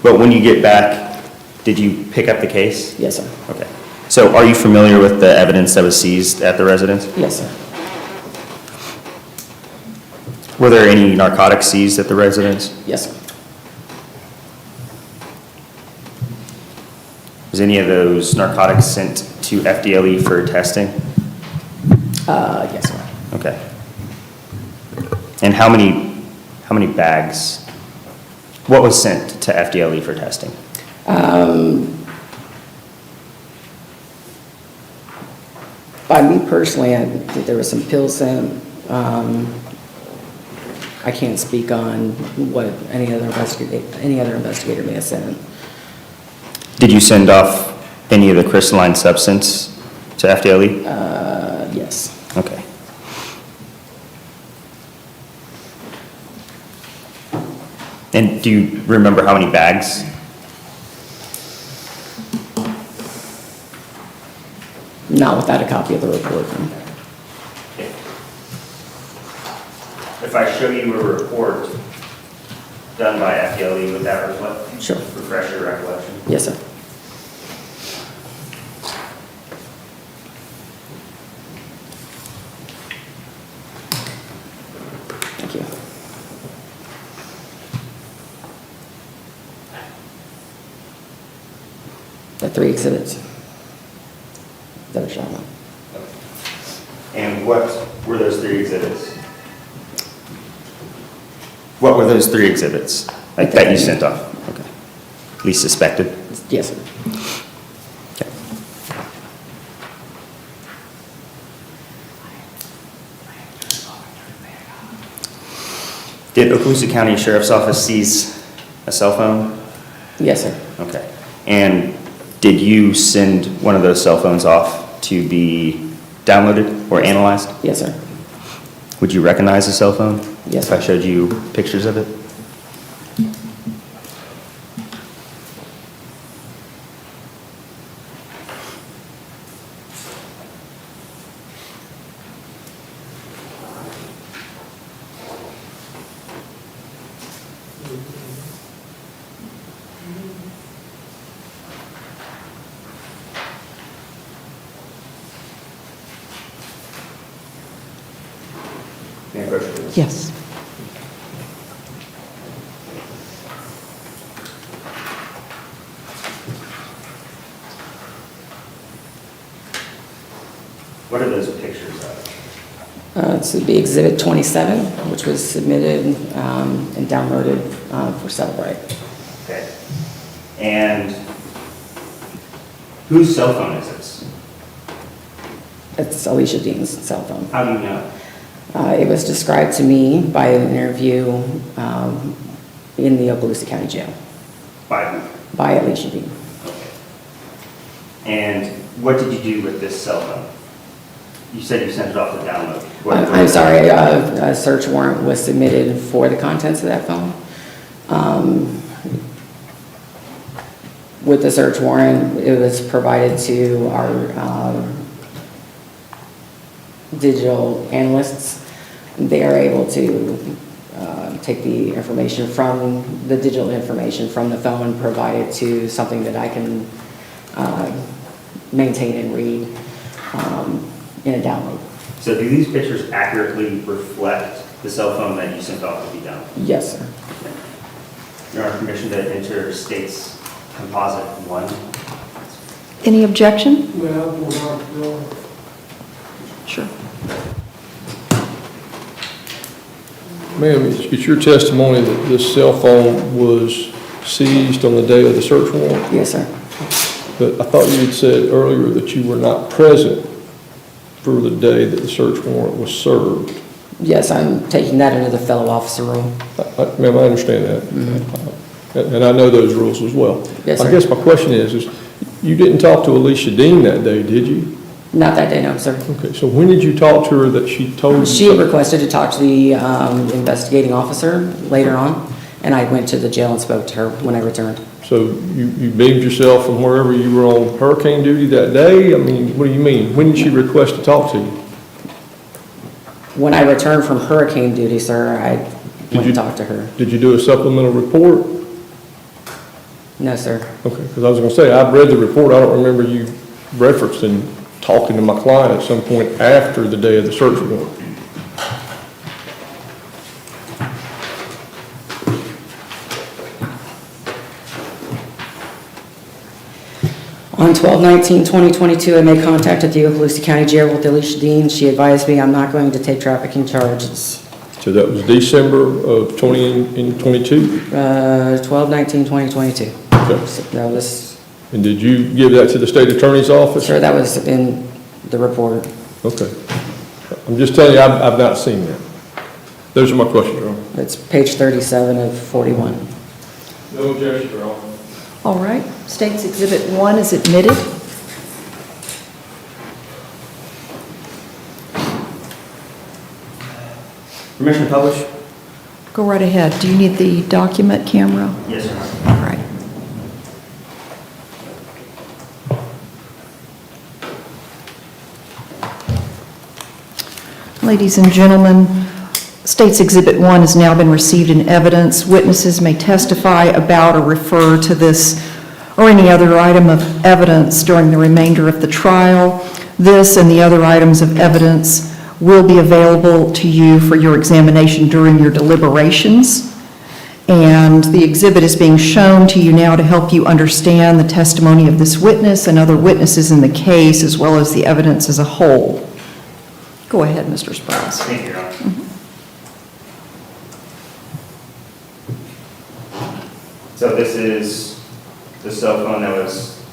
But when you get back, did you pick up the case? Yes, sir. Okay. So are you familiar with the evidence that was seized at the residence? Yes, sir. Were there any narcotics seized at the residence? Yes, sir. Was any of those narcotics sent to FDLE for testing? Yes, sir. Okay. And how many bags? What was sent to FDLE for testing? By me personally, I think there was some pills sent. I can't speak on what any other investigator may have sent. Did you send off any of the crystalline substance to FDLE? Yes. Okay. And do you remember how many bags? Not without a copy of the report. If I show you a report done by FDLE, would that reflect? Sure. Refresh your recollection? Yes, sir. Thank you. The 3 exhibits that are shown. And what were those 3 exhibits? What were those 3 exhibits that you sent off? Okay. At least suspected? Yes, sir. Okay. Did Okaloosa County Sheriff's Office seize a cell phone? Yes, sir. Okay. And did you send one of those cell phones off to be downloaded or analyzed? Yes, sir. Would you recognize the cell phone? Yes, If I sir. showed you pictures of it? May I approach, please? Yes. What are those pictures of? This would be Exhibit 27, which was submitted and downloaded for Celebrate. Okay. And whose cell phone is this? It's Alicia Dean's cell phone. How do you know? It was described to me by an interview in the Okaloosa County Jail By who? by Alicia Dean. Okay. And what did you do with this cell phone? You said you sent it off to download. I'm sorry, a search warrant was submitted for the contents of that phone. With the search warrant, it was provided to our digital analysts. They are able to take the information from the digital information from the phone, provide it to something that I can maintain and read in a download. So do these pictures accurately reflect the cell phone that you sent off to be downloaded? Yes, sir. Your Honor, permission to enter state's composite 1. Any objection? Sure. Ma'am, it's your testimony that this cell phone was seized on the day of the search warrant, Yes, sir. but I thought you had said earlier that you were not present for the day that the search warrant was served. Yes, I'm taking that into the fellow officer rule. Ma'am, I understand that. And I know those rules as well. Yes, I sir. guess my question is you didn't talk to Alicia Dean that day, did you? Not that day, no, sir. Okay, so when did you talk to her that she told you? She had requested to talk to the investigating officer later on, and I went to the jail and spoke to her when I returned. So you beamed yourself from wherever you were on hurricane duty that day? I mean, what do you mean? When did she request to talk to you? When I returned from hurricane duty, sir, I went you- and talked to her. Did you do a supplemental report? No, sir. Okay, because I was going to say, I've read the report, I don't remember you referencing talking to my client at some point after the day of the search warrant. On 12/19/2022, I made contact at the Okaloosa County Jail with Alicia Dean. She advised me I'm not going to take trafficking charges. So that was December of 2022? 12/19/2022. Okay. So that was, And did you give that to the state attorney's office? sir, that was in the report. Okay. I'm just telling you, I've not seen that. Those are my questions, Your Honor. It's page 37 of 41. No objection, Your Honor. All right, State's Exhibit 1 is admitted. Permission to publish? Go right ahead. Do you need the document camera? Yes, Your Honor. All right. Ladies and gentlemen, State's Exhibit 1 has now been received in evidence. Witnesses may testify about or refer to this or any other item of evidence during the remainder of the trial. This and the other items of evidence will be available to you for your examination during your deliberations. And the exhibit is being shown to you now to help you understand the testimony of this witness and other witnesses in the case, as well as the evidence as a whole. Go ahead, Mr. Sprouse. Thank you, Your Honor. So this is the cell phone that was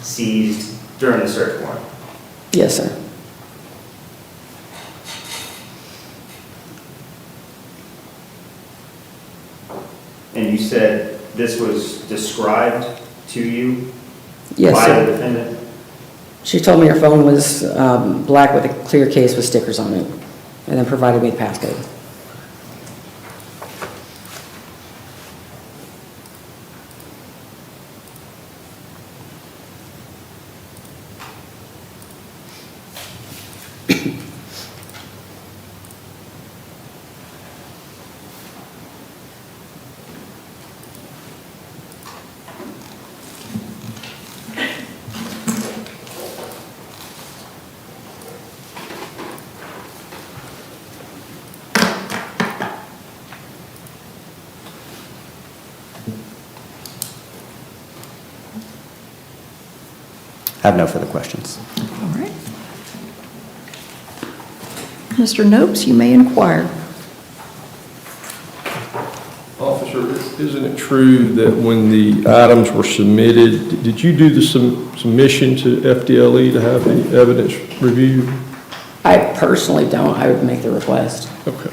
seized during the search warrant? Yes, sir. And you said this was described to you Yes, by sir. the defendant? She told me her phone was black with a clear case with stickers on it, and then provided me the passcode. I have no further questions. All right. Mr. Nopes, you may inquire. Officer, isn't it true that when the items were submitted, did you do the submission to FDLE to have the evidence reviewed? I personally don't. I would make the request. Okay.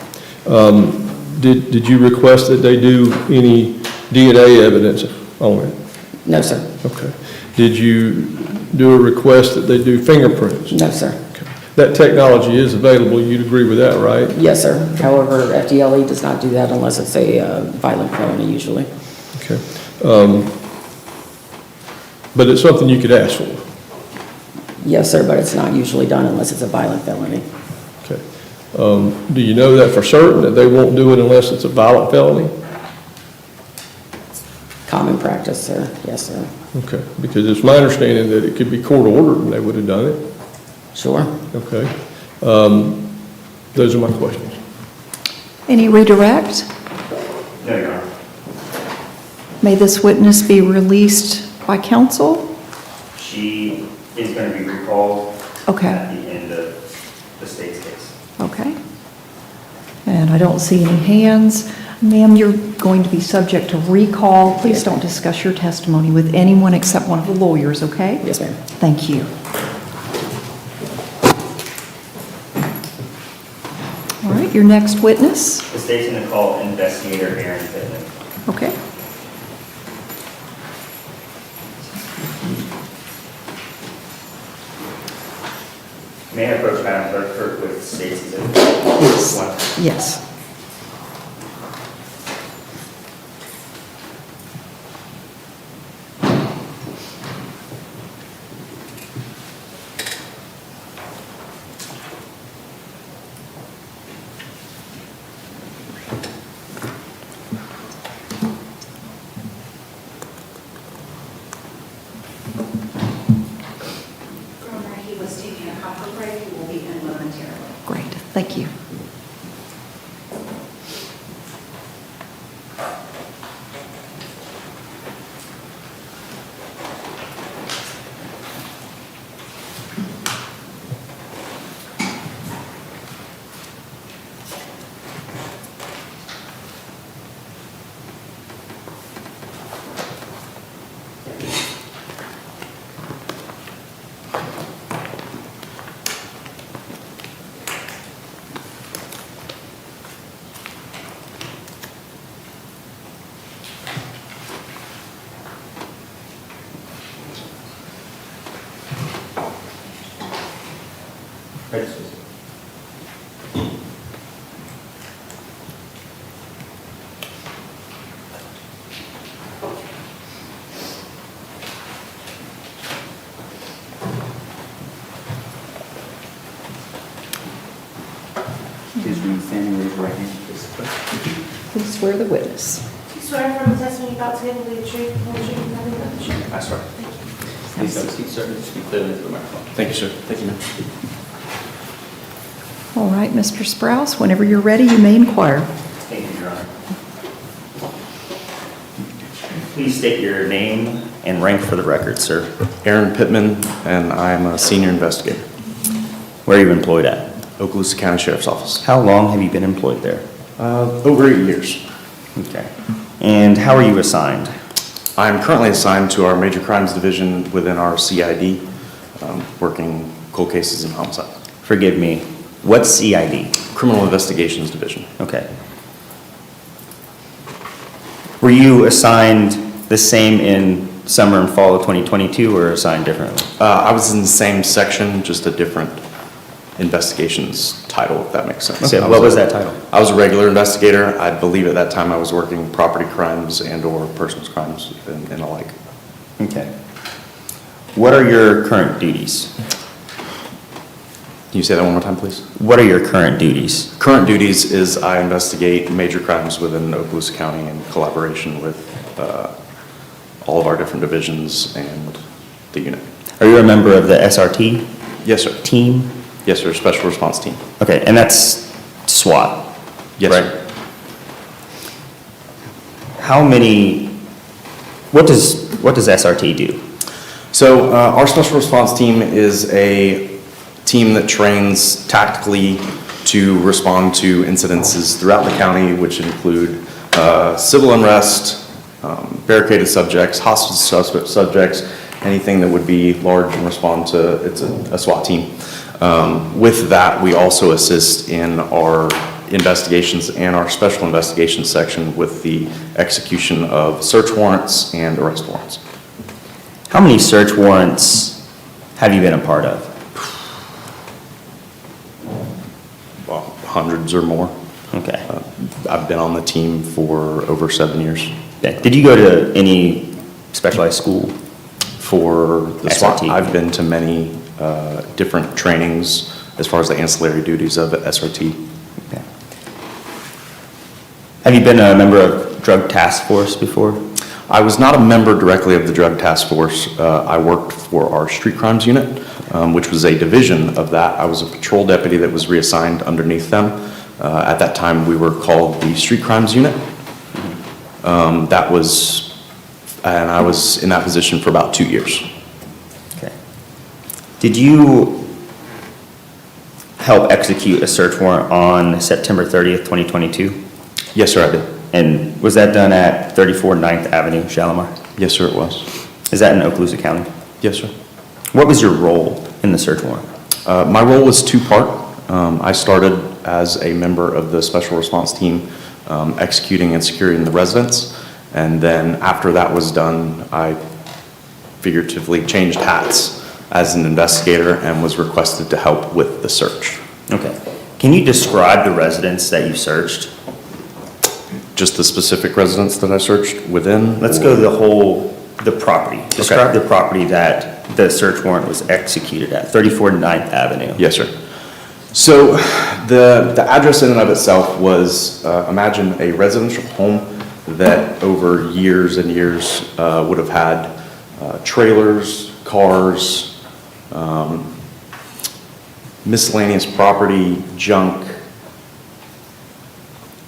Did you request that they do any DNA evidence on it? No, sir. Okay. Did you do a request that they do fingerprints? No, sir. Okay. That technology is available, you'd agree with that, right? Yes, sir. However, FDLE does not do that unless it's a violent felony usually. Okay. But it's something you could ask for? Yes, sir, but it's not usually done unless it's a violent felony. Okay. Do you know that for certain, that they won't do it unless it's a violent felony? Common practice, sir. Yes, sir. Okay, because it's my understanding that it could be court ordered and they would have done it. Sure. Okay. Those are my questions. Any redirect? No, Your Honor. May this witness be released by counsel? She is going to be recalled Okay. at the end of the state's case. Okay. And I don't see any hands. Ma'am, you're going to be subject to recall. Please don't discuss your testimony with anyone except one of the lawyers, okay? Yes, ma'am. Thank you. All right, your next witness. The state's going to call investigator Aaron Pittman. Okay. May I approach Madam Clerk with state's exhibit? Yes. One. Yes. Thank you. Please remain standing, raise your right hand, please. Please swear the witness. You swear from the testimony about to give will be the truth, the whole truth, and nothing but the truth. I swear. Please have a seat, sir, and speak clearly into the microphone. Thank you, sir. Thank you, ma'am. All right, Mr. Sprouse, whenever you're ready, you may inquire. Thank you, Your Honor. Please state your name and rank for the record, sir. Aaron Pittman, and I'm a senior investigator, Where are you employed at? Okaloosa County Sheriff's Office. How long have you been employed there? Over 8 years. Okay. And how are you assigned? I'm currently assigned to our Major Crimes Division within our CID, working cold cases and homicide. Forgive me, what's CID? Criminal Investigations Division. Okay. Were you assigned the same in summer and fall of 2022 or assigned differently? I was in the same section, just a different investigations title, if that makes sense. Okay, what was that title? I was a regular investigator. I believe at that time I was working property crimes and/or personal crimes and the like. Okay. What are your current duties? Can you say that one more time, please? What are your current duties? Current duties is I investigate major crimes within Okaloosa County in collaboration with all of our different divisions and the unit. Are you a member of the SRT Yes, sir. team? Yes, sir. Special Response Team. Okay, and that's SWAT? Yes, right? sir. What does SRT do? So our Special Response Team is a team that trains tactically to respond to incidences throughout the county, which include civil unrest, barricaded subjects, hostage subjects, anything that would be large and respond to. It's a SWAT team. With that, we also assist in our investigations and our special investigations section with the execution of search warrants and arrest warrants. How many search warrants have you been a part of? Well, hundreds or more. Okay. I've been on the team for over 7 years. Okay. Did you go to any specialized school? For the SWAT, SRT. I've been to many different trainings as far as the ancillary duties of SRT. Okay. Have you been a member of Drug Task Force before? I was not a member directly of the Drug Task Force. I worked for our Street Crimes Unit, which was a division of that. I was a patrol deputy that was reassigned underneath them. At that time, we were called the Street Crimes Unit. And I was in that position for about 2 years. Okay. Did you help execute a search warrant on September 30th, 2022? Yes, sir, I did. And was that done at 34 9th Avenue, Shalimar? Yes, sir, it was. Is that in Okaloosa County? Yes, sir. What was your role in the search warrant? My role was two-part. I started as a member of the Special Response Team, executing and securing the residence. And then after that was done, I figuratively changed hats as an investigator and was requested to help with the search. Okay. Can you describe the residence that you searched? Just the specific residence that I searched within? Let's go to the property. Describe the property that the search warrant was executed at, 34 9th Avenue. Yes, sir. So the address in and of itself was, imagine a residential home that over years and years would have had trailers, cars, miscellaneous property, junk,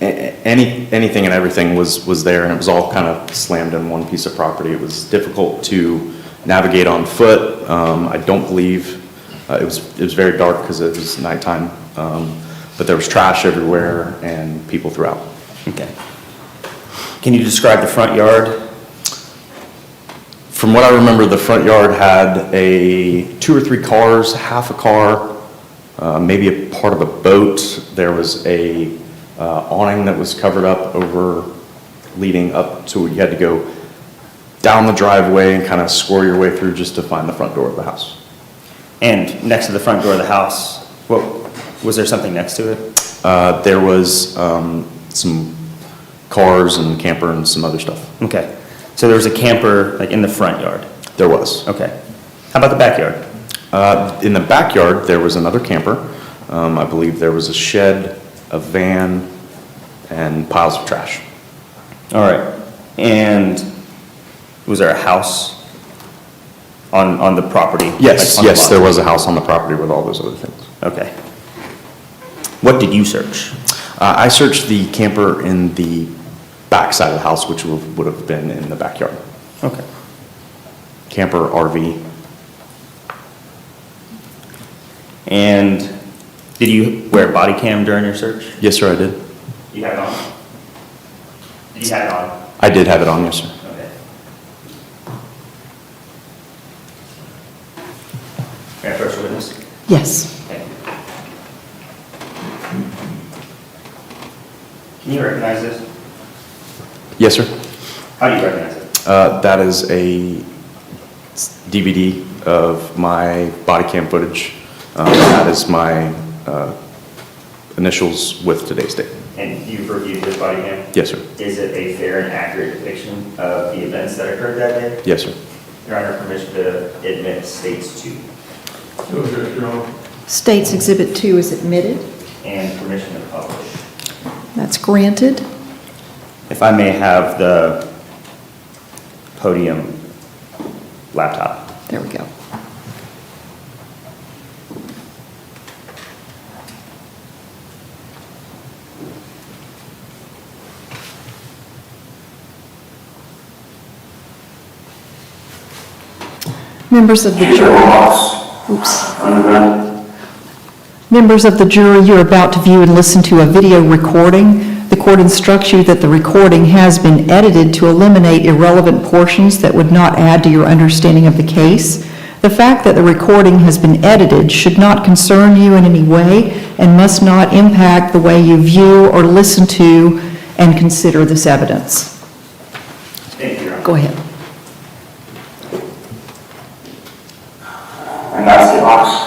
anything and everything was there, and it was all kind of slammed in one piece of property. It was difficult to navigate on foot. I don't believe, it was very dark because it was nighttime, but there was trash everywhere and people throughout. Okay. Can you describe the front yard? From what I remember, the front yard had 2 or 3 cars, half a car, maybe a part of a boat. There was a awning that was covered up over, leading up to, you had to go down the driveway and kind of score your way through just to find the front door of the house. And next to the front door of the house, was there something next to it? There was some cars and camper and some other stuff. Okay. So there was a camper like in the front yard? There was. Okay. How about the backyard? In the backyard, there was another camper. I believe there was a shed, a van, and piles of trash. All right. And was there a house on the property? Yes, Like on the yes, lot? there was a house on the property with all those other things. Okay. What did you search? I searched the camper in the back side of the house, which would have been in the backyard. Okay. Camper, RV. And did you wear a body cam during your search? Yes, sir, I did. You had it on? Did you have it on? I did have it on, yes, sir. Okay. Can I approach the witness? Yes. Okay. Can you recognize this? Yes, sir. How do you recognize it? That is a DVD of my body cam footage. That is my initials with today's date. And you've reviewed this body cam? Yes, sir. Is it a fair and accurate depiction of the events that occurred that day? Yes, sir. Your Honor, permission to admit States 2 State's Exhibit 2 is admitted. and permission to publish. That's granted. If I may have the podium laptop. There we go. Members of the jury. Oops. Members of the jury, you're about to view and listen to a video recording. The court instructs you that the recording has been edited to eliminate irrelevant portions that would not add to your understanding of the case. The fact that the recording has been edited should not concern you in any way and must not impact the way you view or listen to and consider this evidence. Thank you, Your Honor. Go ahead. And that's the box.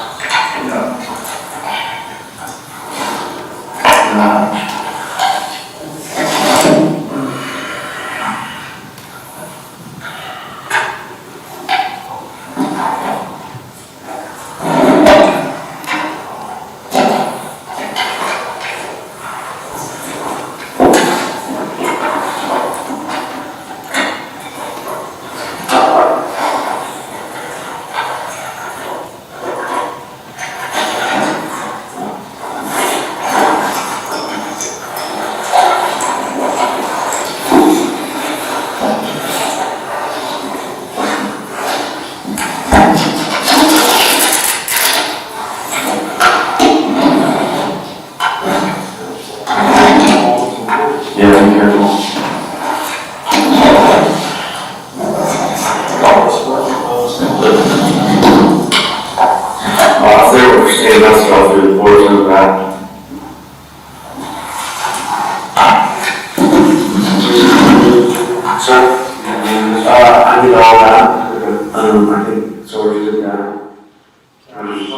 I did all that. I think Source did that. This is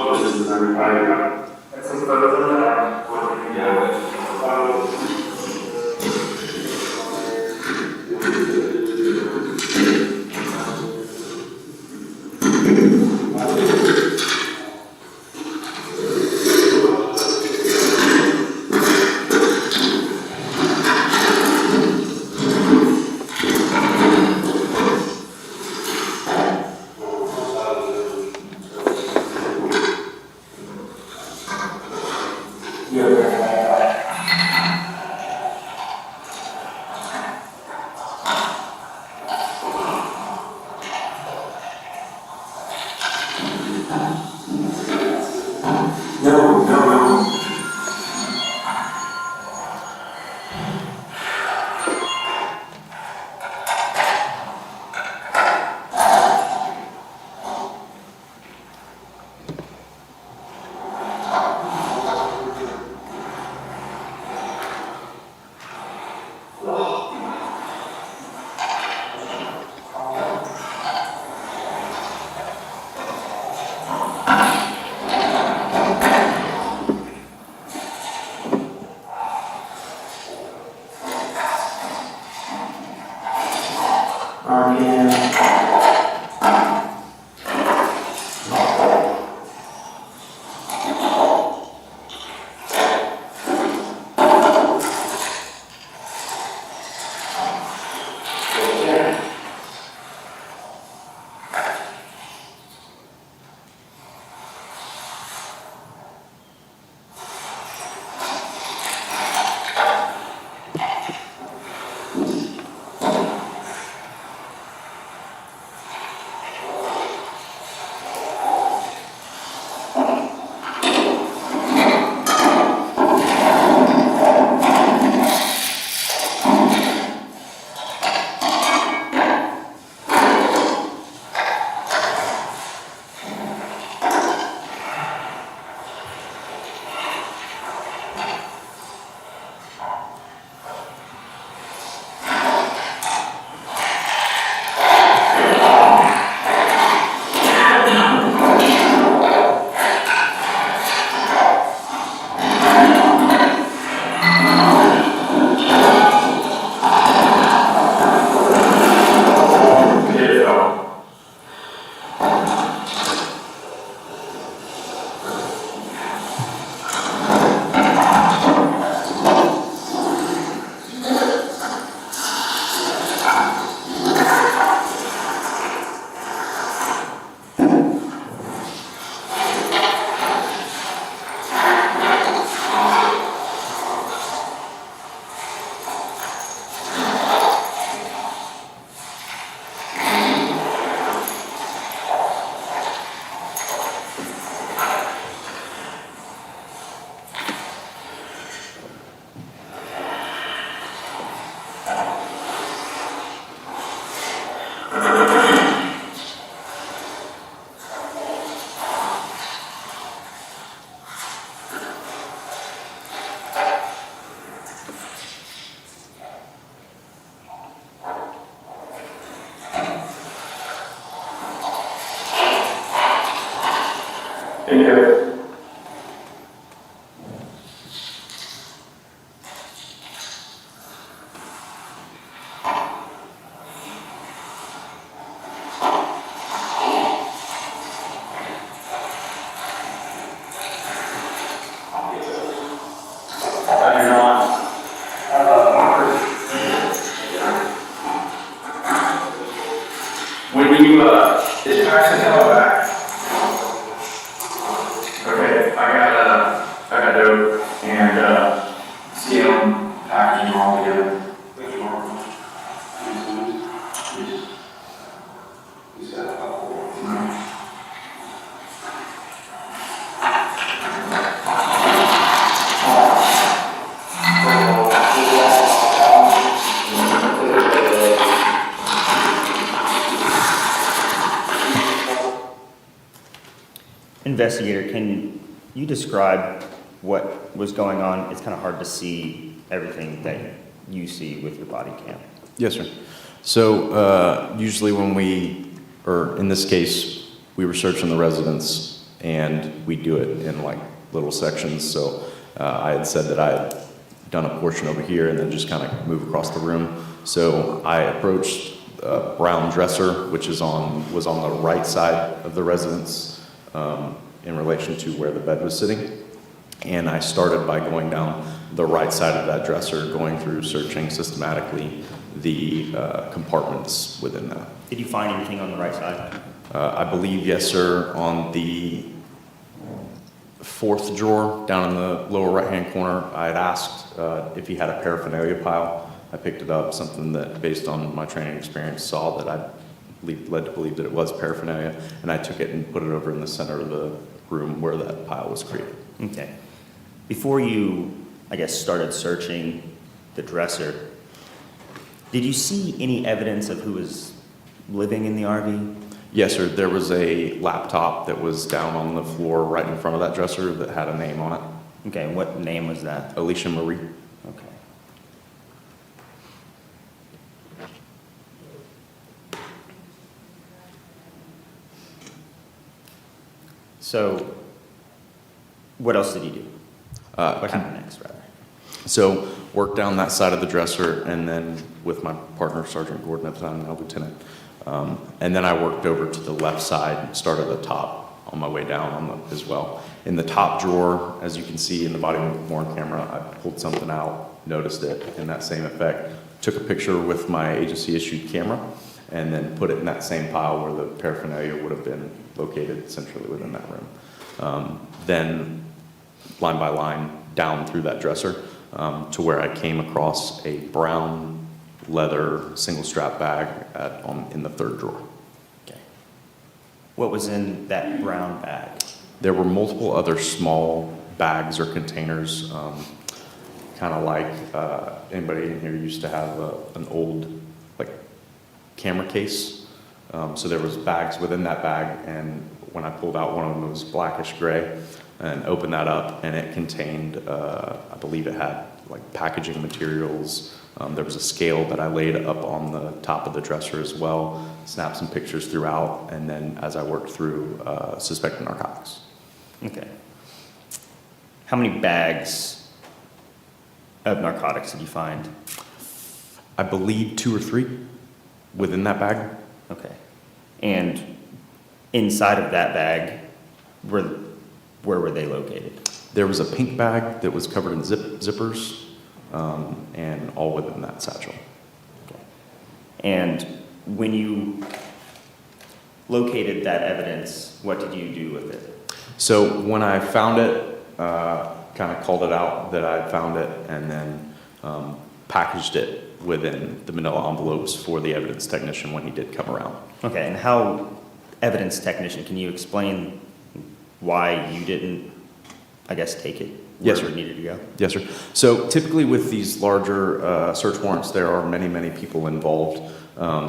Investigator, can you describe what was going on? It's kind of hard to see everything that you see with your body cam. Yes, sir. So usually when or in this case, we were searching the residence and we do it in like little sections. So I had said that I had done a portion over here and then just kind of move across the room. So I approached a brown dresser, which was on the right side of the residence in relation to where the bed was sitting. And I started by going down the right side of that dresser, going through searching systematically the compartments within that. Did you find anything on the right side? I believe, yes, sir, on the fourth drawer down in the lower right-hand corner, I had asked if he had a paraphernalia pile. I picked it up, something that, based on my training experience, saw that I led to believe that it was paraphernalia, and I took it and put it over in the center of the room where that pile was created. Okay. Before you, I guess, started searching the dresser, did you see any evidence of who was living in the RV? Yes, sir. There was a laptop that was down on the floor right in front of that dresser that had a name on it. Okay, and what name was that? Alicia Marie. Okay. So, what else did you do? What happened next, rather? So worked down that side of the dresser, and then with my partner, Sergeant Gordon at the time, now Lieutenant. And then I worked over to the left side, started at the top on my way down as well. In the top drawer, as you can see in the body worn camera, I pulled something out, noticed it in that same effect, took a picture with my agency issued camera, and then put it in that same pile where the paraphernalia would have been located centrally within that room. Then line by line down through that dresser to where I came across a brown leather single strap bag in the third drawer. Okay. What was in that brown bag? There were multiple other small bags or containers, kind of like anybody in here used to have an old like camera case. So there was bags within that bag, and when I pulled out one of them, it was blackish gray, and opened that up, and it contained, I believe it had like packaging materials. There was a scale that I laid up on the top of the dresser as well, snapped some pictures throughout, and then as I worked through suspected narcotics. Okay. How many bags of narcotics did you find? I believe 2 or 3 within that bag. Okay. And inside of that bag, where were they located? There was a pink bag that was covered in zippers, and all within that satchel. Okay. And when you located that evidence, what did you do with it? So when I found it, kind of called it out that I found it, and then packaged it within the manila envelopes for the evidence technician when he did come around. Okay, and how, evidence technician, can you explain why you didn't, I guess, take it Yes, where sir. it needed to go? Yes, sir. So typically with these larger search warrants, there are many, many people involved.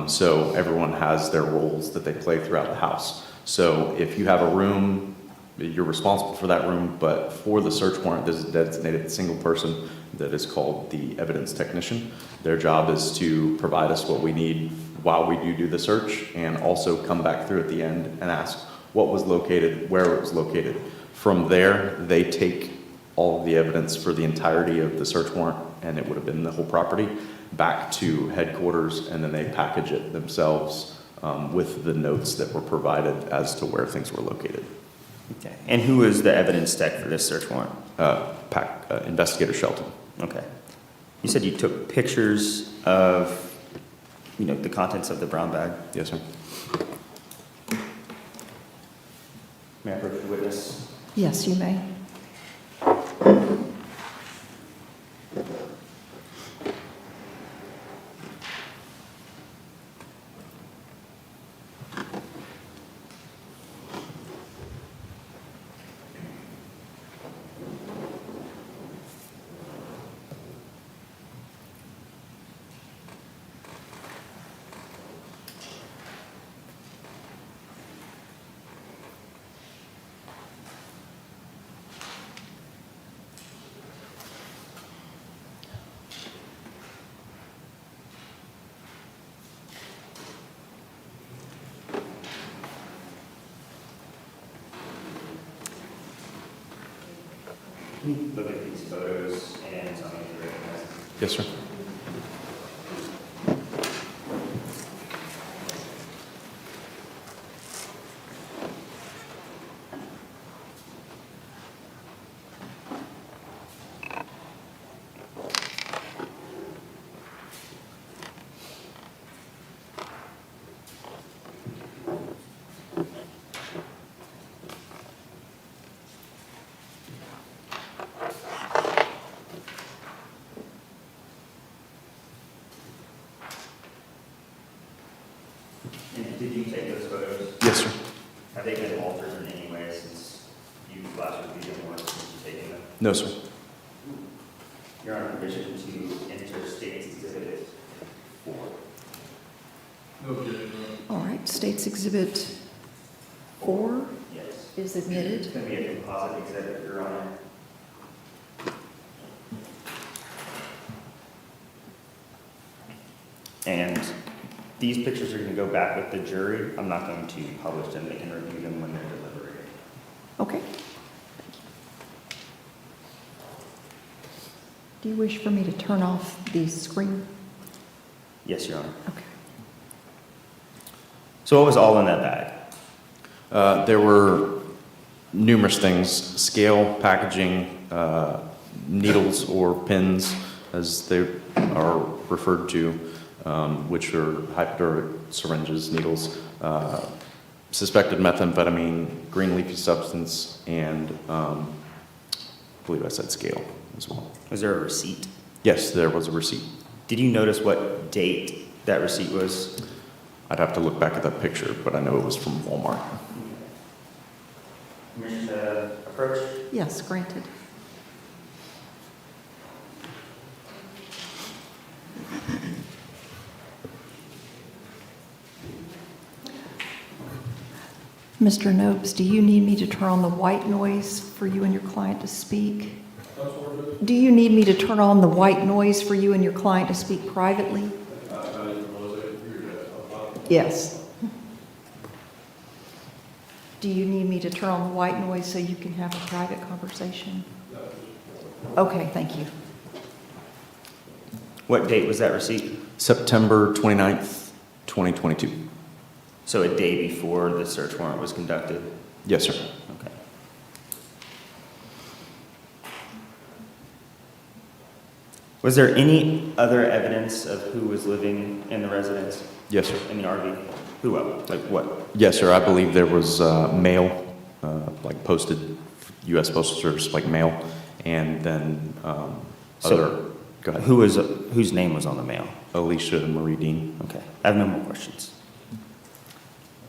So everyone has their roles that they play throughout the house. So if you have a room, you're responsible for that room, but for the search warrant, there's a designated single person that is called the evidence technician. Their job is to provide us what we need while we do the search, and also come back through at the end and ask what was located, where it was located. From there, they take all of the evidence for the entirety of the search warrant, and it would have been the whole property, back to headquarters, and then they package it themselves with the notes that were provided as to where things were located. Okay. And who is the evidence tech for this search warrant? Investigator Shelton. Okay. You said you took pictures of, the contents of the brown bag. Yes, sir. May I approach the witness? Yes, you may. Look at these photos and tell me if you recognize them. Yes, sir. And did you take those photos? Yes, sir. Have they been altered in any way since you last reviewed them or since you've taken them? No, sir. You're on permission to enter State's Exhibit 4. All right, State's Exhibit 4 Yes. is It's admitted. going to be a composite exhibit, Your Honor. And these pictures are going to go back with the jury. I'm not going to publish them. They can review them when they're deliberated. Okay. Do you wish for me to turn off the screen? Yes, Your Honor. Okay. So what was all in that bag? There were numerous things: scale, packaging, needles or pins, as they are referred to, which are hypodermic syringes, needles, suspected methamphetamine, green leafy substance, and I believe I said scale as well. Was there a receipt? Yes, there was a receipt. Did you notice what date that receipt was? I'd have to look back at that picture, but I know it was from Walmart. Permission to approach? Yes, granted. Mr. Nopes, do you need me to turn on the white noise for you and your client to speak? Do you need me to turn on the white noise for you and your client to speak privately? Yes. Do you need me to turn on the white noise so you can have a private conversation? Okay, thank you. What date was that receipt? September 29th, 2022. So a day before the search warrant was conducted? Yes, sir. Okay. Was there any other evidence of who was living in the residence, Yes, sir. in the RV? Who else? Like what? Yes, sir. I believe there was mail, like posted U.S. Postal Service, like mail, and then other. Go ahead. Whose name was on the mail? Alicia Marie Dean. Okay. I have no more questions.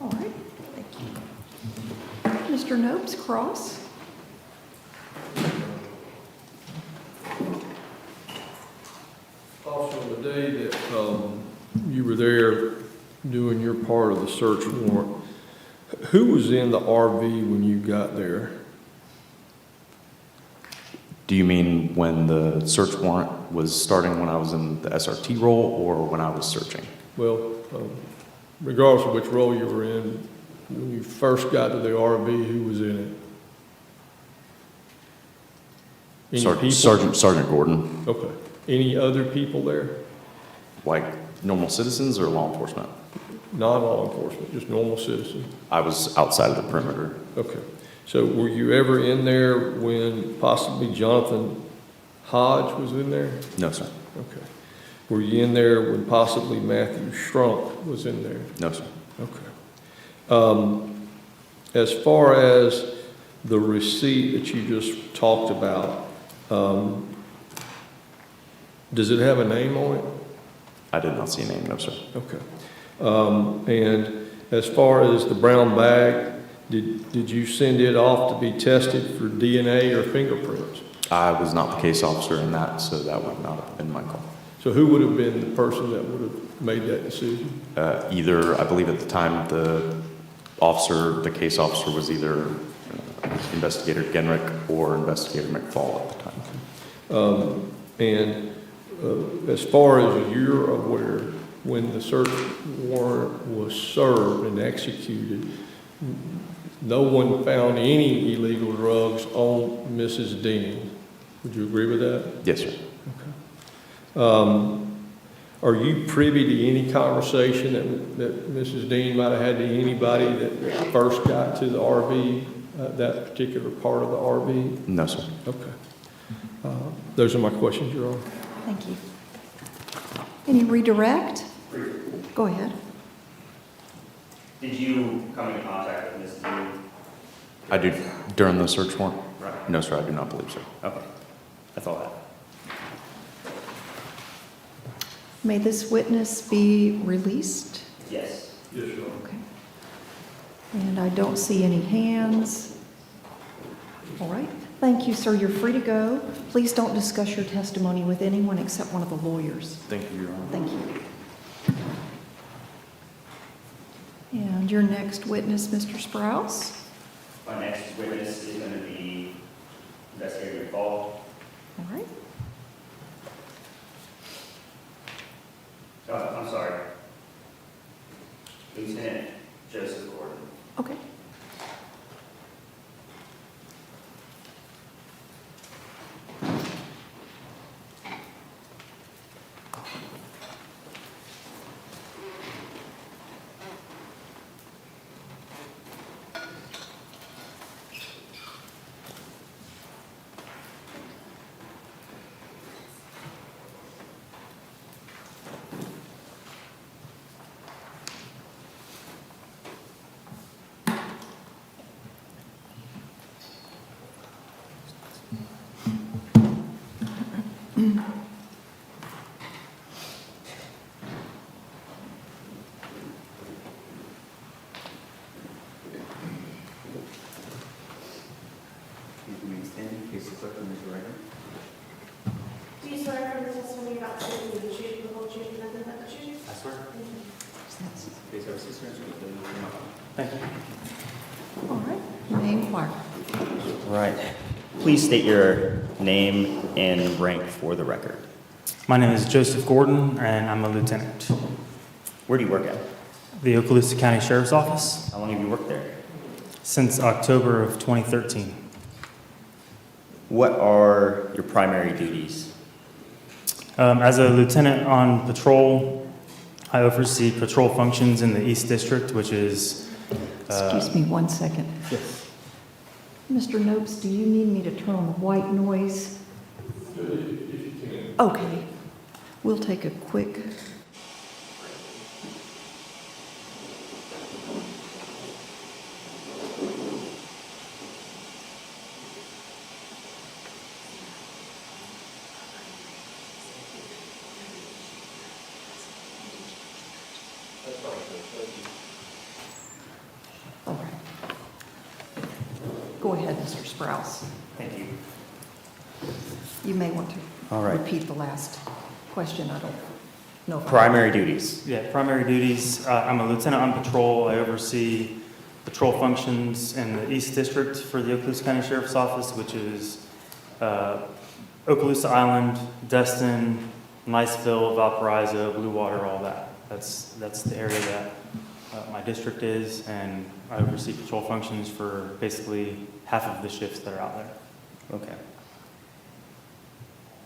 All right, thank you. Mr. Nopes, cross. Also, the day that you were there doing your part of the search warrant, who was in the RV when you got there? Do you mean when the search warrant was starting, when I was in the SRT role, or when I was searching? Well, regardless of which role you were in, when you first got to the RV, who was in it? Any people? Sergeant Gordon. Okay. Any other people there? Like normal citizens or law enforcement? Not law enforcement, just normal citizens. I was outside of the perimeter. Okay. So were you ever in there when possibly Jonathan Hodge was in there? No, sir. Okay. Were you in there when possibly Matthew Strunk was in there? No, sir. Okay. As far as the receipt that you just talked about, does it have a name on it? I did not see a name, no, sir. Okay. And as far as the brown bag, did you send it off to be tested for DNA or fingerprints? I was not the case officer in that, so that would not have been my call. So who would have been the person that would have made that decision? Either, I believe at the time, the case officer was either Investigator Genrick or Investigator McFall at the time. As far as you're aware, when the search warrant was served and executed, no one found any illegal drugs on Mrs. Dean. Would you agree with that? Yes, sir. Are you privy to any conversation that Mrs. Dean might have had to anybody that first got to the RV, that particular part of the RV? No, sir. Okay. Those are my questions, Your Honor. Thank you. Any redirect? Go ahead. Did you come into contact with Mrs. Dean? I do, during the search warrant? Right. No, sir, I do not believe so. Okay. That's all I have. May this witness be released? Yes. Yes, Your Honor. Okay. And I don't see any hands. All right. Thank you, sir. You're free to go. Please don't discuss your testimony with anyone except one of the lawyers. Thank you, Your Honor. Thank you. And your next witness, Mr. Sprouse. My next witness is going to be Investigator McFall. All right. I'm sorry. Lieutenant Joseph Gordon. Okay. Do you swear affirm the testimony you're about to give will be the truth, the whole truth, and nothing but the truth? I swear. Thank you. Please have a seat, sir, and speak clearly into the microphone. Thank you. All right, name, mark. Right. Please state your name and rank for the record. My name is Joseph Gordon, and I'm a lieutenant. Where do you work at? The Okaloosa County Sheriff's Office How long have you worked there? since October of 2013. What are your primary duties? As a lieutenant on patrol, I oversee patrol functions in the East District, which is... Excuse me 1 second. Yes. Mr. Nopes, do you need me to turn on the white noise? Okay. We'll take a quick... All right. Go ahead, Mr. Sprouse. Thank you. You may want to All right. repeat the last question. I don't know if I... Primary duties. Yeah, primary duties. I'm a lieutenant on patrol. I oversee patrol functions in the East District for the Okaloosa County Sheriff's Office, which is Okaloosa Island, Destin, Niceville, Valparaiso, Blue Water, all that. That's the area that my district is, and I oversee patrol functions for basically half of the shifts that are out there. Okay.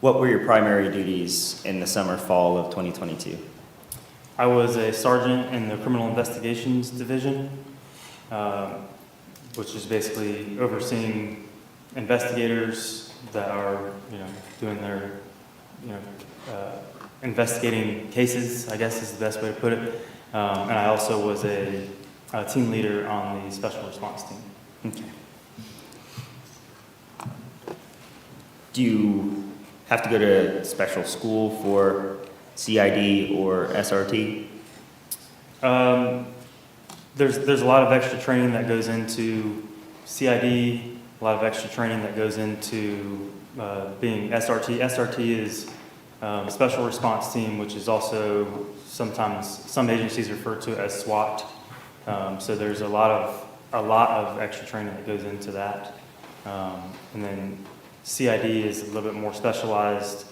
What were your primary duties in the summer, fall of 2022? I was a sergeant in the Criminal Investigations Division, which is basically overseeing investigators that are, doing their, investigating cases, I guess is the best way to put it. And I also was a team leader on the special response team. Okay. Do you have to go to special school for CID or SRT? There's a lot of extra training that goes into CID, a lot of extra training that goes into being SRT. SRT is Special Response Team, which is also sometimes some agencies refer to it as SWAT. So there's a lot of extra training that goes into that. And then CID is a little bit more specialized,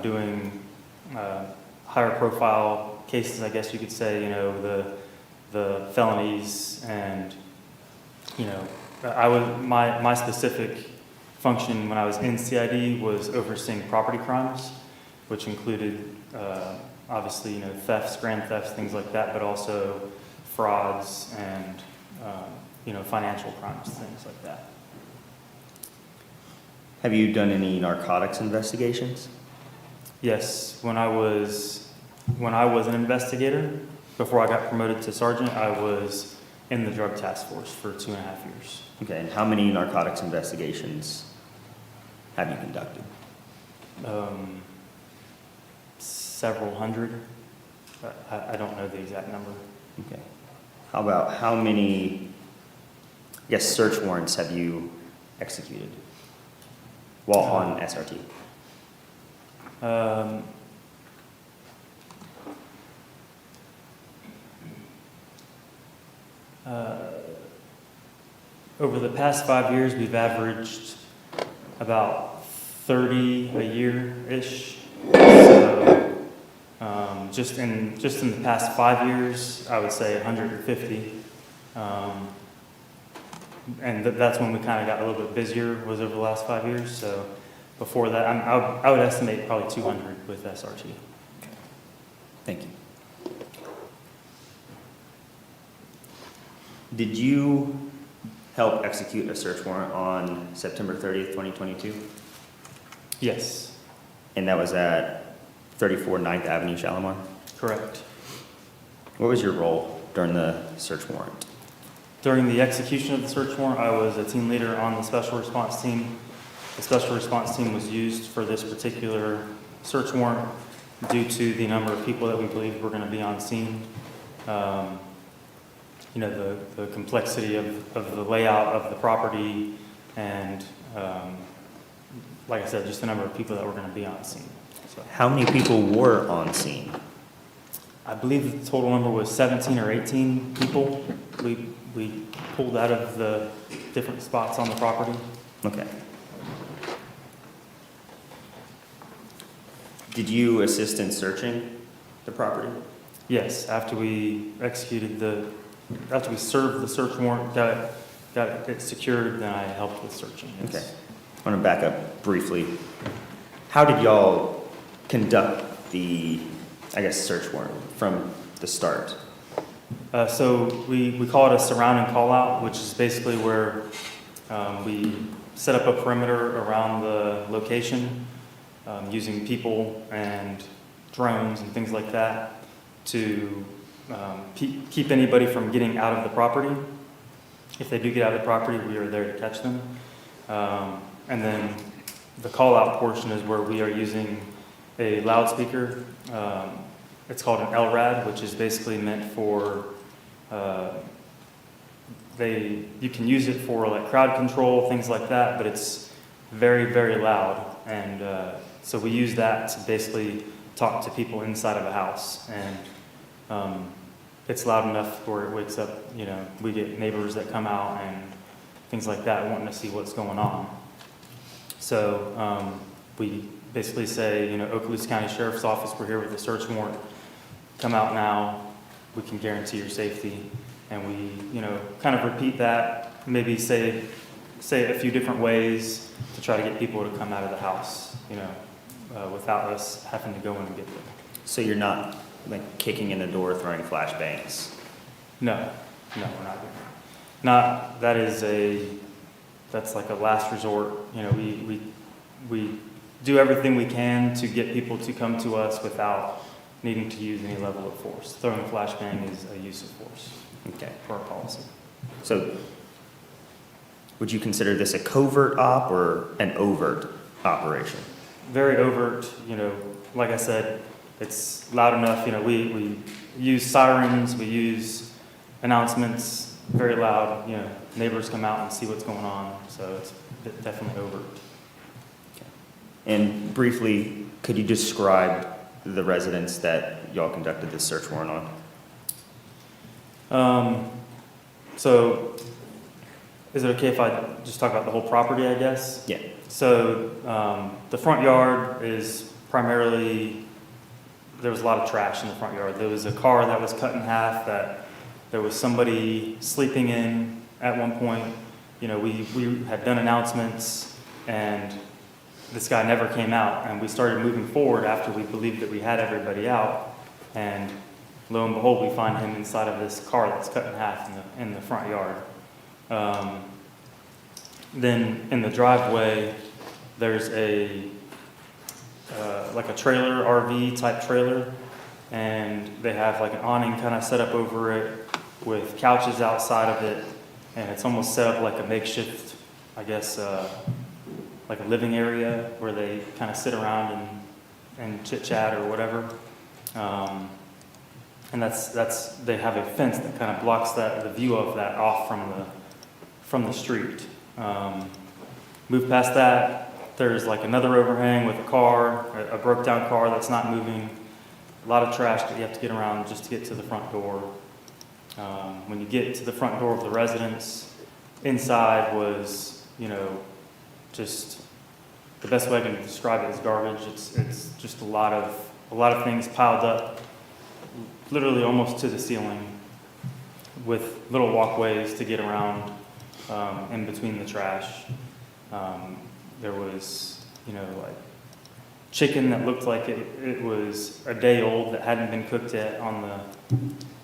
doing higher profile cases, I guess you could say, the felonies, and my specific function when I was in CID was overseeing property crimes, which included obviously thefts, grand thefts, things like that, but also frauds and financial crimes, things like that. Have you done any narcotics investigations? Yes, when I was an investigator, before I got promoted to sergeant, I was in the drug task force for 2.5 years. Okay, and how many narcotics investigations have you conducted? Several hundred. I don't know the exact number. Okay. How about how many, search warrants have you executed while on SRT? Over the past 5 years, we've averaged about 30 a year-ish. So, just in the past 5 years, I would say 150. And that's when we kind of got a little bit busier, was over the last 5 years. So before that, I would estimate probably 200 with SRT. Thank you. Did you help execute a search warrant on September 30th, 2022? Yes, And that was at 34 9th Avenue, Shalimar? correct. What was your role during the search warrant? During the execution of the search warrant, I was a team leader on the special response team. the special response team was used for this particular search warrant due to the number of people that we believe were going to be on scene. You know, the complexity of the layout of the property and, like I said, just the number of people that were going to be on scene. So How many people were on scene? I believe the total number was 17 or 18 people we pulled out of the different spots on the property. Okay. Did you assist in searching the property? Yes, after we after we served the search warrant, got it secured, then I helped with searching. Yes. Okay. I want to back up briefly. How did y'all conduct the, I guess, search warrant from the start? So we call it a surrounding call out, which is basically where we set up a perimeter around the location using people and drones and things like that to keep anybody from getting out of the property. If they do get out of the property, we are there to catch them. And then the call out portion is where we are using a loudspeaker. It's called an LRAD, which is basically meant for you can use it for like crowd control, things like that, but it's very, very loud. And so we use that to basically talk to people inside of a house. And it's loud enough where it wakes up, you know, we get neighbors that come out and things like that wanting to see what's going on. So we basically say, you know, Okaloosa County Sheriff's Office, we're here with a search warrant. Come out now. We can guarantee your safety. And we, you know, kind of repeat that, maybe say it a few different ways to try to get people to come out of the house, you know, without us having to go in and get them. So you're not like kicking in the door, throwing flashbangs? No, we're not doing that. That's like a last resort. You know, we do everything we can to get people to come to us without needing to use any level of force. Throwing a flashbang is a use of force. Okay. For our policy. So would you consider this a covert op or an overt operation? Very overt, you know, like I said, it's loud enough, you know, we use sirens, we use announcements, very loud, you know, neighbors come out and see what's going on, so it's definitely overt. Okay. And briefly, could you describe the residence that y'all conducted this search warrant on? So is it okay if I just talk about the whole property, I guess? Yeah. So the front yard is primarily, there was a lot of trash in the front yard. There was a car that was cut in half that there was somebody sleeping in at one point. You know, we had done announcements and this guy never came out, and we started moving forward after we believed that we had everybody out, and lo and behold, we find him inside of this car that's cut in half in the front yard. Then in the driveway, there's like a trailer, RV type trailer, and they have like an awning kind of set up over it with couches outside of it, and it's almost set up like a makeshift, I guess, like a living area where they kind of sit around and chit chat or whatever. And they have a fence that kind of blocks the view of that off from the street. Move past that, there's like another overhang with a car, a broke down car that's not moving, a lot of trash that you have to get around just to get to the front door. When you get to the front door of the residence, inside was, you know, just the best way I can describe it is garbage. It's just a lot of things piled up, literally almost to the ceiling, with little walkways to get around in between the trash. There was, you know, like chicken that looked like it was a day old that hadn't been cooked yet on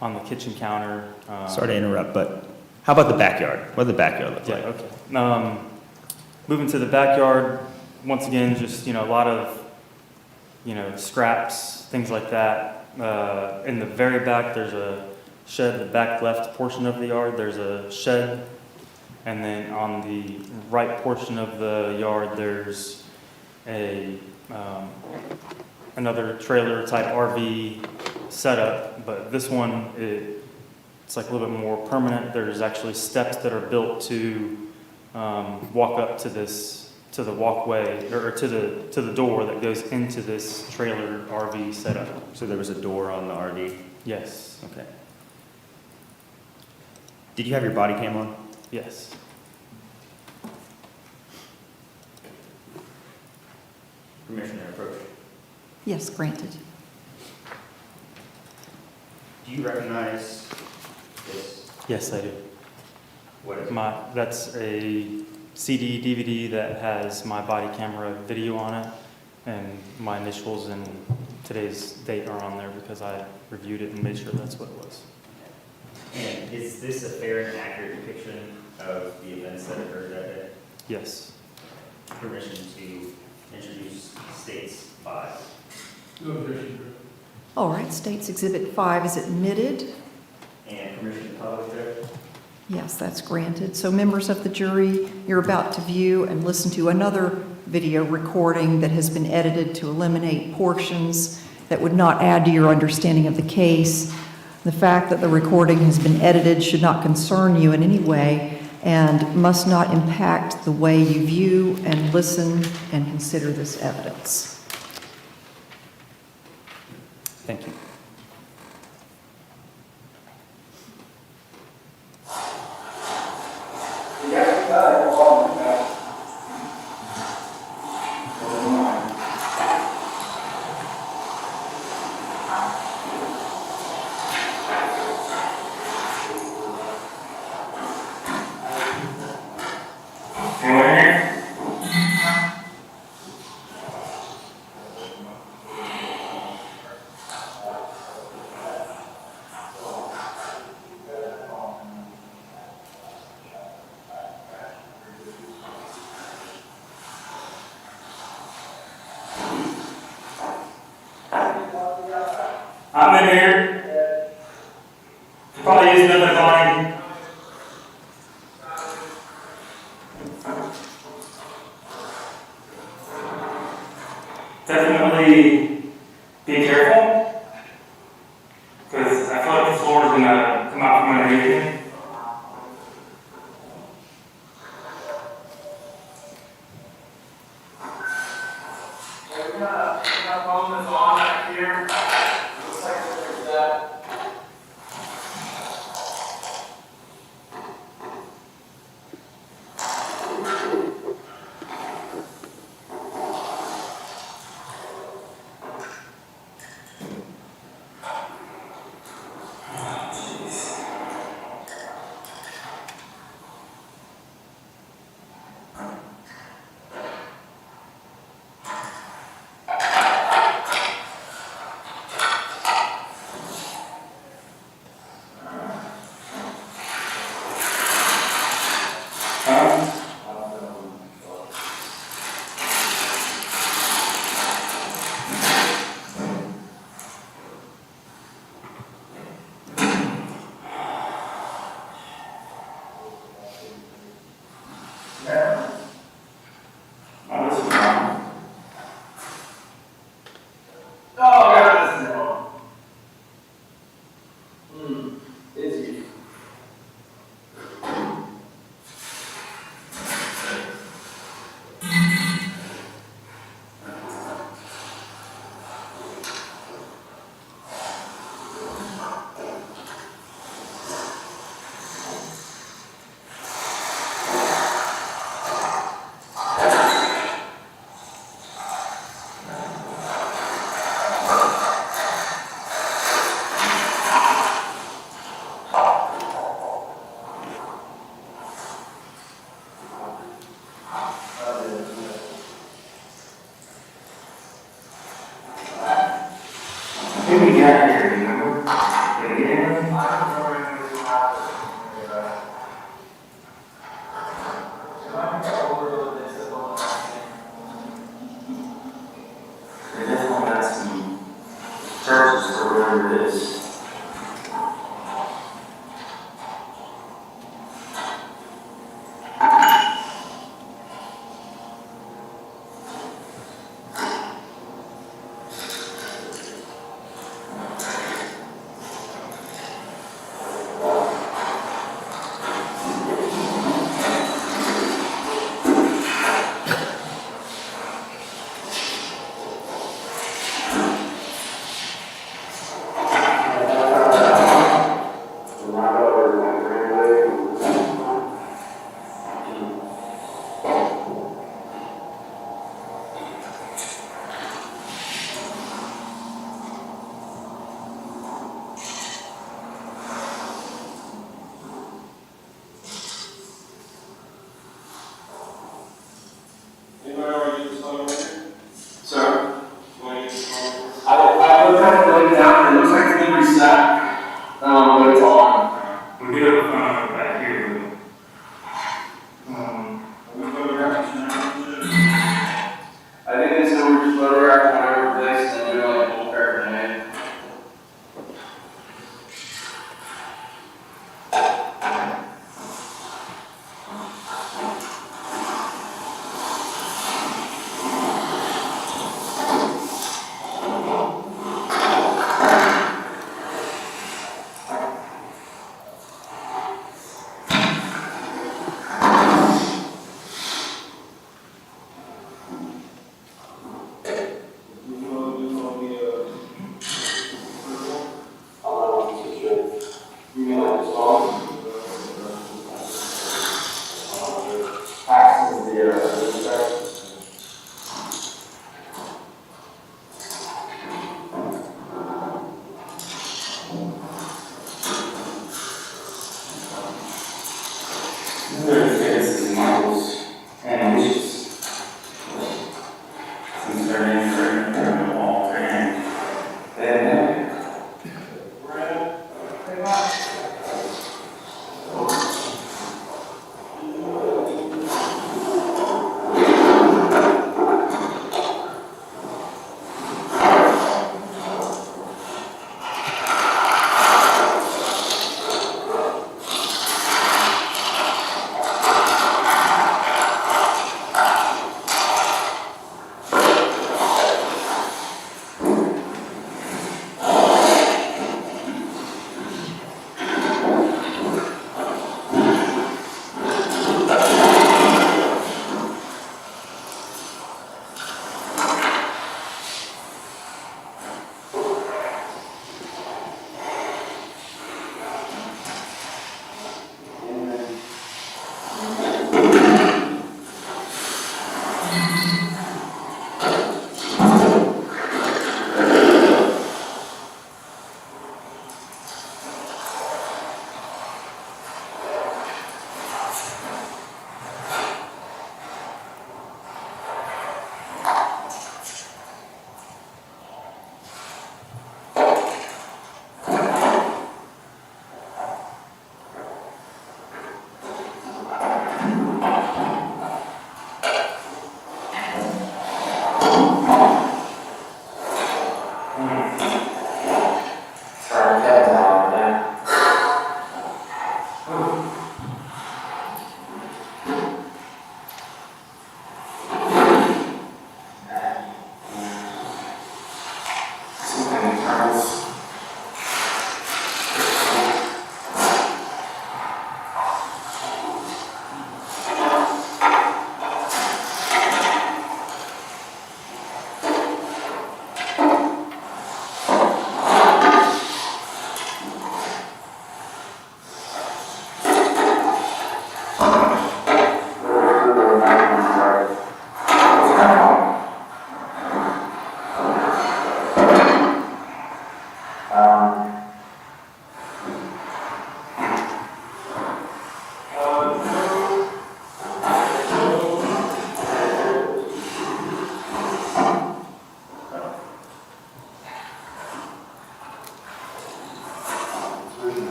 the kitchen counter. Sorry to interrupt, but how about the backyard? What did the backyard look like? Okay. Moving to the backyard, once again, just, you know, a lot of, you know, scraps, things like that. In the very back, there's a shed, the back left portion of the yard, there's a shed And then on the right portion of the yard, there's a, another trailer type RV setup, but this one, it's like a little bit more permanent. There's actually steps that are built to walk up to this, to the walkway, or to the door that goes into this trailer RV setup. So there was a door on the RV? Yes, Okay. Did you have your body cam on? yes. Permission to approach. Yes, granted. Do you recognize this? Yes, I do. What is it? That's a CD, DVD that has my body camera video on it, and my initials and today's date are on there because I reviewed it and made sure that's what it was. And is this a fair and accurate depiction of the events that occurred that day? Yes. Permission to introduce States 5. All right, State's Exhibit 5 is admitted. And permission to publish it? Yes, that's granted. So members of the jury, you're about to view and listen to another video recording that has been edited to eliminate portions that would not add to your understanding of the case. The fact that the recording has been edited should not concern you in any way and must not impact the way you view and listen and consider this evidence. Thank you. I'm in here. Probably use another volume. Definitely be careful, because I feel like the floor is gonna come out from underneath me. We got a phone that's on back here. Looks like there's that.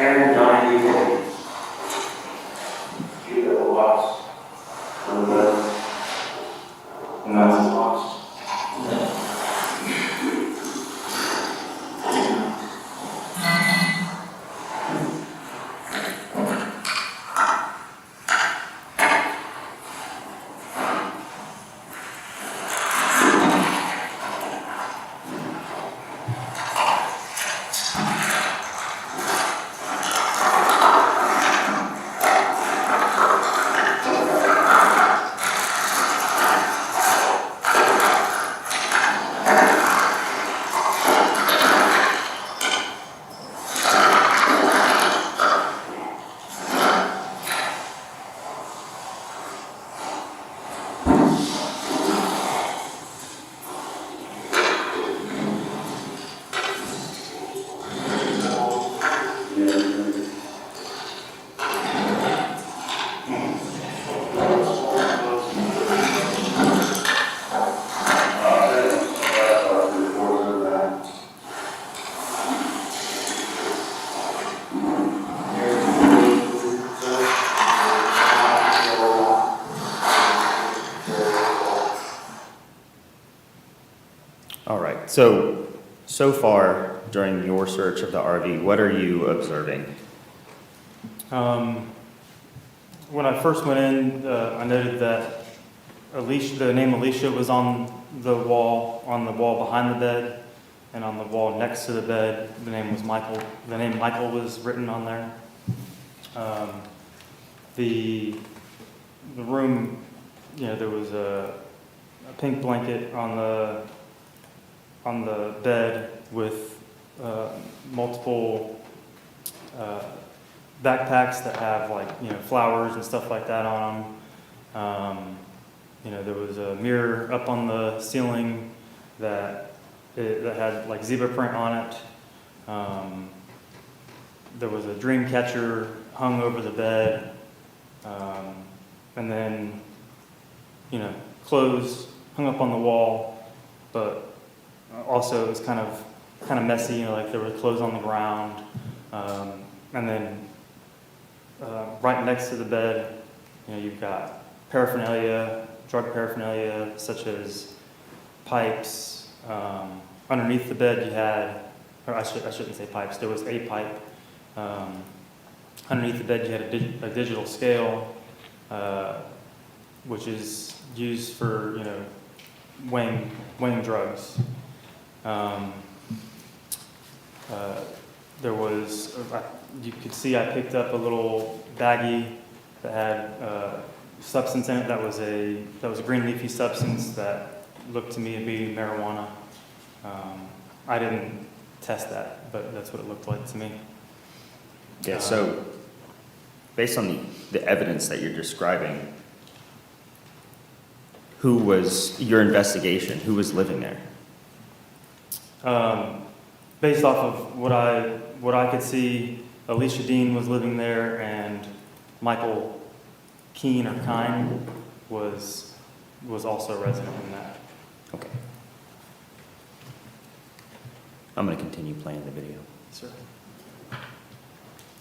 And 90 days. You get lost. And that's lost. All right, so far during your search of the RV, what are you observing? When I first went in, I noted that the name Alicia was on the wall behind the bed, and on the wall next to the bed, the name Michael was written on there. The room, there was a pink blanket on the bed with multiple backpacks that have flowers and stuff like that on them. There was a mirror up on the ceiling that had zebra print on it. There was a dream catcher hung over the bed, and then clothes hung up on the wall, but also it was kind of messy, like there were clothes on the ground. And then right next to the bed, you've got paraphernalia, drug paraphernalia, such as pipes. Underneath the bed you had, or I shouldn't say pipes, there was a pipe. Underneath the bed you had a digital scale, which is used for, weighing drugs. There was, you could see I picked up a little baggie that had substance in it that was a green leafy substance that looked to me to be marijuana. I didn't test that, but that's what it looked like to me. Yeah, so based on the evidence that you're describing, who was your investigation? Who was living there? Based off of what I could see, Alicia Dean was living there, and Michael Keene or Kine was also a resident in that. Okay. I'm going to continue playing the video. Sir.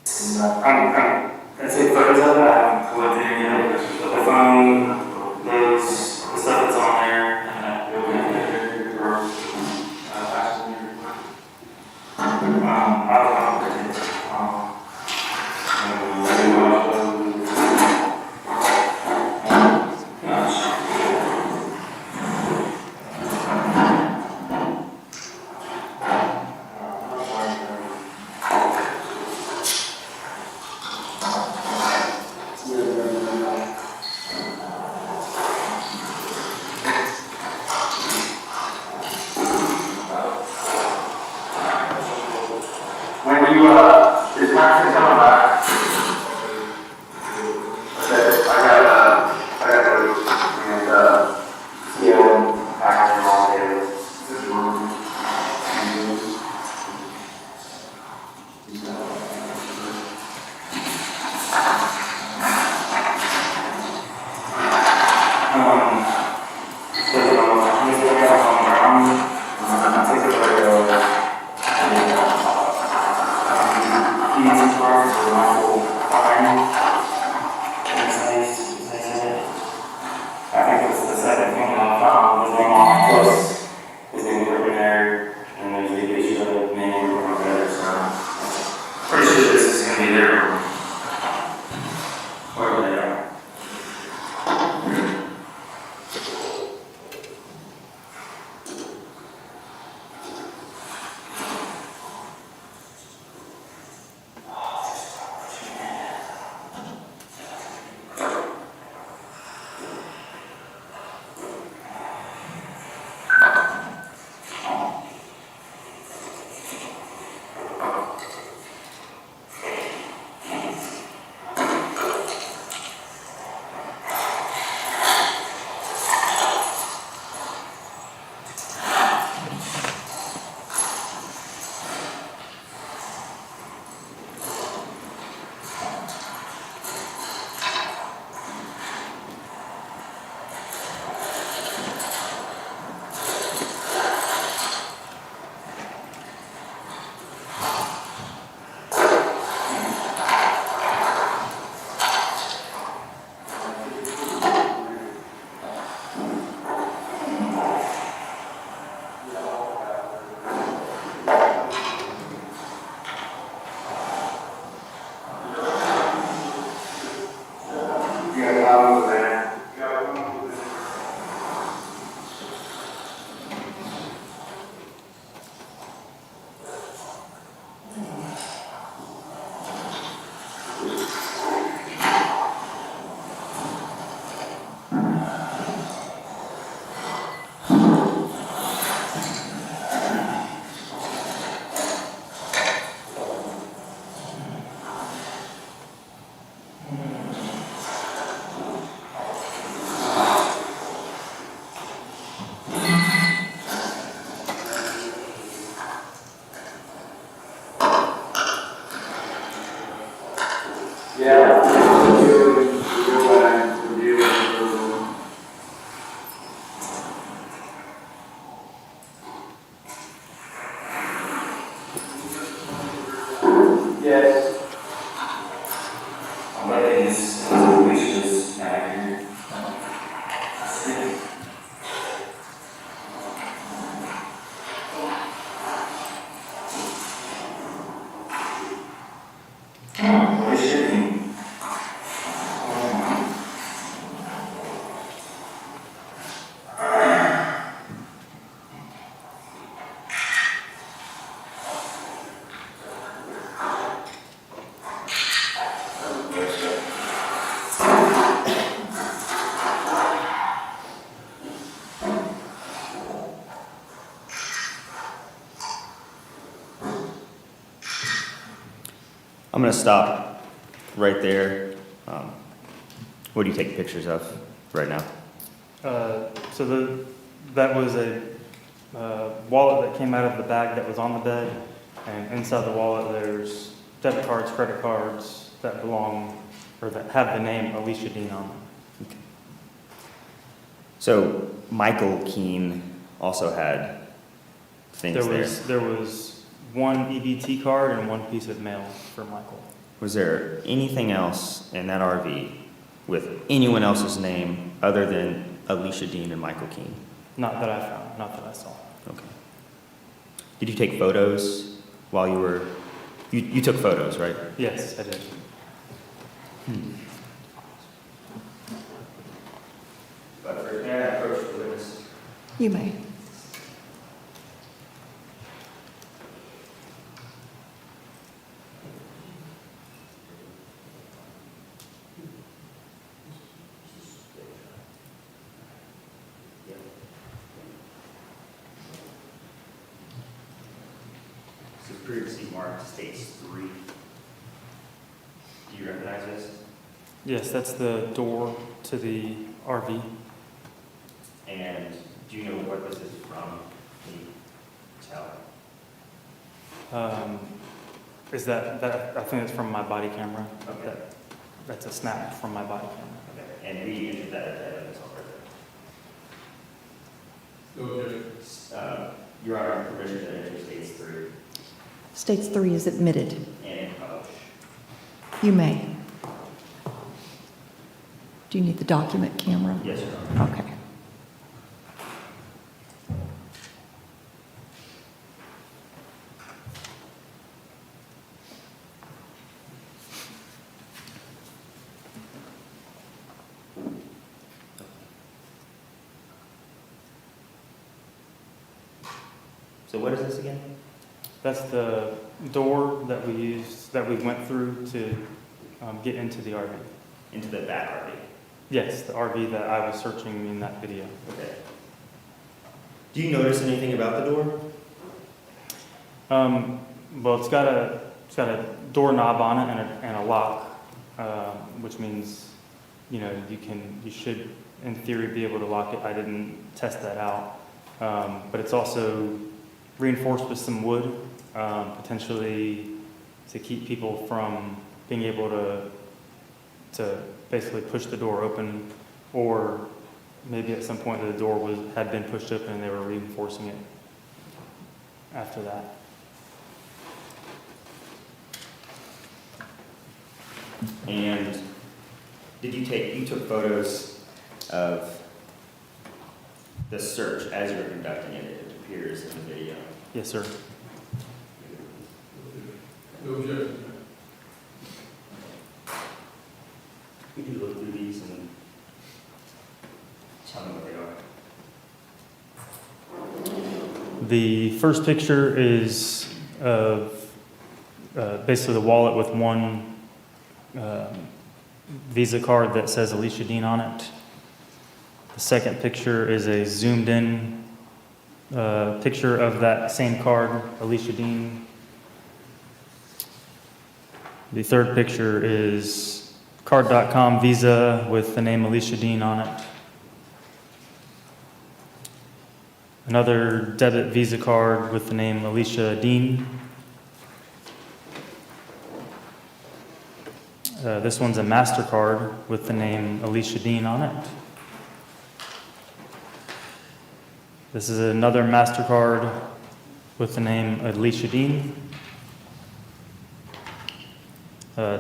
I take photos of it. I haven't collected any of it. The phone, the stuff that's on there, I'm gonna stop right there. What do you take pictures of right now? That was a wallet that came out of the bag that was on the bed, and inside the wallet there's debit cards, credit cards that belong, or that have the name Alicia Dean on them. So Michael Keene also had things there. There was one EBT card and one piece of mail for Michael. Was there anything else in that RV with anyone else's name other than Alicia Dean and Michael Keene? Not that I found, not that I saw. Okay. Did you take photos while you were, you took photos, right? Yes, I did. But may I approach the witness? You may. This is previously marked states 3. Do you recognize this? Yes, that's the door to the RV. And do you know what this is from? Can you tell? Is that, I think it's from my body camera. Okay. That's a snap from my body camera. Okay. And we entered that evidence already. Your Honor, permission to enter states 3 States 3 is admitted. and publish. You may. Do you need the document camera? Yes, Your Honor. Okay. So what is this again? That's the door that we used, that we went through to get into the RV. Into the back RV. Yes, the RV that I was searching in that video. Okay. Do you notice anything about the door? Well, it's got a doorknob on it and a lock, which means, you know, you should, in theory, be able to lock it. I didn't test that out. But it's also reinforced with some wood, potentially to keep people from being able to basically push the door open, or maybe at some point the door had been pushed open and they were reinforcing it after that. And you took photos of the search as you were conducting it, it appears in the video. Yes, sir. No objection. Could you look through these and tell me what they are? The first picture is of basically the wallet with one Visa card that says Alicia Dean on it. The second picture is a zoomed in picture of that same card, Alicia Dean. The third picture is card.com Visa with the name Alicia Dean on it. Another debit Visa card with the name Alicia Dean. This one's a MasterCard with the name Alicia Dean on it. This is another MasterCard with the name Alicia Dean.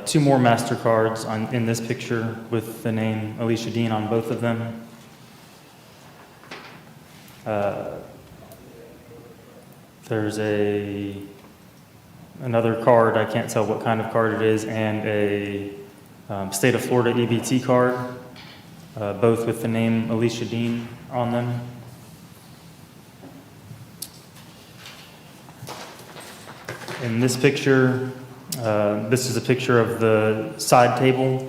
Two more MasterCards in this picture with the name Alicia Dean on both of them. There's another card, I can't tell what kind of card it is, and a state of Florida EBT card, both with the name Alicia Dean on them. In this picture, this is a picture of the side table.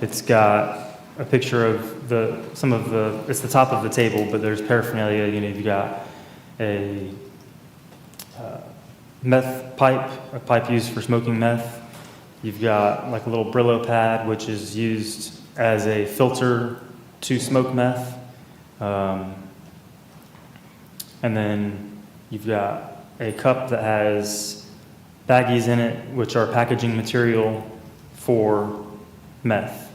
It's got a picture of it's the top of the table, but there's paraphernalia. You know, you've got a meth pipe, a pipe used for smoking meth. You've got like a little Brillo pad, which is used as a filter to smoke meth. And then you've got a cup that has baggies in it, which are packaging material for meth.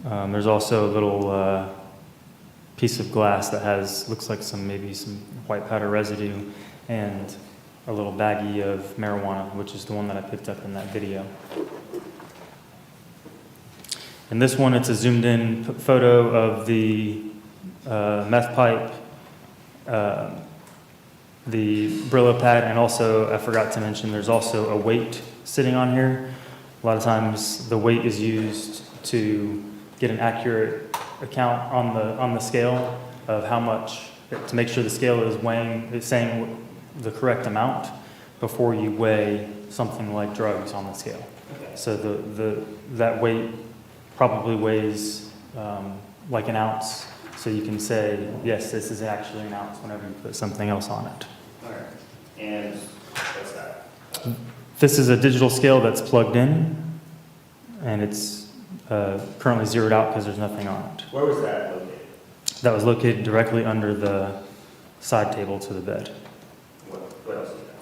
There's also a little piece of glass that looks like maybe some white powder residue, and a little baggie of marijuana, which is the one that I picked up in that video. And this one, it's a zoomed in photo of the meth pipe, the Brillo pad, and also, I forgot to mention, there's also a weight sitting on here. A lot of times the weight is used to get an accurate account on the scale of how much, to make sure the scale is saying the correct amount before you weigh something like drugs on the scale. So that weight probably weighs like an ounce, so you can say, yes, this is actually an ounce whenever you put something else on it. All right. And what's that? This is a digital scale that's plugged in, and it's currently zeroed out because there's nothing on it. Where was that located? That was located directly under the side table to the bed. What else is that?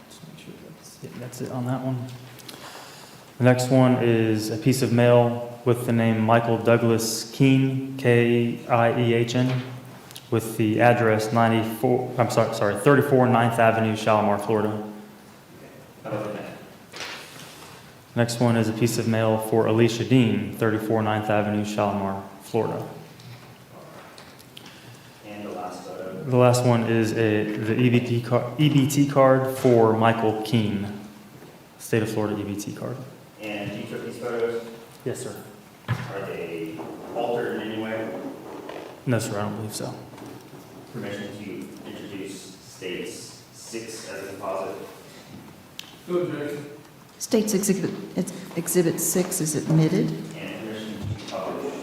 Just make sure that's it on that one. The next one is a piece of mail with the name Michael Douglas Keene, K-I-E-H-N, with the address 34 9th Avenue, Shalimar, Florida. How about that? Next one is a piece of mail for Alicia Dean, 34 9th Avenue, Shalimar, Florida. And the last photo. The last one is the EBT card for Michael Keene, State of Florida EBT card. And you took these photos? Yes, sir. Are they altered in any way? No, sir, I don't believe so. Permission to introduce states 6 as a composite? Go, Jason. State's Exhibit 6 is admitted. And permission to publish?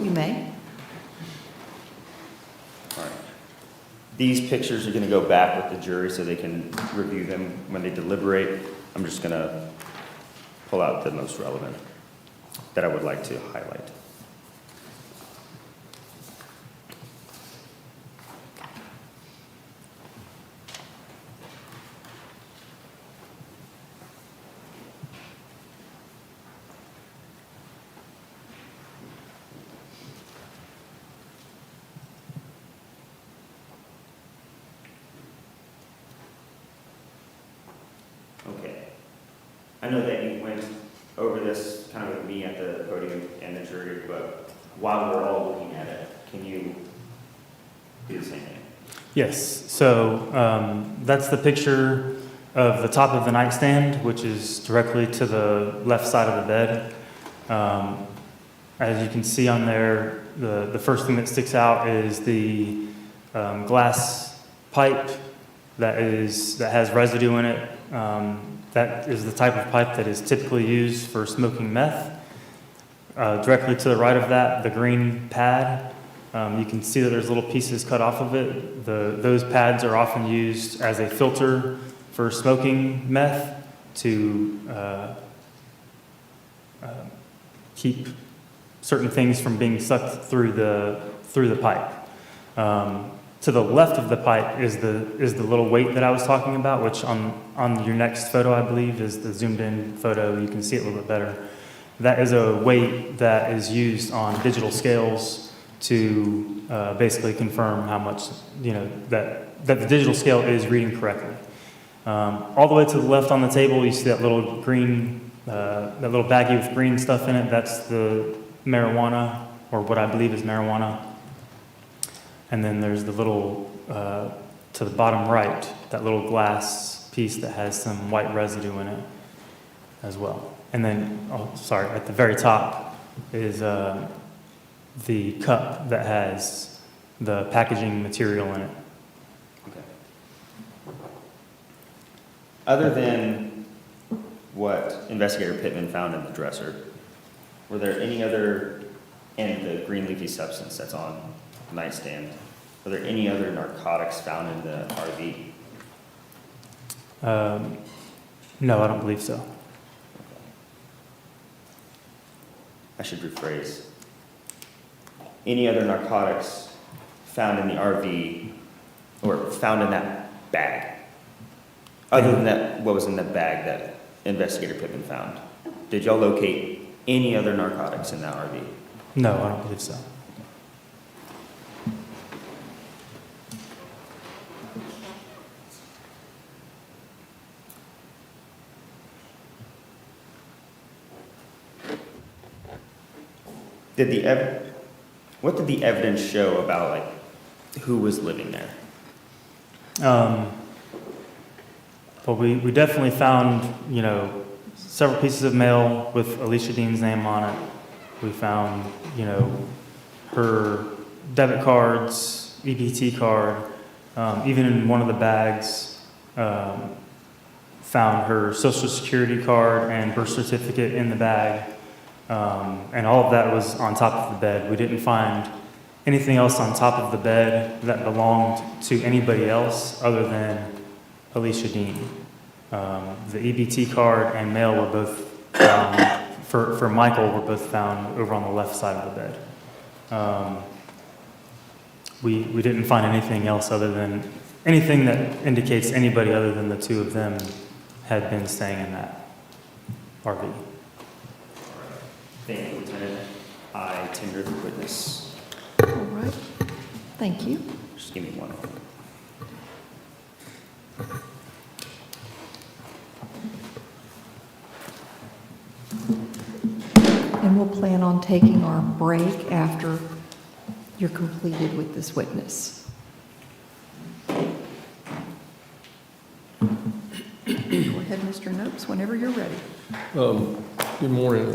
You may. All right. These pictures are going to go back with the jury so they can review them when they deliberate. I'm just going to pull out the most relevant that I would like to highlight. Okay. I know that you went over this kind of with me at the podium and the jury, but while we're all looking at it, can you do the same thing? Yes, so that's the picture of the top of the nightstand, which is directly to the left side of the bed. As you can see on there, the first thing that sticks out is the glass pipe that has residue in it. That is the type of pipe that is typically used for smoking meth. Directly to the right of that, the green pad, you can see that there's little pieces cut off of it. Those pads are often used as a filter for smoking meth to keep certain things from being sucked through the pipe. To the left of the pipe is the little weight that I was talking about, which on your next photo, I believe, is the zoomed in photo. You can see it a little bit better. That is a weight that is used on digital scales to basically confirm how much, that the digital scale is reading correctly. All the way to the left on the table, you see that little green, that little baggie with green stuff in it. That's the marijuana, or what I believe is marijuana. And then there's the little, to the bottom right, that little glass piece that has some white residue in it as well. And then, at the very top is the cup that has the packaging material in it. Okay. Other than what Investigator Pittman found in the dresser, were there any other, and the green leafy substance that's on the nightstand, were there any other narcotics found in the RV? No, I don't believe so. I should rephrase. Any other narcotics found in the RV or found in that bag? Other than that, what was in that bag that Investigator Pittman found? Did y'all locate any other narcotics in that RV? No, I don't believe so. What did the evidence show about, like, who was living there? But we definitely found, several pieces of mail with Alicia Dean's name on it. We found, her debit cards, EBT card, even in one of the bags, found her social security card and birth certificate in the bag. And all of that was on top of the bed. We didn't find anything else on top of the bed that belonged to anybody else other than Alicia Dean. The EBT card and mail were both for Michael were both found over on the left side of the bed. We didn't find anything else other than anything that indicates anybody other than the two of them had been staying in that RV. Thank you, Lieutenant. I tender the witness. All right. Thank you. Just give me one. And we'll plan on taking our break after you're completed with this witness. Go ahead, Mr. Nopes, whenever you're ready. Good morning,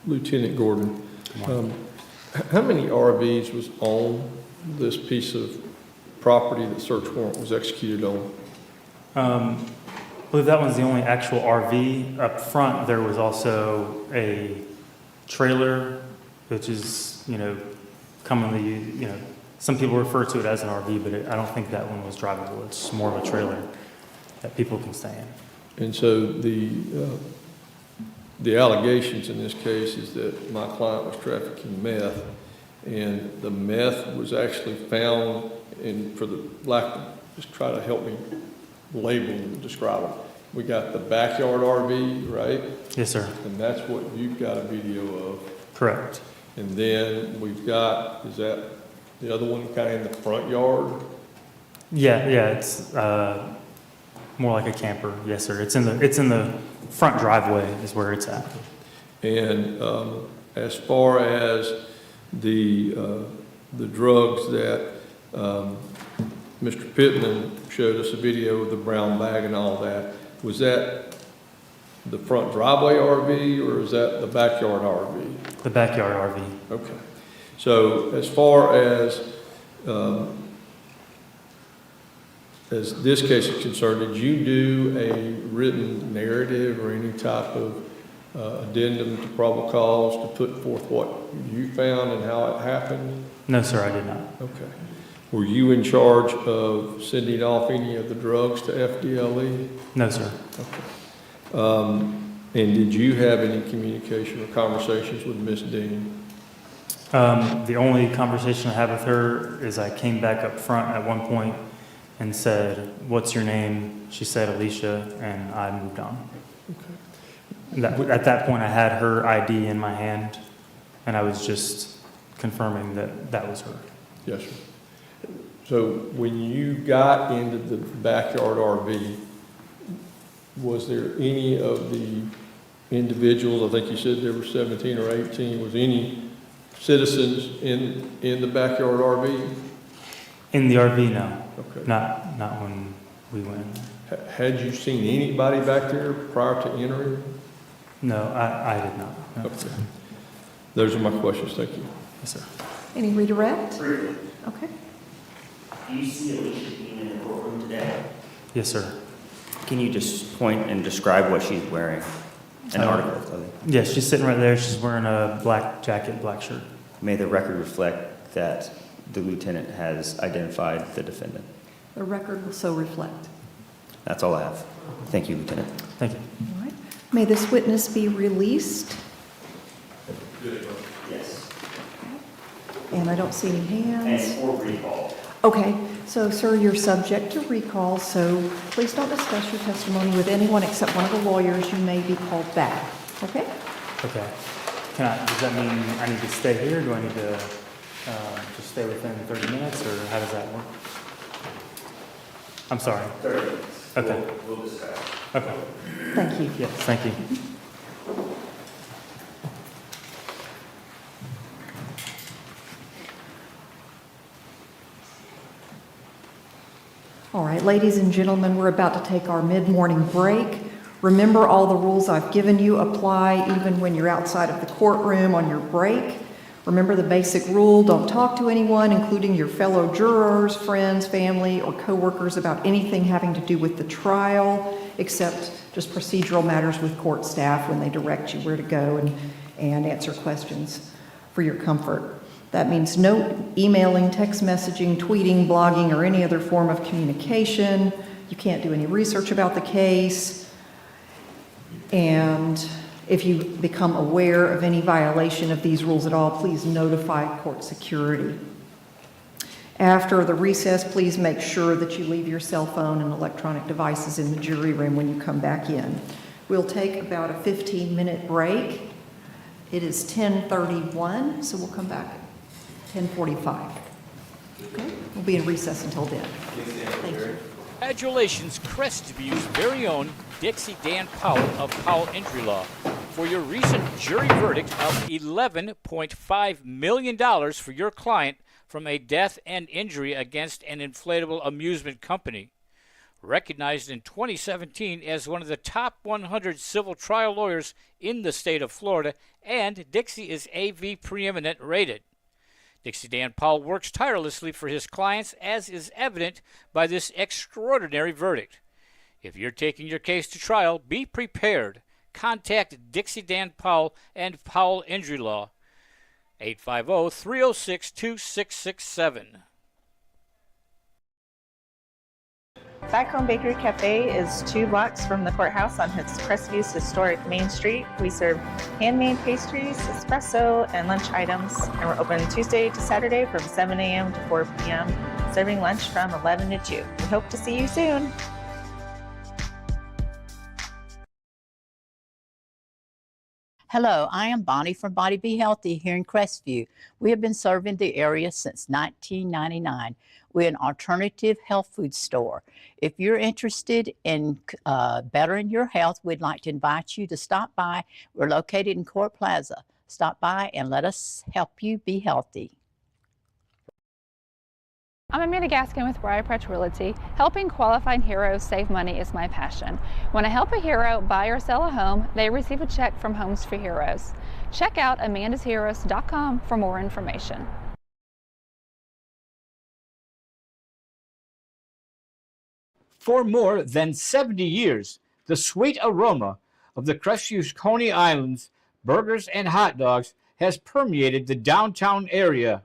Lieutenant Gordon. How many RVs was on this piece of property that search warrant was executed on? I believe that one's the only actual RV. Up front, there was also a trailer, which is, commonly, some people refer to it as an RV, but I don't think that one was drivable. It's more of a trailer that people can stay in. And so the allegations in this case is that my client was trafficking meth, and the meth was actually found, and for the lack of, just try to help me label and describe it. We got the backyard RV, right? Yes, sir. And that's what you've got a video of. Correct. And then we've got, is that the other one kind of in the front yard? Yeah, it's more like a camper. Yes, sir. It's in the front driveway is where it's at. And as far as the drugs that Mr. Pittman showed us a video of the brown bag and all that, was that the front driveway RV or is that the backyard RV? The backyard RV. Okay. So as far as this case is concerned, did you do a written narrative or any type of addendum to probable cause to put forth what you found and how it happened? No, sir, I did not. Okay. Were you in charge of sending off any of the drugs to FDLE? No, sir. Okay. And did you have any communication or conversations with Miss Dean? The only conversation I had with her is I came back up front at one point and said, "What's your name?" She said, "Alicia," and I moved on. Okay. At that point, I had her ID in my hand, and I was just confirming that that was her. Yes, sir. So when you got into the backyard RV, was there any of the individuals, I think you said there were 17 or 18, was any citizens in the backyard RV? In the RV, no. Okay. Not when we went in there. Had you seen anybody back there prior to entering? No, I did not. No. Okay. Those are my questions. Thank you. Yes, sir. Any redirect? Briefly, Okay. do you see Alicia Dean in the courtroom today? Yes, sir. Can you just point and describe what she's wearing? An article of clothing. Yes, she's sitting right there. She's wearing a black jacket, black shirt. May the record reflect that the lieutenant has identified the defendant. The record will so reflect. That's all I have. Thank you, Lieutenant. Thank you. All right. May this witness be released? Yes. And I don't see any hands. for recall. Okay, so sir, you're subject to recall, so please don't discuss your testimony with anyone except one of the lawyers. You may be called back, okay? Okay. Does that mean I need to stay here? Do I need to just stay within 30 minutes, or how does that work? I'm sorry. 30 minutes. Okay. We'll discuss. Okay. Thank you. Yes, thank you. All right, ladies and gentlemen, we're about to take our mid-morning break. Remember, all the rules I've given you apply even when you're outside of the courtroom on your break. Remember the basic rule: don't talk to anyone, including your fellow jurors, friends, family, or coworkers, about anything having to do with the trial, except just procedural matters with court staff when they direct you where to go and answer questions for your comfort. That means no emailing, text messaging, tweeting, blogging, or any other form of communication. You can't do any research about the case. And if you become aware of any violation of these rules at all, please notify court security. After the recess, please make sure that you leave your cell phone and electronic devices in the jury room when you come back in. We'll take about a 15-minute break. It is 10:31, so we'll come back at 10:45. Okay? We'll be in recess until then. Thank you. Congratulations, Crestview very own Dixie Dan Powell of Powell Injury Law for your recent jury verdict of $11.5 million for your client from a death and injury against an inflatable amusement company. Recognized in 2017 as one of the top 100 civil trial lawyers in the state of Florida, and Dixie is AV preeminent rated. Dixie Dan Powell works tirelessly for his clients, as is evident by this extraordinary verdict. If you're taking your case to trial, be prepared. Contact Dixie Dan Powell and Powell Injury Law, 850-306-2667. Back Home Bakery Cafe is 2 blocks from the courthouse on Crestview's historic Main Street. We serve handmade pastries, espresso, and lunch items, and we're open Tuesday to Saturday from 7 a.m. to 4 p.m., serving lunch from 11 to 2. We hope to see you soon. Hello, I am Bonnie from Body Be Healthy here in Crestview. We have been serving the area since 1999. We're an alternative health food store. If you're interested in bettering your health, we'd like to invite you to stop by. We're located in Court Plaza. Stop by and let us help you be healthy. I'm Amanda Gaskin with Briarpatch Realty. Helping qualified heroes save money is my passion. When I help a hero buy or sell a home, they receive a check from Homes for Heroes. Check out amandasheroes.com for more information. For more than 70 years, the sweet aroma of the Crestview Coney Islands burgers and hot dogs has permeated the downtown area.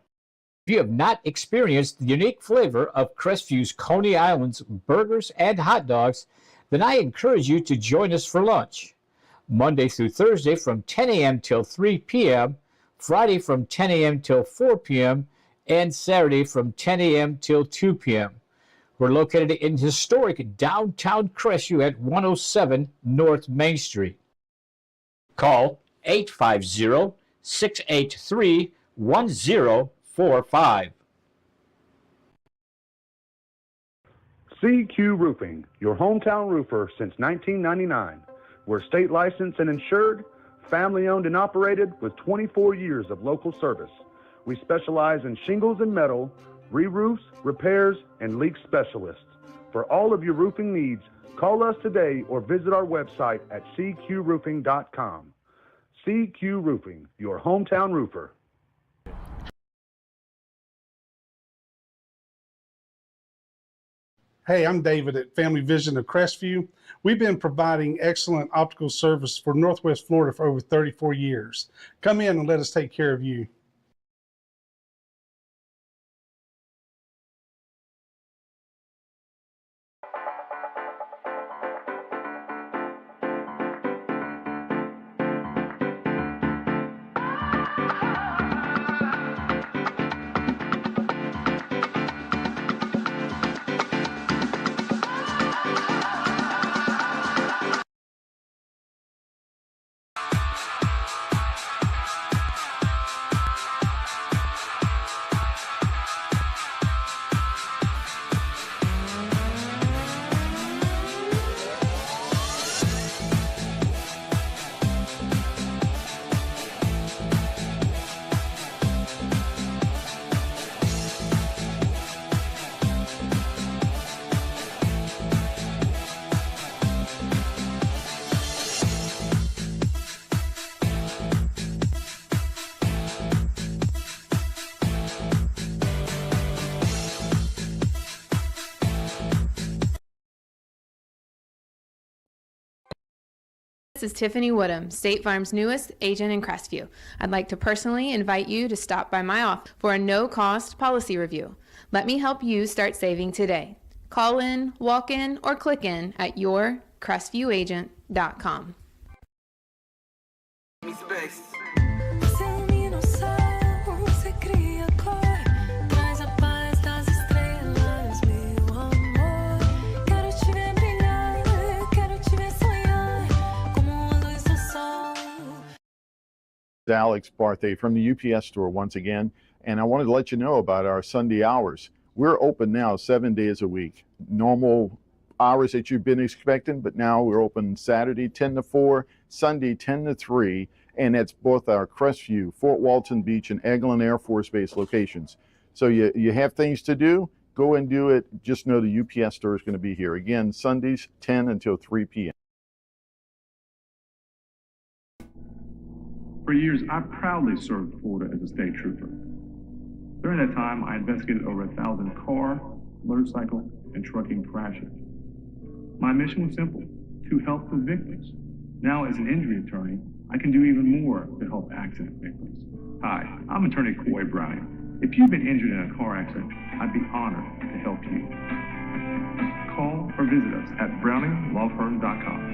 If you have not experienced the unique flavor of Crestview's Coney Islands burgers and hot dogs, then I encourage you to join us for lunch. Monday through Thursday from 10 a.m. till 3 p.m., Friday from 10 a.m. till 4 p.m., and Saturday from 10 a.m. till 2 p.m. We're located in historic downtown Crestview at 107 North Main Street. Call 850-683-1045. CQ Roofing, your hometown roofer since 1999. We're state licensed and insured, family owned and operated with 24 years of local service. We specialize in shingles and metal, re-roofs, repairs, and leak specialists. For all of your roofing needs, call us today or visit our website at cqroofing.com. CQ Roofing, your hometown roofer. Hey, I'm David at Family Vision of Crestview. We've been providing excellent optical service for Northwest Florida for over 34 years. Come in and let us take care of you. this is Tiffany Woodham, State Farm's newest agent in Crestview. I'd like to personally invite you to stop by my office for a no-cost policy review. Let me help you start saving today. Call in, walk in, or click in at yourcrestviewagent.com. Alex Barthay from the UPS store once again, and I wanted to let you know about our Sunday hours. We're open now 7 days a week. Normal hours that you've been expecting, but now we're open Saturday 10 to 4, Sunday 10 to 3, and it's both our Crestview, Fort Walton Beach, and Eglin Air Force Base locations. So you have things to do, go and do it. Just know the UPS store is going to be here. Again, Sundays 10 until 3 p.m. For years, I proudly served Florida as a state trooper. During that time, I investigated over 1,000 car, motorcycle, and trucking crashes. My mission was simple, to help the victims. Now, as an injury attorney, I can do even more to help accident victims. Hi, I'm attorney Coy Browning. If you've been injured in a car accident, I'd be honored to help you. Call or visit us at browninglawfirm.com.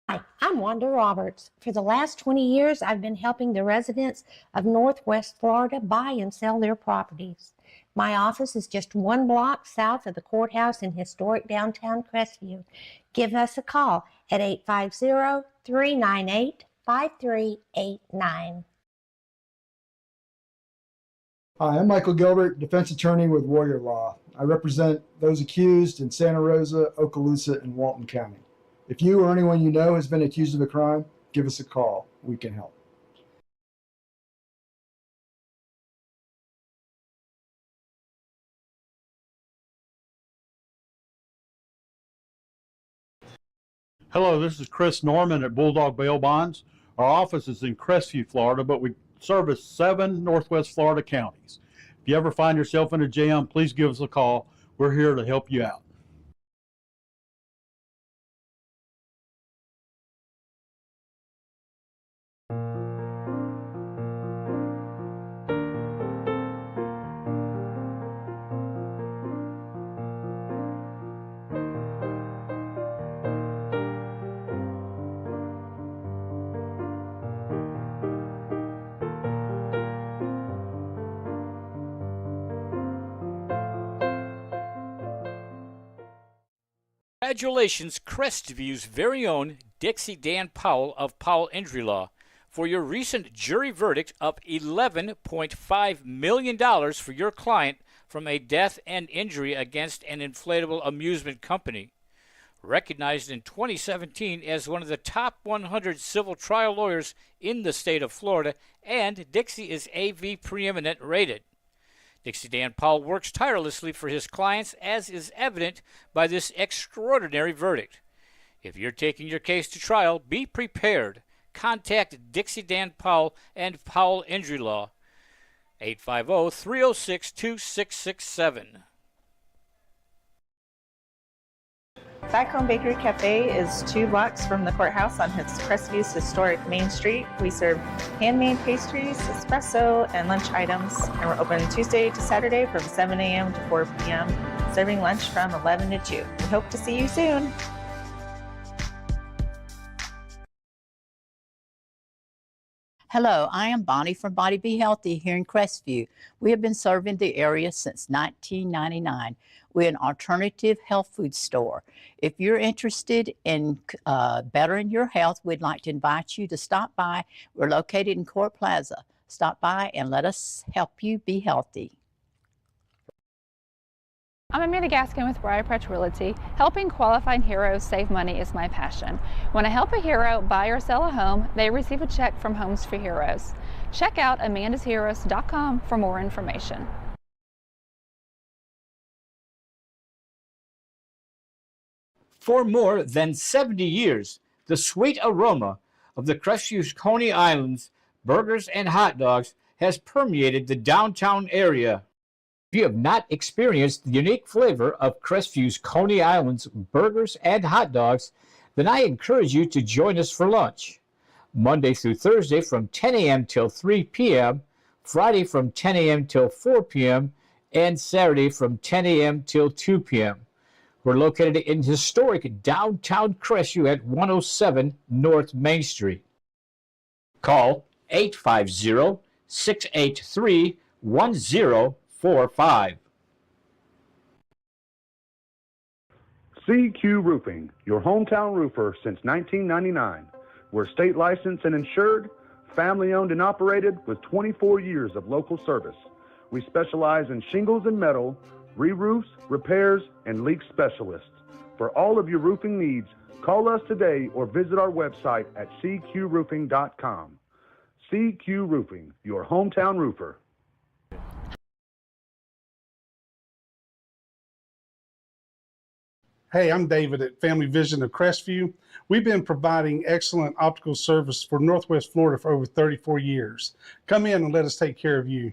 Hi, I'm Wanda Roberts. For the last 20 years, I've been helping the residents of Northwest Florida buy and sell their properties. My office is just 1 block south of the courthouse in historic downtown Crestview. Give us a call at 850-398-5389. Hi, I'm Michael Gilbert, defense attorney with Warrior Law. I represent those accused in Santa Rosa, Okaloosa, and Walton County. If you or anyone you know has been accused of a crime, give us a call. We can help. Hello, this is Chris Norman at Bulldog Bail Bonds. Our office is in Crestview, Florida, but we service 7 Northwest Florida counties. If you ever find yourself in a jam, please give us a call. We're here to help you out. Congratulations, Crestview's very own Dixie Dan Powell of Powell Injury Law, for your recent jury verdict of $11.5 million for your client from a death and injury against an inflatable amusement company. Recognized in 2017 as one of the top 100 civil trial lawyers in the state of Florida, and Dixie is AV preeminent rated. Dixie Dan Powell works tirelessly for his clients, as is evident by this extraordinary verdict. If you're taking your case to trial, be prepared. Contact Dixie Dan Powell and Powell Injury Law, 850-306-2667. Back Home Bakery Cafe is 2 blocks from the courthouse on Crestview historic Main Street. We serve handmade pastries, espresso, and lunch items, and we're open Tuesday to Saturday from 7 a.m. to 4 p.m., serving lunch from 11 to 2. We hope to see you soon. Hello, I am Bonnie from Body Be Healthy here in Crestview. We have been serving the area since 1999. We're an alternative health food store. If you're interested in bettering your health, we'd like to invite you to stop by. We're located in Court Plaza. Stop by and let us help you be healthy. I'm Amanda Gaskin with warriprech Realty. Helping qualified heroes save money is my passion. When I help a hero buy or sell a home, they receive a check from Homes for Heroes. Check out amandasheroes.com for more information. For more than 70 years, the sweet aroma of the Crestview's Coney Islands burgers and hot dogs has permeated the downtown area. If you have not experienced the unique flavor of Crestview's Coney Islands burgers and hot dogs, then I encourage you to join us for lunch. Monday through Thursday from 10 a.m. till 3 p.m., Friday from 10 a.m. till 4 p.m., and Saturday from 10 a.m. till 2 p.m. We're located in historic downtown Crestview at 107 North Main Street. Call 850-683-1045. CQ Roofing, your hometown roofer since 1999. We're state licensed and insured, family owned and operated with 24 years of local service. We specialize in shingles and metal, re-roofs, repairs, and leak specialists. For all of your roofing needs, call us today or visit our website at cqroofing.com. CQ Roofing, your hometown roofer. Hey, I'm David at Family Vision of Crestview. We've been providing excellent optical service for Northwest Florida for over 34 years. Come in and let us take care of you.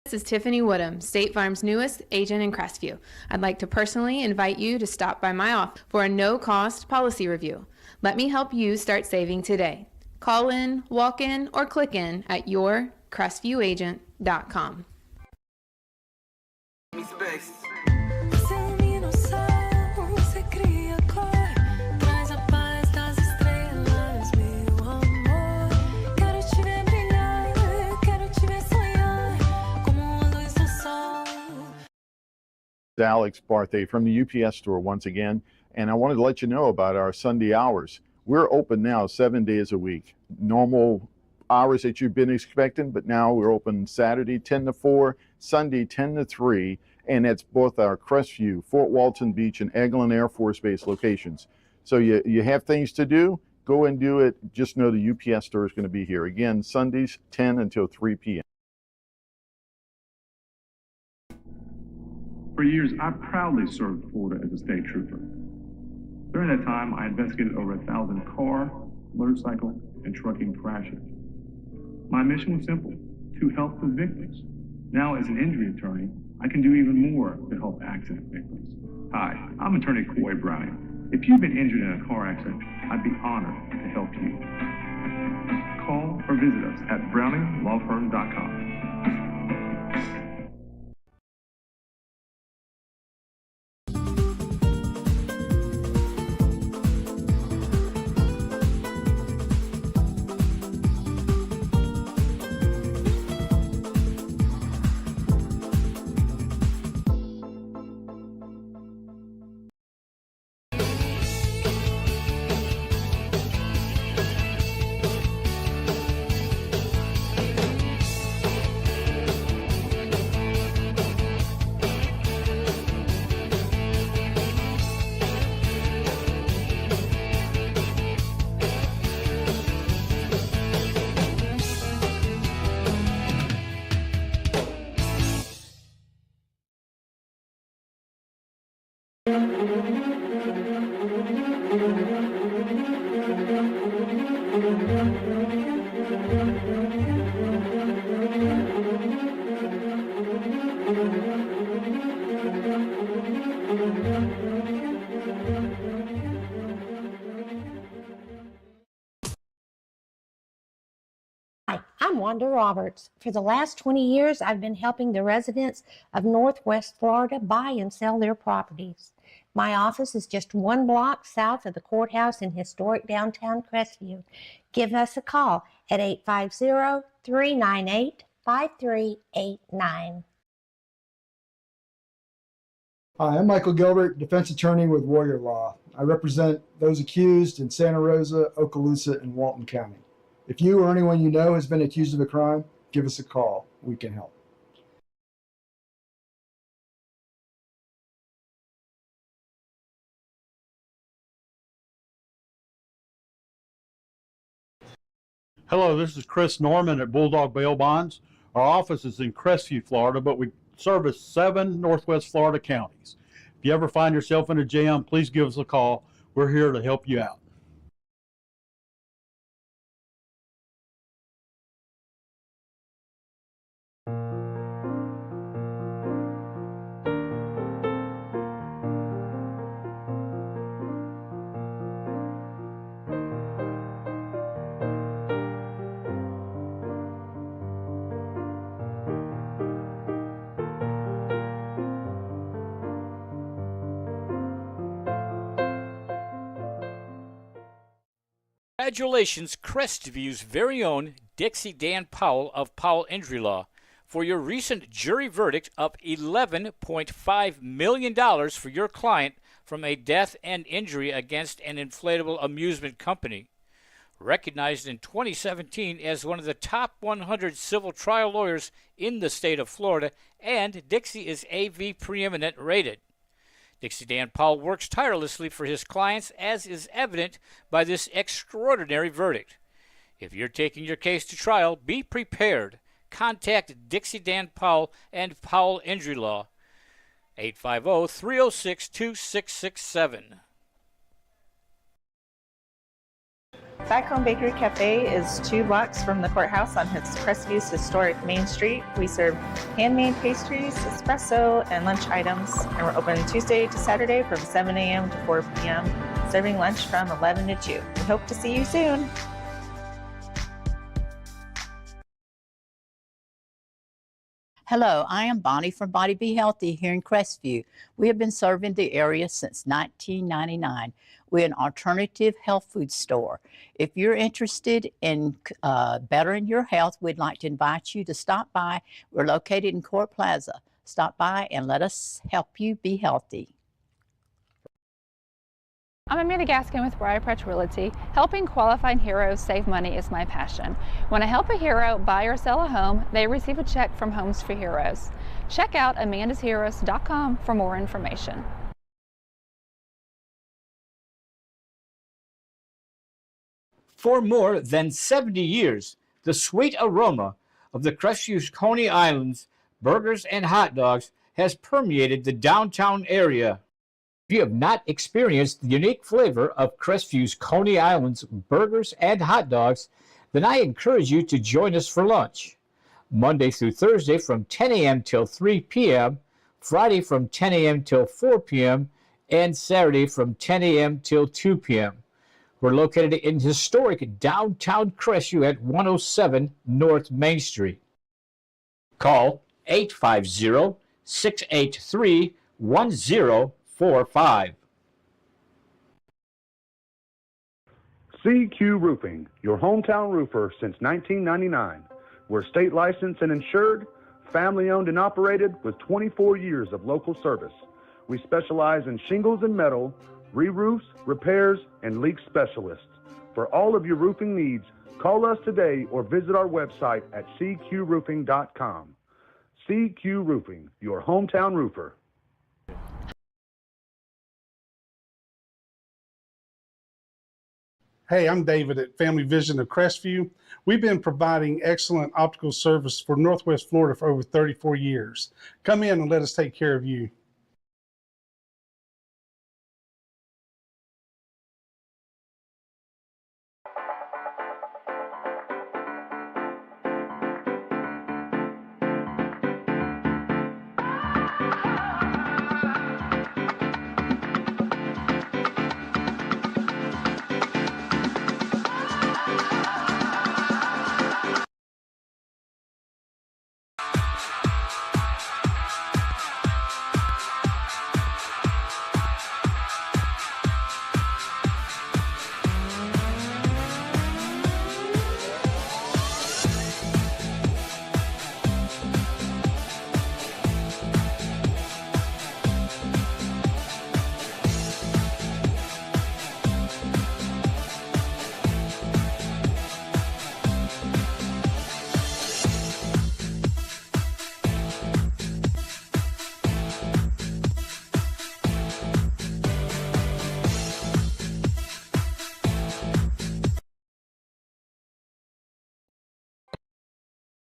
This is Tiffany Woodham, State Farm's newest agent in Crestview. I'd like to personally invite you to stop by my office for a no-cost policy review. Let me help you start saving today. Call in, walk in, or click in at yourcrestviewagent.com. Alex Barthay from the UPS store once again, and I wanted to let you know about our Sunday hours. We're open now 7 days a week. Normal hours that you've been expecting, but now we're open Saturday 10 to 4, Sunday 10 to 3, and it's both our Crestview, Fort Walton Beach, and Eglin Air Force Base locations. So you have things to do, go and do it. Just know the UPS store is going to be here. Again, Sundays 10 until 3 p.m. For years, I proudly served Florida as a state trooper. During that time, I investigated over 1,000 car, motorcycle, and trucking crashes. My mission was simple, to help the victims. Now, as an injury attorney, I can do even more to help accident victims. Hi, I'm attorney Coy Browning. If you've been injured in a car accident, I'd be honored to help you. Call or visit us at browninglawfirm.com. Hi, I'm Wanda Roberts. For the last 20 years, I've been helping the residents of Northwest Florida buy and sell their properties. My office is just one block south of the courthouse in historic downtown Crestview. Give us a call at 850-398-5389. Hi, I'm Michael Gilbert, defense attorney with Warrior Law. I represent those accused in Santa Rosa, Okaloosa, and Walton County. If you or anyone you know has been accused of a crime, give us a call. We can help. Hello, this is Chris Norman at Bulldog Bail Bonds. Our office is in Crestview, Florida, but we service 7 Northwest Florida counties. If you ever find yourself in a jam, please give us a call. We're here to help you out. Congratulations, Crestview's very own Dixie Dan Powell of Powell Injury Law, for your recent jury verdict of $11.5 million for your client from a death and injury against an inflatable amusement company. Recognized in 2017 as one of the top 100 civil trial lawyers in the state of Florida, and Dixie is AV preeminent rated. Dixie Dan Powell works tirelessly for his clients, as is evident by this extraordinary verdict. If you're taking your case to trial, be prepared. Contact Dixie Dan Powell and Powell Injury Law, 850-306-2667. Back Home Bakery Cafe is 2 blocks from the courthouse on Crestview's historic Main Street. We serve handmade pastries, espresso, and lunch items, and we're open Tuesday to Saturday from 7 a.m. to 4 p.m., serving lunch from 11 to 2. We hope to see you soon. Hello, I am Bonnie from Body Be Healthy here in Crestview. We have been serving the area since 1999. We're an alternative health food store. If you're interested in bettering your health, we'd like to invite you to stop by. We're located in Court Plaza. Stop by and let us help you be healthy. I'm Amanda Gaskin with Briarpatch Realty. Helping qualified heroes save money is my passion. When I help a hero buy or sell a home, they receive a check from Homes for Heroes. Check out amandasheroes.com for more information. For more than 70 years, the sweet aroma of the Crestview's Coney Islands burgers and hot dogs has permeated the downtown area. If you have not experienced the unique flavor of Crestview's Coney Islands burgers and hot dogs, then I encourage you to join us for lunch. Monday through Thursday from 10 a.m. till 3 p.m., Friday from 10 a.m. till 4 p.m., and Saturday from 10 a.m. till 2 p.m. We're located in historic downtown Crestview at 107 North Main Street. Call 850-683-1045. CQ Roofing, your hometown roofer since 1999. We're state licensed and insured, family owned and operated with 24 years of local service. We specialize in shingles and metal, re-roofs, repairs, and leak specialists. For all of your roofing needs, call us today or visit our website at cqroofing.com. CQ Roofing, your hometown roofer. Hey, I'm David at Family Vision of Crestview. We've been providing excellent optical service for Northwest Florida for over 34 years. Come in and let us take care of you.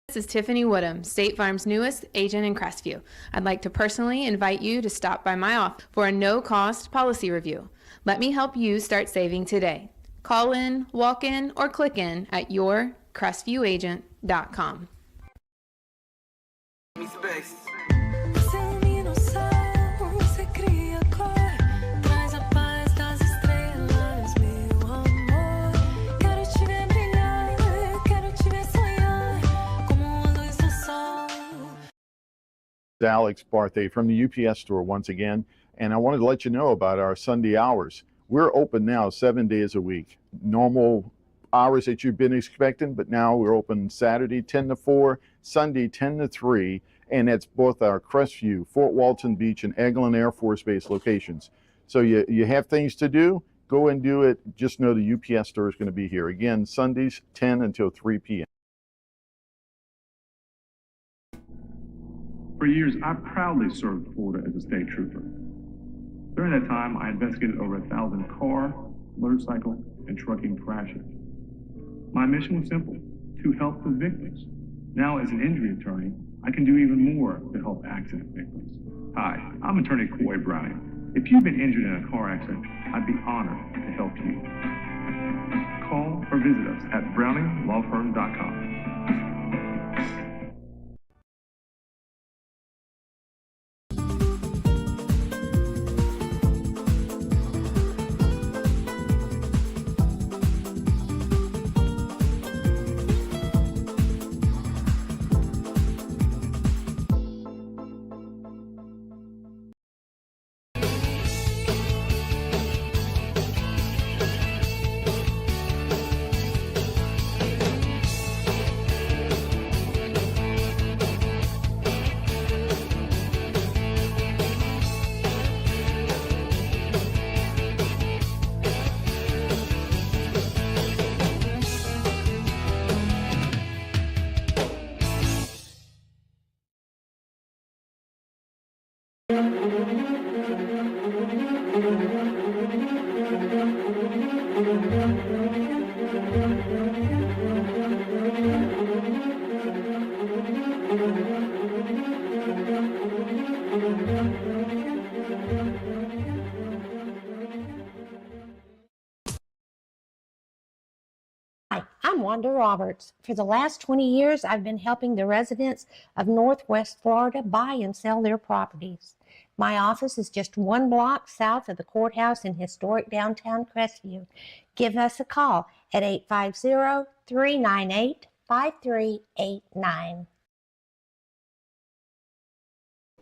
This is Tiffany Woodham, State Farm's newest agent in Crestview. I'd like to personally invite you to stop by my office for a no-cost policy review. Let me help you start saving today. Call in, walk in, or click in at yourcrestview.agent.com. Alex Barthay from the UPS store once again, and I wanted to let you know about our Sunday hours. We're open now 7 days a week. Normal hours that you've been expecting, but now we're open Saturday 10 to 4, Sunday 10 to 3, and that's both our Crestview, Fort Walton Beach, and Eglin Air Force Base locations. So you have things to do, go and do it. Just know the UPS store is going to be here. Again, Sundays 10 until 3 p.m. For years, I proudly served Florida as a state trooper. During that time, I investigated over 1,000 car, motorcycle, and trucking crashes. My mission was simple, to help the victims. Now, as an injury attorney, I can do even more to help accident victims. Hi, I'm attorney Coy Browning. If you've been injured in a car accident, I'd be honored to help you. Call or visit us at browninglawfirm.com. Hi, I'm Wanda Roberts. For the last 20 years, I've been helping the residents of Northwest Florida buy and sell their properties. My office is just 1 block south of the courthouse in historic downtown Crestview. Give us a call at 850-398-5389.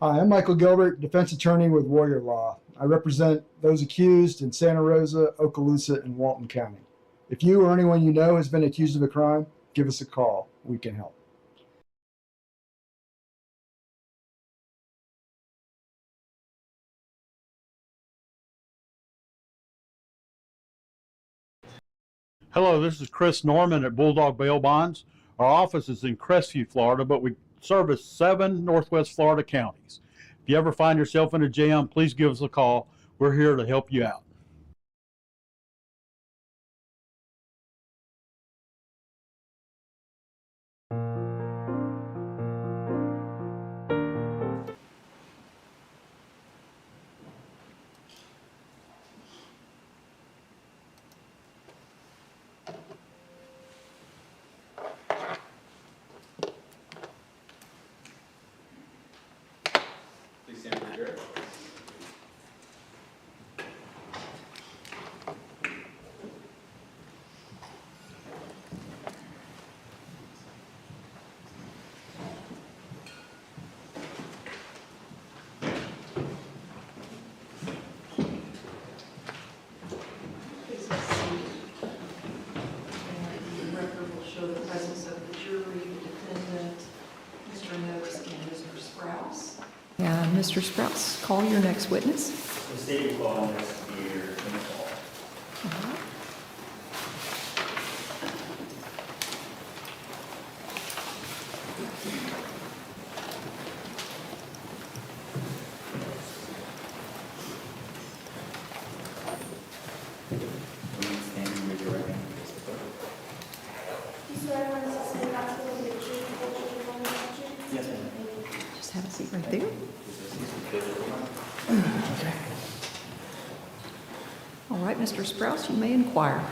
Hi, I'm Michael Gilbert, defense attorney with Warrior Law. I represent those accused in Santa Rosa, Okaloosa, and Walton County. If you or anyone you know has been accused of a crime, give us a call. We can help. Hello, this is Chris Norman at Bulldog Bail Bonds. Our office is in Crestview, Florida, but we service 7 Northwest Florida counties. If you ever find yourself in a jam, please give us a call. We're here to help you out. Please stand for the jury. The record will show the presence of the jury, the defendant, Mr. Noakes, and Mr. Sprouse. Mr. Sprouse, call your next witness. The state will call investigator in the call. Stand and raise your right hand. You swear or testify about to tell the truth, the whole truth, and nothing but the truth? Yes, ma'am. Just have a seat right there. Okay. All right, Mr. Sprouse, you may inquire.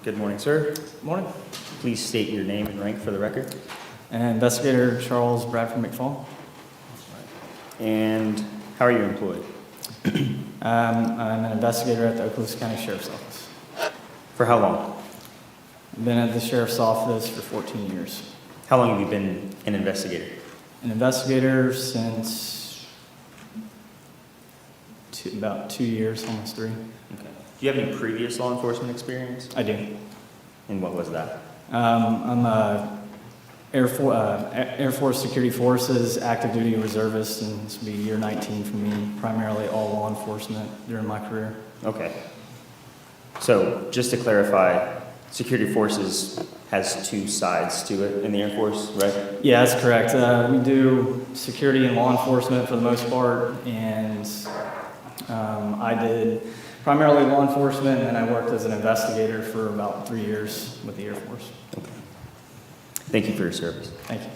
Good morning, sir. Morning. Please state your name and rank for the record. Investigator Charles Bradford McFall. And how are you employed? I'm an investigator at the Okaloosa County Sheriff's Office. For how long? Been at the Sheriff's Office for 14 years. How long have you been an investigator? An investigator since about 2 years, almost 3. Okay. Do you have any previous law enforcement experience? I do. And what was that? I'm a Air Force Security Forces active duty reservist, and this will be year 19 for me, primarily all law enforcement during my career. Okay. So just to clarify, Security Forces has 2 sides to it in the Air Force, right? Yeah, that's correct. We do security and law enforcement for the most part, and I did primarily law enforcement, and I worked as an investigator for about 3 years with the Air Force. Okay. Thank you for your service. Thank you.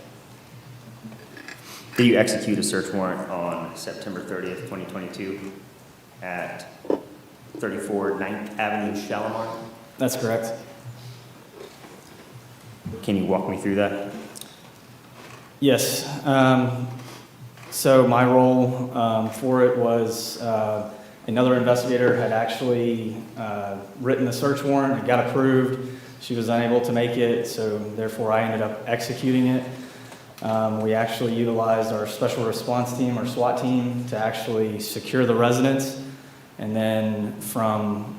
Did you execute a search warrant on September 30th, 2022 at 34 9th Avenue, Shalimar? That's correct. Can you walk me through that? Yes. So my role for it was another investigator had actually written the search warrant. It got approved. She was unable to make it, so therefore I ended up executing it. We actually utilized our special response team, our SWAT team, to actually secure the residence. And then from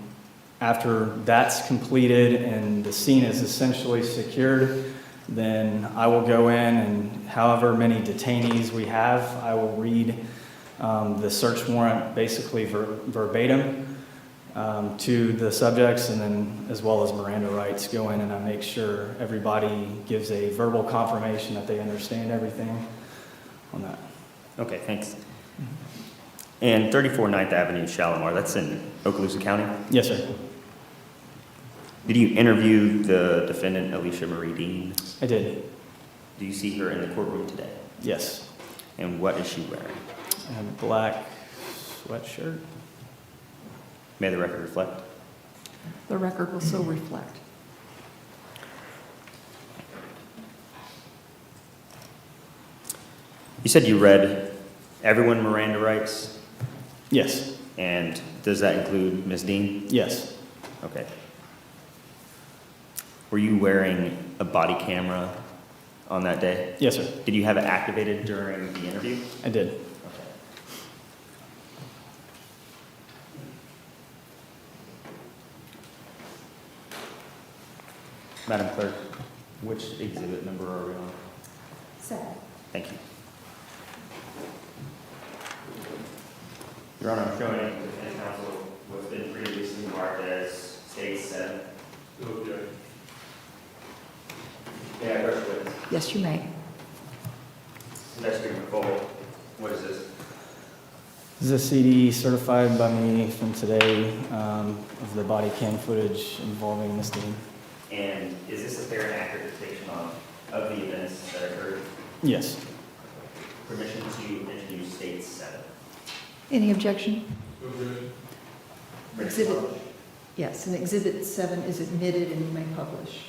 after that's completed and the scene is essentially secured, then I will go in and however many detainees we have, I will read the search warrant basically verbatim to the subjects, and then as well as Miranda rights, go in and I make sure everybody gives a verbal confirmation that they understand everything on that. Okay, thanks. And 34 9th Avenue, Shalimar, that's in Okaloosa County? Yes, sir. Did you interview the defendant, Alicia Marie Dean? I did. Do you see her in the courtroom today? Yes. And what is she wearing? A black sweatshirt. May the record reflect? The record will so reflect. You said you read everyone Miranda rights? Yes. And does that include Ms. Dean? Yes. Okay. Were you wearing a body camera on that day? Yes, sir. Did you have it activated during the interview? I did. Okay. Madam Clerk, which exhibit number are we on? 7. Thank you. Your Honor, I'm showing it to the defense counsel what's been previously marked as state 7. Okay. Yeah, first witness. Yes, you may. Investigator McCall, what is this? This is a CD certified by me from today of the body cam footage involving Ms. Dean. And is this a fair and accurate depiction of the events that occurred? Yes. Permission to introduce state 7. Any objection? Exhibit, yes, and Exhibit 7 is admitted and you may publish.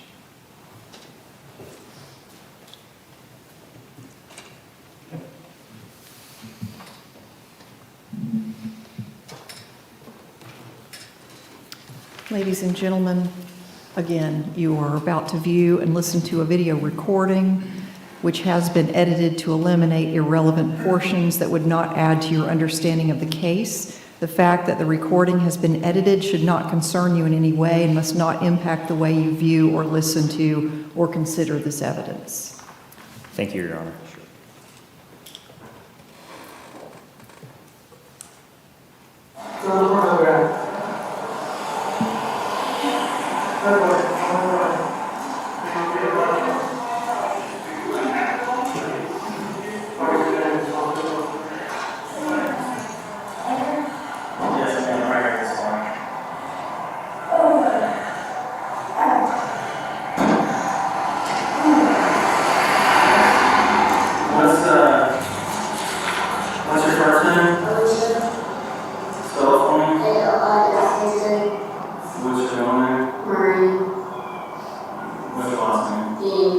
Ladies and gentlemen, again, you are about to view and listen to a video recording which has been edited to eliminate irrelevant portions that would not add to your understanding of the case. The fact that the recording has been edited should not concern you in any way and must not impact the way you view or listen to or consider this evidence. Thank you, Your Honor. What's your first name? Spell it for me. What's your middle name? Marie. What's your last name? Dean.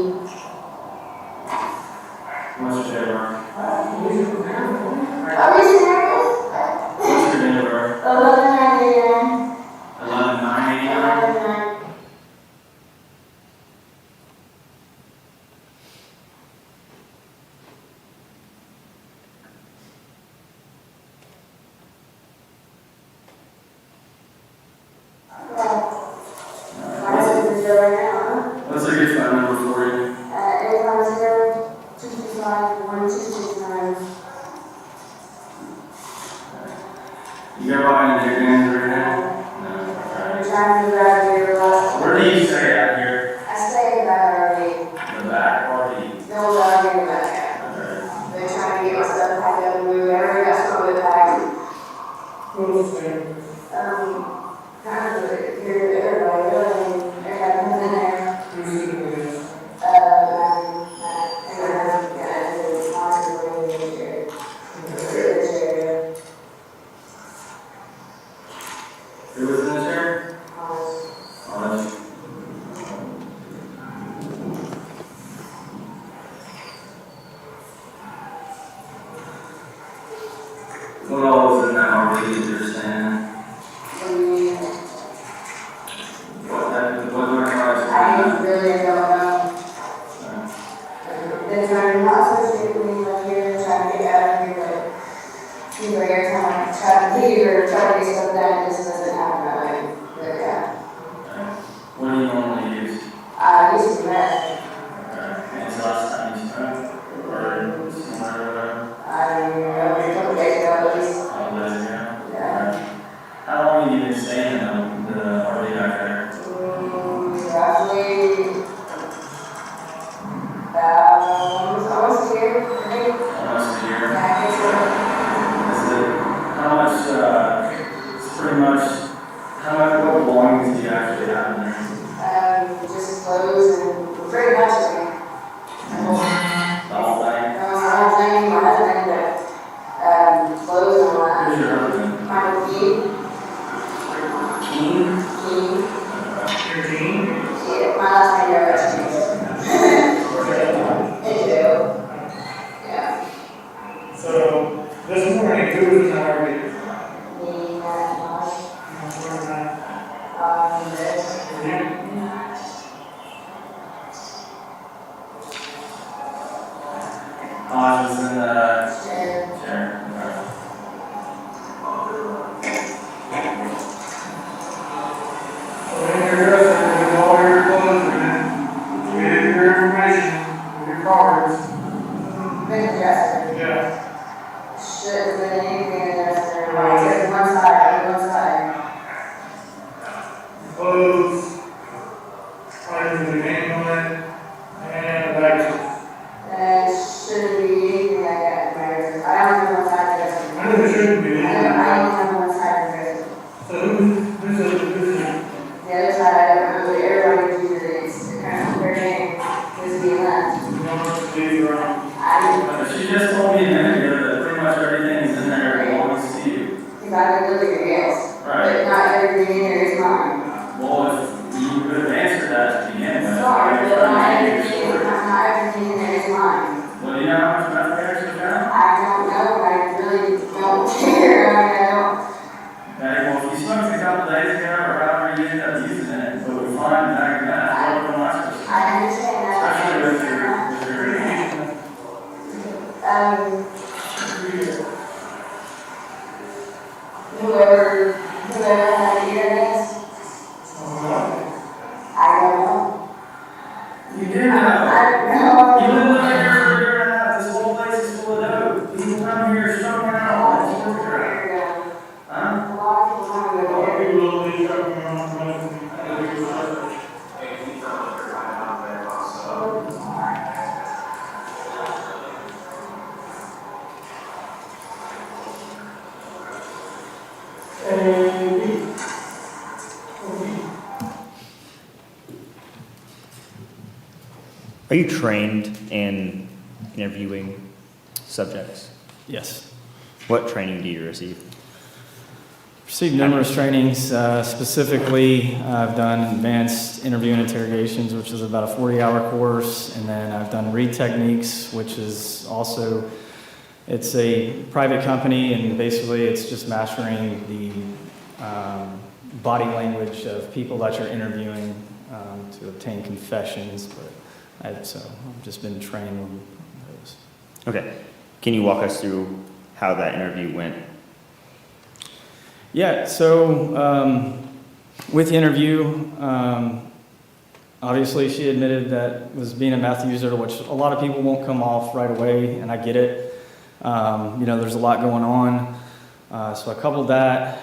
What's your date of birth? Are we serious? What's your date of birth? 11/9/89. 11/9/89. What's a good phone number for you? 850-225-1269. You go by any nicknames right now? No. I'm trying to move out of here. Where do you stay out here? I stay in the back RV. In the back party. No, out here in the back. They're trying to get my stuff packed up and move. Everybody got stuff with packed. Kind of here, everybody comes in there. Who was in the chair? Honest. What all was in that RV that you're saying? What narcotics? I really don't know. They're trying to not associate with me like here, trying to get out of here, but you know, every time I try to leave or try to get stuff done, it just doesn't happen that way. But yeah, What do you normally use? I used to meth. And it's the last time you smoked? Or somewhere or whatever? I don't know, a couple days ago at least. Oh, that's good. Yeah. How long have you been staying in the RV back there? Roughly almost a year, I think. Almost a year. Yeah, I think so. Is it, how much, it's pretty much, what belongings do you actually have in there? Just clothes and pretty much everything. The whole thing? My husband, but clothes and all that. Who's your husband? My Dean. Dean? Dean. Your Dean? Yeah, my last name is James. In jail. Yeah. So this morning, who was in the RV? I was in the chair. Cards. Yeah. Should have been anything adjusted. One side. Clothes. Items of the game on it. And bags. Should be anything like that. I don't know what side adjusted. I know there shouldn't be. I don't know what side adjusted. So who's the other side? I don't know. Everybody uses it. It's kind of very is being left. She just told me a minute ago that pretty much everything is in there that belongs to you. Because I would look at your yes. Right. But not everything in there is mine. Well, if you could have answered that to begin with. Sorry, but not everything in there is mine. Well, do you know how much meth we actually found? I don't know, but I really don't care. I don't. Okay, well, if you smoked a couple days ago or however you ended up using it, but we find the bag of meth, what am I supposed to do? I understand that. Especially with your whoever had the internet, I don't know. You do know. I don't know. You live in here for a year and a half. This whole place is full of dope. People come here smoking out. Let's work it out. Huh? A lot of people come A lot of here. people will be smoking around. Are you trained in interviewing subjects? Yes. What training do you receive? Received numerous trainings. Specifically, I've done advanced interview and interrogations, which is about a 40-hour course, and then I've done read techniques, which is also, it's a private company, and basically it's just mastering the body language of people that you're interviewing to obtain confessions. So I've just been trained on those. Okay. Can you walk us through how that interview went? Yeah, so with the interview, obviously she admitted that was being a meth user, which a lot of people won't come off right away, and I get it. There's a lot going on. So I coupled that.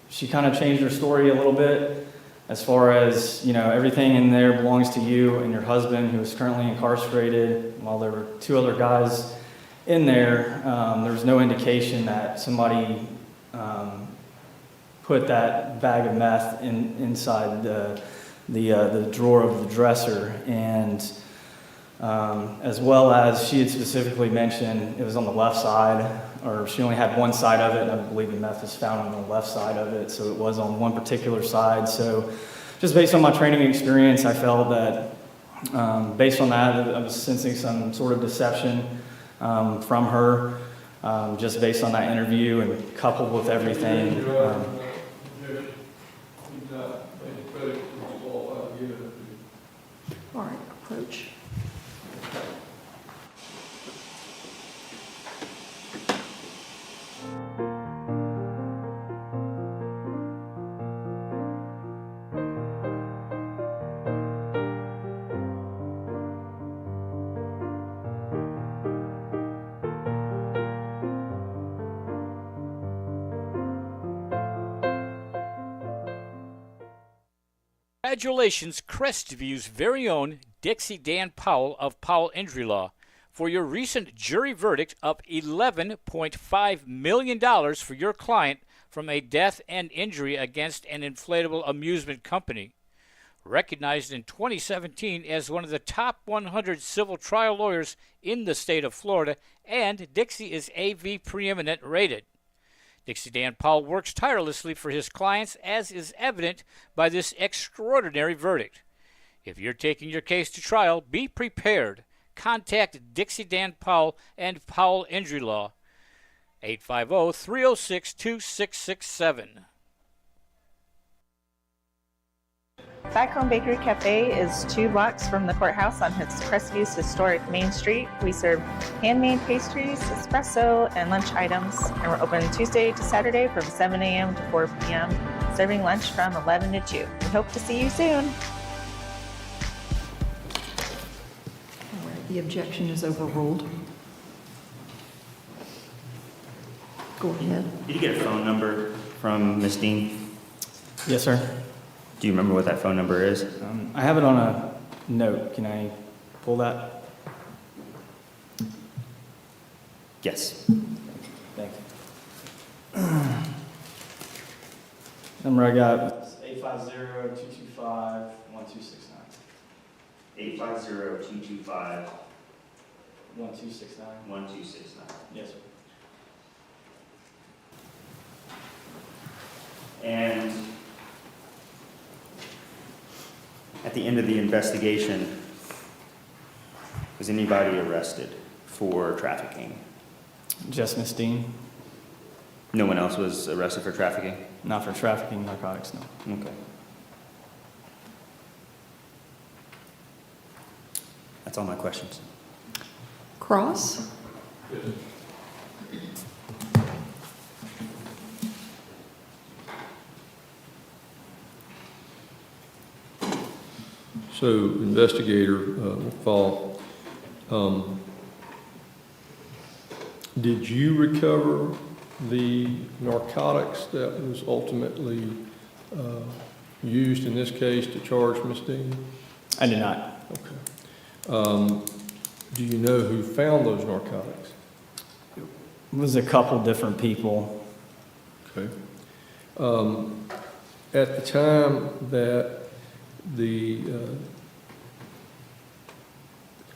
She kind of changed her story a little bit as far as, everything in there belongs to you and your husband, who is currently incarcerated. While there were two other guys in there, there's no indication that somebody put that bag of meth inside the drawer of the dresser. And as well as she had specifically mentioned it was on the left side, or she only had one side of it, and I believe the meth was found on the left side of it, so it was on one particular side. So just based on my training experience, I felt that based on that, I was sensing some sort of deception from her, just based on that interview and coupled with everything. All right, approach. Congratulations, Crestview's very own Dixie Dan Powell of Powell Injury Law, for your recent jury verdict of $11.5 million for your client from a death and injury against an inflatable amusement company. Recognized in 2017 as one of the top 100 civil trial lawyers in the state of Florida, and Dixie is AV preeminent rated. Dixie Dan Powell works tirelessly for his clients, as is evident by this extraordinary verdict. If you're taking your case to trial, be prepared. contact Dixie Dan Powell and Powell Injury Law. 850-306-2667. Back Home Bakery Cafe is 2 blocks from the courthouse on Crestview historic Main Street. We serve handmade pastries, espresso, and lunch items, and we're open Tuesday to Saturday from 7 a.m. to 4 p.m., serving lunch from 11 to 2. We hope to see you soon. All right, the objection is overruled. Go ahead. Did you get a phone number from Ms. Dean? Yes, sir. Do you remember what that phone number is? I have it on a note. Can I pull that? Yes. Thank you. Number I got is 850-225-1269. 850-225-1269. 1269. 1269. Yes, sir. And at the end of the investigation, was anybody arrested for trafficking? Just Miss Dean? No one else was arrested for trafficking? Not for trafficking narcotics, no. Okay. That's all my questions. Cross? So, Investigator McFall, did you recover the narcotics that was ultimately used in this case to charge Ms. Dean? I did not. Okay. Do you know who found those narcotics? It was a couple different people. Okay. At the time that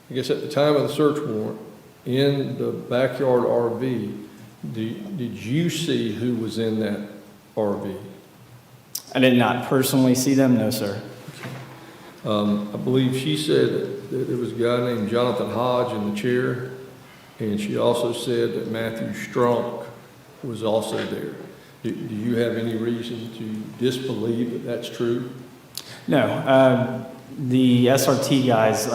I guess at the time of the search warrant, in the backyard RV, did you see who was in that RV? I did not personally see them, no, sir. I believe she said that there was a guy named Jonathan Hodge in the chair, and she also said that Matthew Strunk was also there. Do you have any reason to disbelieve that that's true? No. The SRT guys,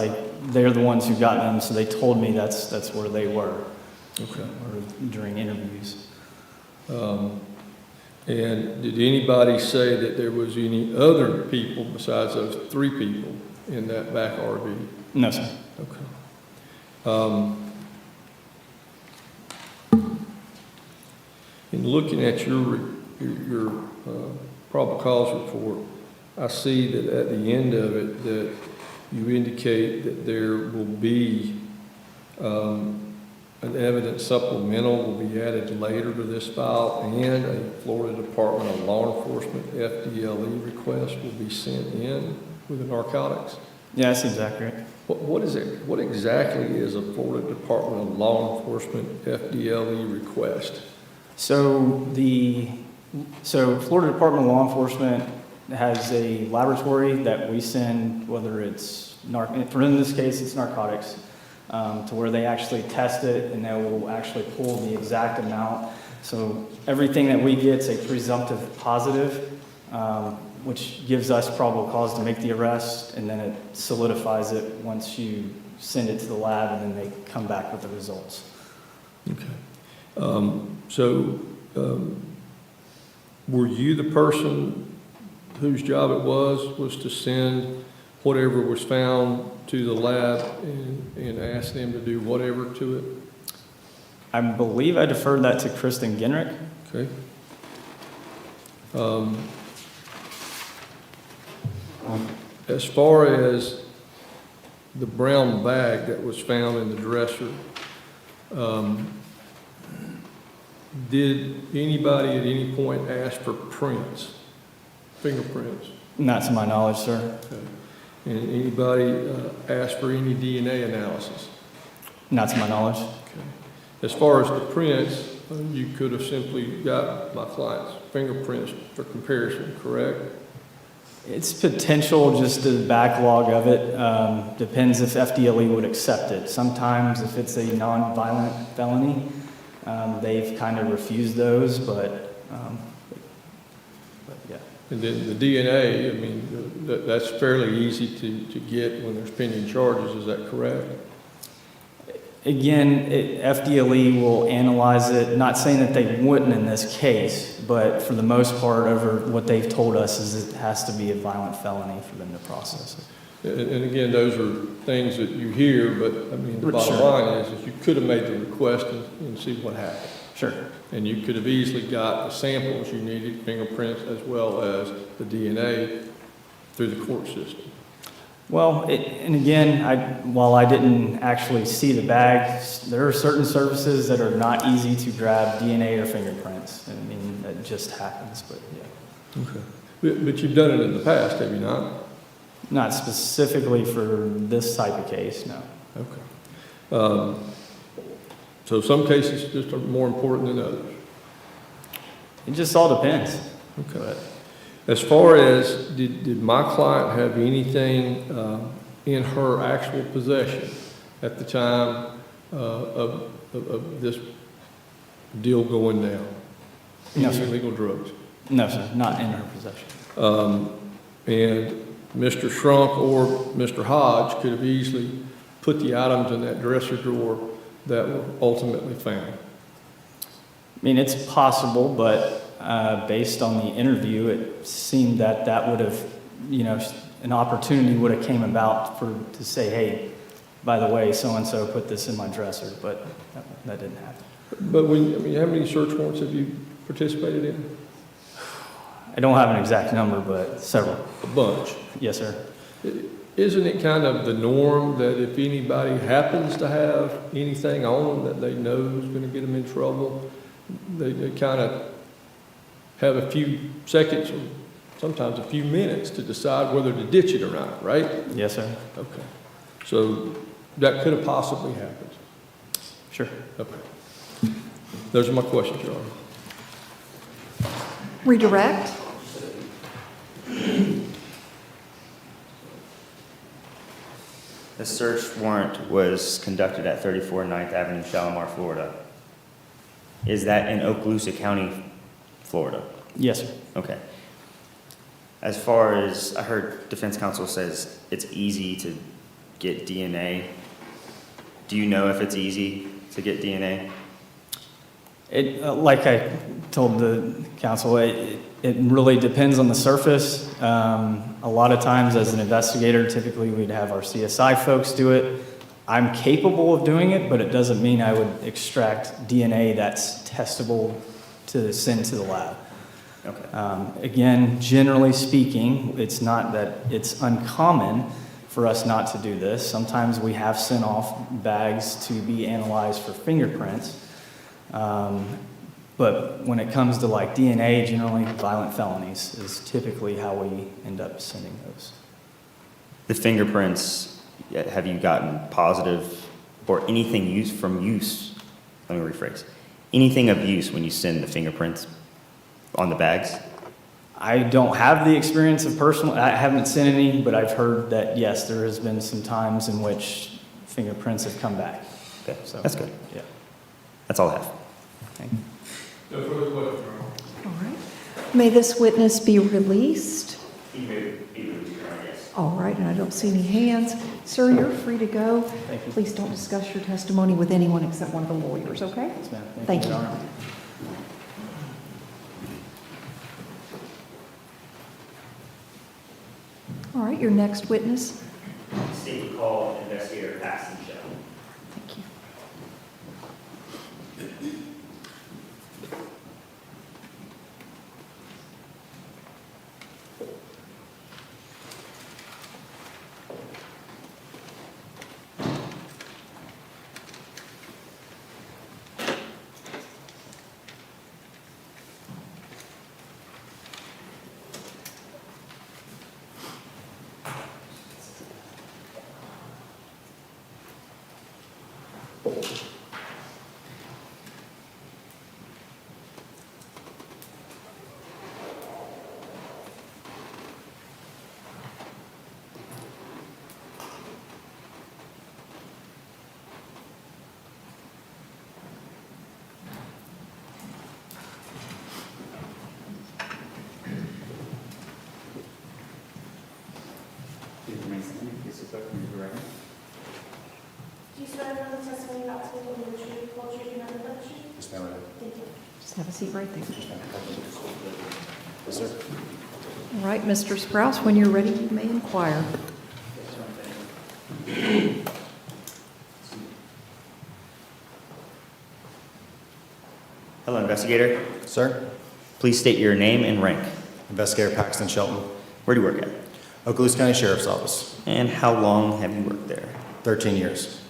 they're the ones who got them, so they told me that's where they were. Okay. Or during interviews. And did anybody say that there was any other people besides those 3 people in that back RV? No, sir. Okay. In looking at your probable cause report, I see that at the end of it that you indicate that there will be an evidence supplemental will be added later to this file, and a Florida Department of Law Enforcement FDLE request will be sent in with the narcotics. Yeah, that seems accurate. What is it? What exactly is a Florida Department of Law Enforcement FDLE request? So Florida Department of Law Enforcement has a laboratory that we send, whether it's in this case it's narcotics, to where they actually test it, and they will actually pull the exact amount. So everything that we get is a presumptive positive, which gives us probable cause to make the arrest, and then it solidifies it once you send it to the lab, and then they come back with the results. Okay. Were you the person whose job it was to send whatever was found to the lab and ask them to do whatever to it? I believe I deferred that to Kristen Genrick. Okay. As far as the brown bag that was found in the dresser, did anybody at any point ask for prints, fingerprints? Not to my knowledge, sir. Okay. And anybody ask for any DNA analysis? Not to my knowledge. Okay. As far as the prints, you could have simply got my client's fingerprints for comparison, correct? It's potential, just the backlog of it. Depends if FDLE would accept it. Sometimes if it's a non-violent felony, they've kind of refused those, but yeah. And then the DNA, I mean, that's fairly easy to get when there's pending charges, is that correct? Again, FDLE will analyze it, not saying that they wouldn't in this case, but for the most part, over what they've told us is it has to be a violent felony for them to process it. And again, those are things that you hear, but I mean, the bottom line is you could have made the request and see what happened. Sure. And you could have easily got the samples you needed, fingerprints, as well as the DNA through the court system. Well, and again, while I didn't actually see the bag, there are certain services that are not easy to grab DNA or fingerprints. I mean, that just happens, but yeah. Okay. But you've done it in the past, have you not? Not specifically for this type of case, no. Okay. So some cases just are more important than others? It just all depends. Okay. But as far as, did my client have anything in her actual possession at the time of this deal going down? No, sir. Illegal drugs? No, sir, not in her possession. And Mr. Shrunk or Mr. Hodge could have easily put the items in that dresser drawer that were ultimately found. I mean, it's possible, but based on the interview, it seemed that that would have, an opportunity would have came about to say, hey, by the way, so-and-so put this in my dresser, but that didn't happen. But how many search warrants have you participated in? I don't have an exact number, but several. A bunch? Yes, sir. Isn't it kind of the norm that if anybody happens to have anything on them that they know is going to get them in trouble, they kind of have a few seconds or sometimes a few minutes to decide whether to ditch it or not, right? Yes, sir. Okay. So that could have possibly happened. Sure. Okay. Those are my questions, Your Honor. Redirect. The search warrant was conducted at 34 9th Avenue, Shalimar, Florida. Is that in Okaloosa County, Florida? Yes, sir. Okay. As far as I heard defense counsel says it's easy to get DNA. Do you know if it's easy to get DNA? Like I told the counsel, it really depends on the surface. A lot of times as an investigator, typically we'd have our CSI folks do it. I'm capable of doing it, but it doesn't mean I would extract DNA that's testable to send to the lab. Okay. Again, generally speaking, it's not that it's uncommon for us not to do this. Sometimes we have sent off bags to be analyzed for fingerprints. But when it comes to like DNA, generally violent felonies is typically how we end up sending those. The fingerprints, have you gotten positive or anything used from use? Let me rephrase. Anything of use when you send the fingerprints on the bags? I don't have the experience of personal, I haven't sent any, but I've heard that yes, there has been some times in which fingerprints have come back. Okay, so that's good. Yeah. That's all I have. Thank you. No further questions, Your Honor. All right. May this witness be released? He may be released, Your Honor, yes. All right, and I don't see any hands. Sir, you're free to go. Thank you. Please don't discuss your testimony with anyone except one of the lawyers, okay? Yes, ma'am. Thank you. Your Honor. All right, your next witness. State call investigator Paxton Show. Thank you. personally not to hold the truth, whole truth, and nothing but the truth? Yes, ma'am. Thank you. Just have a seat right there. Yes, sir. All right, Mr. Sprouse, when you're ready, you may inquire. Hello, investigator. Sir? Please state your name and rank. Investigator Paxton Shelton. Where do you work at? Okaloosa County Sheriff's Office. And how long have you worked there? 13 years.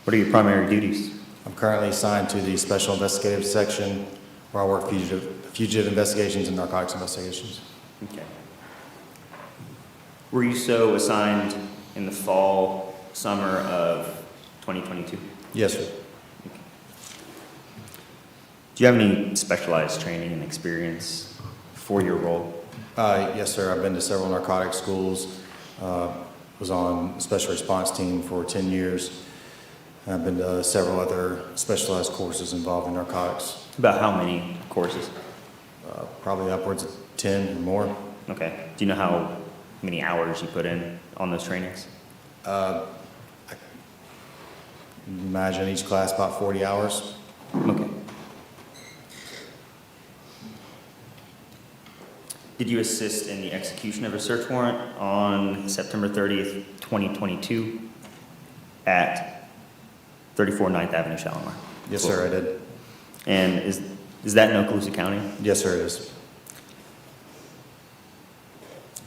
What are your primary duties? I'm currently assigned to the Special Investigative Section where I work fugitive investigations and narcotics investigations. Okay. Were you so assigned in the fall, summer of 2022? Yes, sir. Do you have any specialized training and experience for your role? Yes, sir. I've been to several narcotics schools. Was on the special response team for 10 years. I've been to several other specialized courses involving narcotics. About how many courses? Probably upwards of 10 or more. Okay. Do you know how many hours you put in on those trainings? I imagine each class about 40 hours. Okay. Did you assist in the execution of a search warrant on September 30th, 2022 at 34 9th Avenue, Shalimar? Yes, sir, I did. And is that in Okaloosa County? Yes, sir, it is.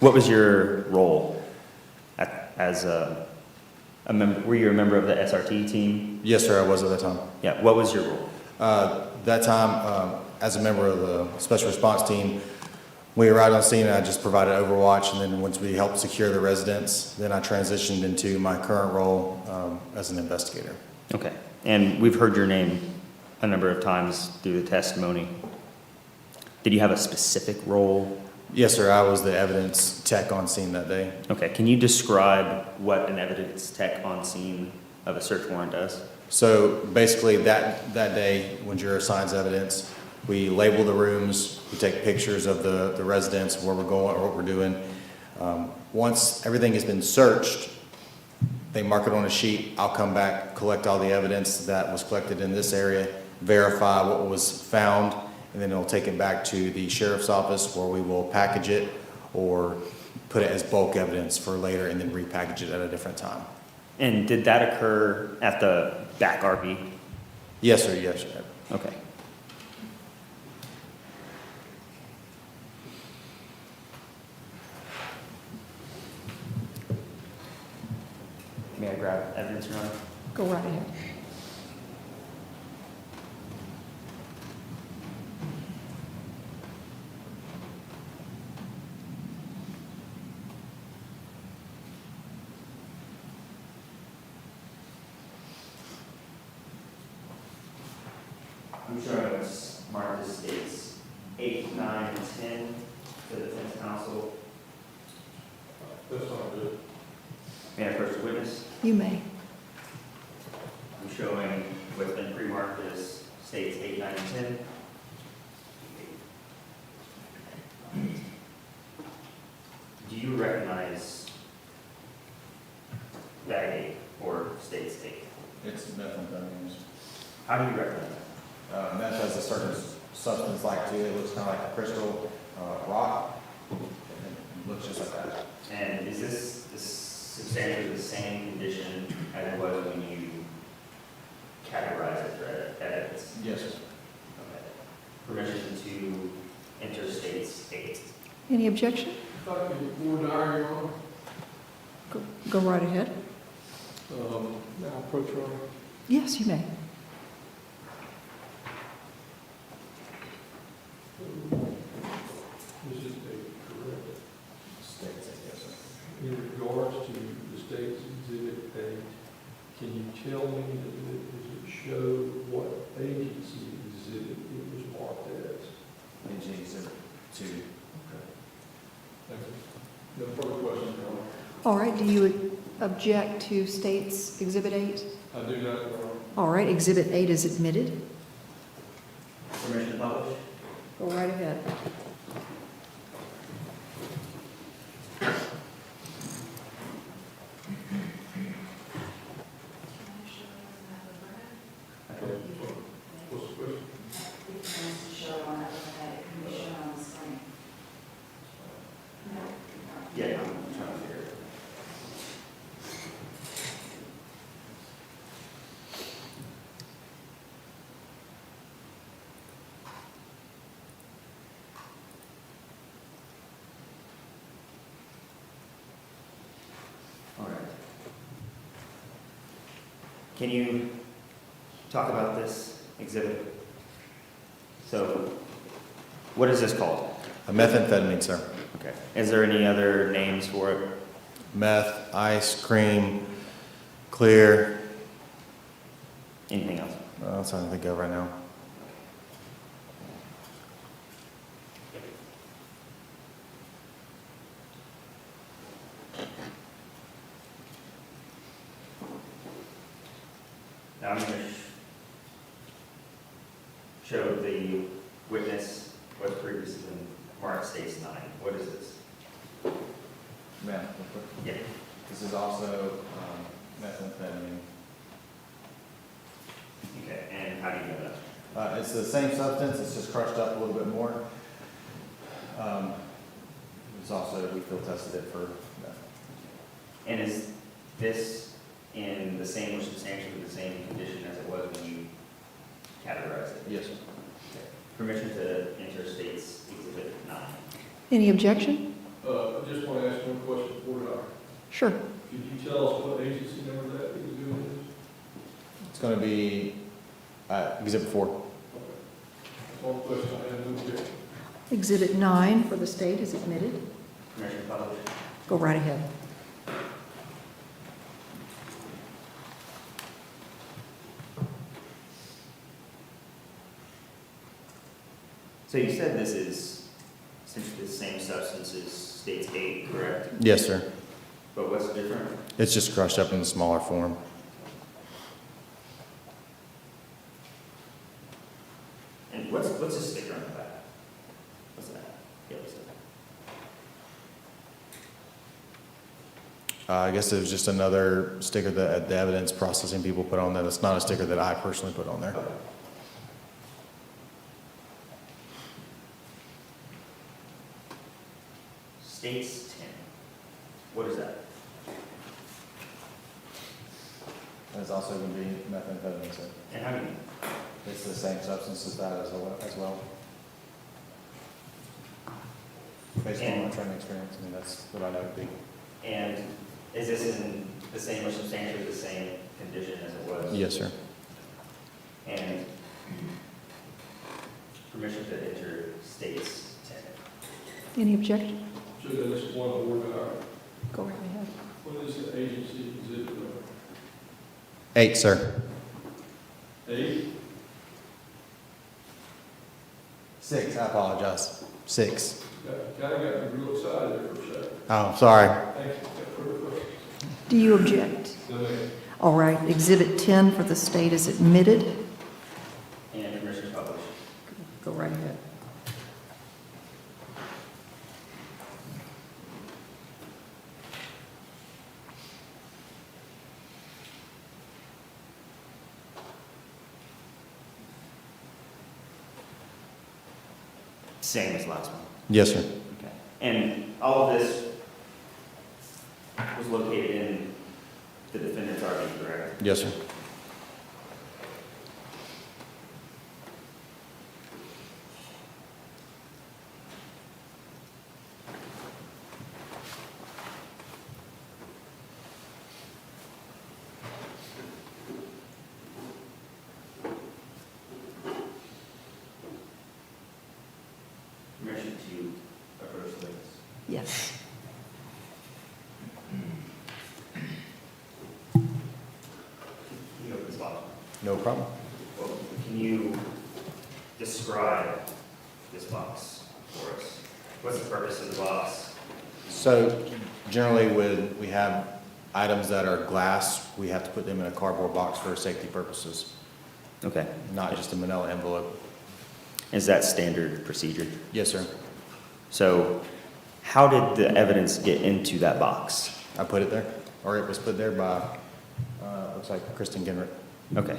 What was your role as a member? Were you a member of the SRT team? Yes, sir, I was at that time. Yeah, what was your role? That time, as a member of the special response team, we arrived on scene and I just provided overwatch, and then once we helped secure the residence, then I transitioned into my current role as an investigator. Okay, and we've heard your name a number of times through the testimony. Did you have a specific role? Yes, sir, I was the evidence tech on scene that day. Okay, can you describe what an evidence tech on scene of a search warrant does? So basically that day, when juror assigns evidence, we label the rooms, we take pictures of the residents, where we're going, or what we're doing. Once everything has been searched, they mark it on a sheet. I'll come back, collect all the evidence that was collected in this area, verify what was found, and then it'll take it back to the sheriff's office where we will package it or put it as bulk evidence for later and then repackage it at a different time. And did that occur at the back RV? Yes, sir, yes, sir. Okay. May I grab evidence, Your Honor? Go right ahead. I'm showing what's marked as states 8, 9, and 10 to the defense counsel. That's not good. May I approach the witness? You may. I'm showing what's been pre-marked as states 8, 9, and 10. Do you recognize bag 8 or states 8? It's methamphetamines. How do you recognize that? Meth has a certain substance like too. It looks kind of like a crystal rock. It looks just like that. And is this substantially the same condition as it was when you categorized it for evidence? Yes, sir. Okay. Permission to enter states 8. Any objection? More diary on. Go right ahead. Now approach her. Yes, you may. This is a correct statement, yes, sir. In regards to the state's exhibit 8, can you tell me, does it show what agency exhibit it was marked as? Agency exhibit 2. Okay. Thank you. No further questions, Your Honor. All right, do you object to State's Exhibit 8? I do not, Your Honor. All right, Exhibit 8 is admitted. Permission to publish? Go right ahead. Can you talk about this exhibit? So, what is this called? A methamphetamine, sir. Okay. Is there any other names for it? Meth, ice, cream, clear. Anything else? That's what I think of right now. Now I'm going to show the witness what previously been marked states 9. What is this? Meth. Yeah. This is also methamphetamine. Okay, and how do you know that? It's the same substance, it's just crushed up a little bit more. It's also, we field tested it for meth. And is this in the same, or substantially the same condition as it was when you categorized it? Yes, sir. Okay. Permission to enter states exhibit 9. Any objection? I just want to ask one question before we are. Sure. Could you tell us what agency number that is doing It's going to be exhibit 4. this? That's one question I have, no objection. Exhibit 9 for the state is admitted. Permission to publish. Go right ahead. So you said this is essentially the same substance as states 8, correct? Yes, sir. But what's different? It's just crushed up in a smaller form. And what's a sticker on the back? What's that? Yeah, what's that? I guess it was just another sticker that the evidence processing people put on that. It's not a sticker that I personally put on there. Okay. States 10. What is that? And it's also going to be methamphetamine, sir. And how many? It's the same substance as that as well. Based on my training experience, I mean, that's what I know to be. And is this in the same or substantially the same condition as it was? Yes, sir. And permission to enter states 10. Any objection? Should I just one award our, Go right ahead. what is the agency exhibit number? 8, sir. 8? 6, I apologize. 6. Kind of got me real excited there for a second. Oh, sorry. Thank you. Got further questions? Do you object? No, ma'am. All right. Exhibit 10 for the state is admitted. And permission to publish. Go right ahead. Same as last one. Yes, sir. Okay. And all of this was located in the defendant's RV, correct? Yes, sir. Permission to approach the witness. Yes. Can you open this box? No problem. Well, can you describe this box for us? What's the purpose of the box? So generally when we have items that are glass, we have to put them in a cardboard box for safety purposes, Okay. not just a manila envelope. Is that standard procedure? Yes, sir. So how did the evidence get into that box? I put it there, or it was put there by, looks like Kristen Ginrich. Okay.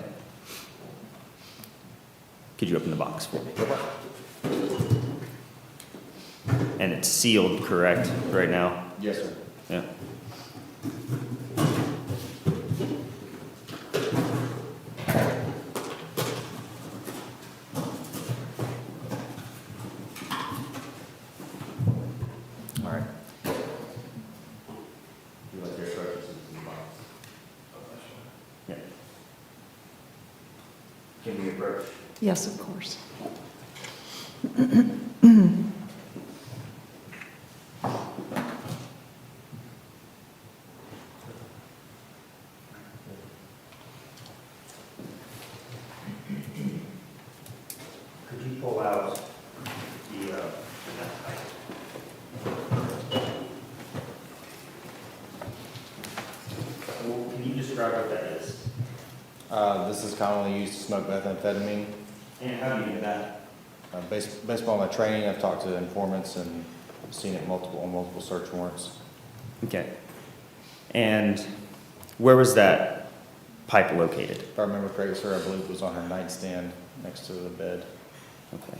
Could you open the box for me? And it's sealed, correct, right now? Yes, sir. Yeah. All right. You like your instructions in the box? Yeah. Yes, of course. Could you pull out the, well, can you describe what that is? This is commonly used to smoke methamphetamine. And how do you do that? Based upon my training, I've talked to informants and seen it on multiple search warrants. Okay. And where was that pipe located? If I remember correctly, sir, I believe it was on her nightstand next to the bed. Okay.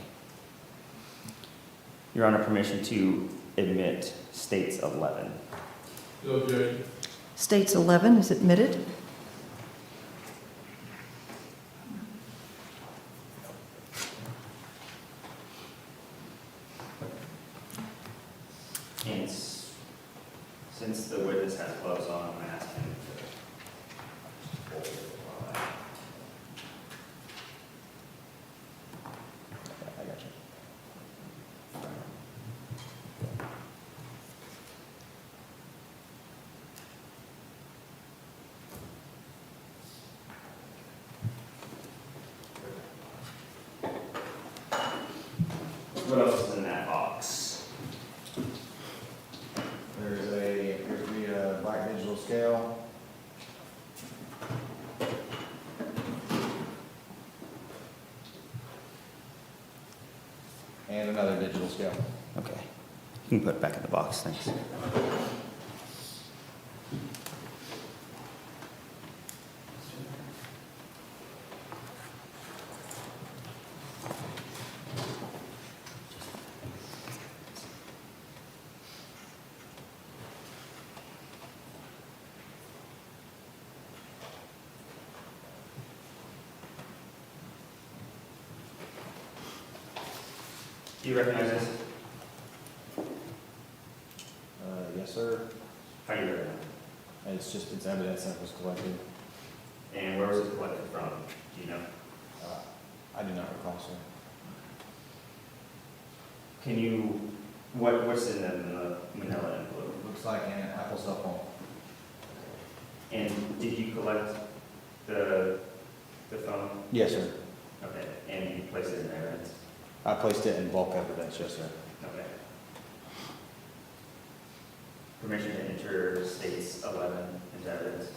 Your Honor, permission to admit States 11. Okay. States 11 is admitted. And since the witness has gloves on, I'm going to ask him to hold it while I got you. What else is in that box? There's appears to be a black digital scale. And another digital scale. Okay. You can put it back in the box, thanks. Do you recognize this? Yes, sir. How do you recognize it? It's evidence that was collected. And where was it collected from? Do you know? I do not recall, sir. Can you, what's in the manila envelope? Looks like an Apple cell phone. And did you collect the phone? Yes, sir. Okay, and you placed it in evidence? I placed it in bulk evidence, yes, sir. Okay. Permission to enter States 11 into evidence?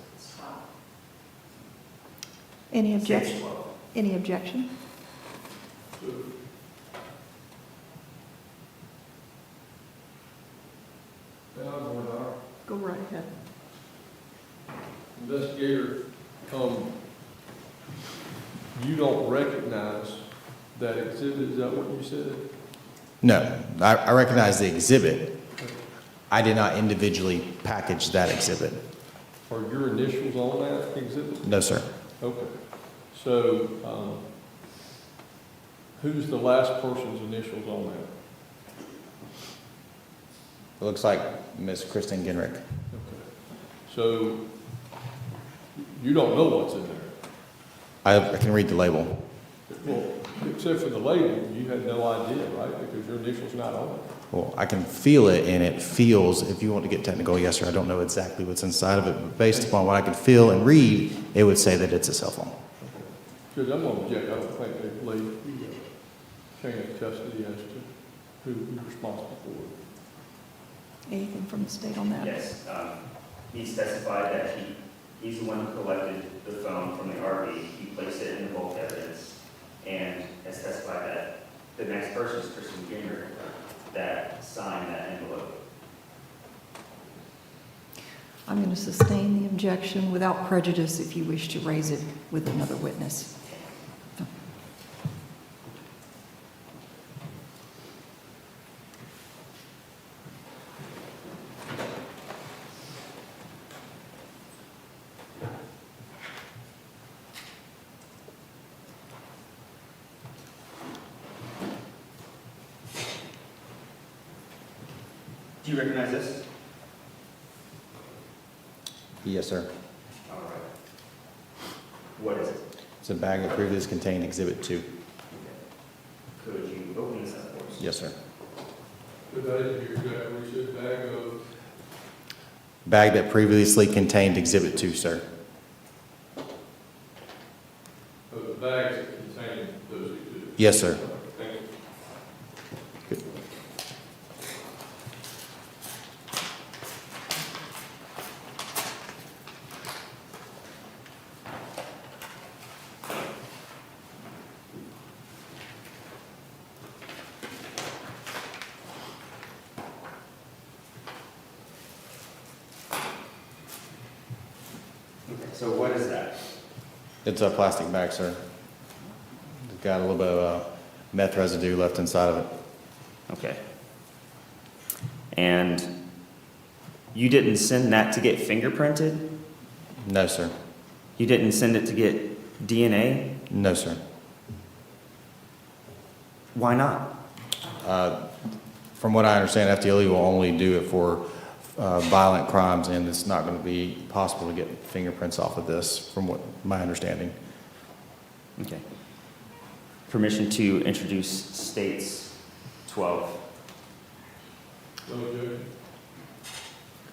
Any States objection? 12. Any objection? Go right ahead. Investigator, you don't recognize that exhibit, is that what you said? No, I recognize the exhibit. I did not individually package that exhibit. Are your initials on that exhibit? No, sir. Okay. So, who's the last person's initials on that? It looks like Miss Kristen Genrick. Okay. So, you don't know what's in there? I can read the label. Well, except for the label, you had no idea, right? Because your initial's not on it. Well, I can feel it, and it feels, if you want to get technical, yes, sir, I don't know exactly what's inside of it, but based upon what I can feel and read, it would say that it's a cell phone. Judge, I'm going to object. I don't think they've laid chain of custody as to who's responsible for it. Anything from the state on that? Yes. He testified that he's the one who collected the phone from the RV. He placed it in the bulk evidence and has testified that the next person is Kristen Genrick that signed that envelope. I'm going to sustain the objection without prejudice if you wish to raise it with another witness. Do you recognize this? Yes, sir. All right. What is it? It's a bag that previously contained Exhibit 2. open this up for us? Yes, sir. The bag, you got, we said bag of, Bag that previously contained Exhibit 2, sir. the bags that contain those exhibits. Yes, sir. Thank you. Good. Okay, so what is that? It's a plastic bag, sir. It's got a little bit of meth residue left inside of it. Okay. And you didn't send that to get fingerprinted? No, sir. You didn't send it to get DNA? No, sir. Why not? From what I understand, FDLE will only do it for violent crimes, and it's not going to be possible to get fingerprints off of this, from what my understanding. Okay. Permission to introduce states 12. No objection.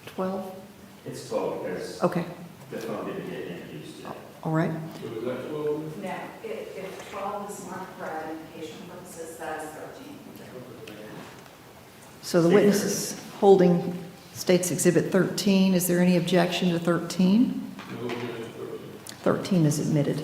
12? It's 12 because Okay, the phone didn't get introduced yet. all right. So is that 12? No, if 12 is marked for identification purposes, that is 13. So the witness is holding State's Exhibit 13. Is there any objection to 13? No objection, 13 is admitted.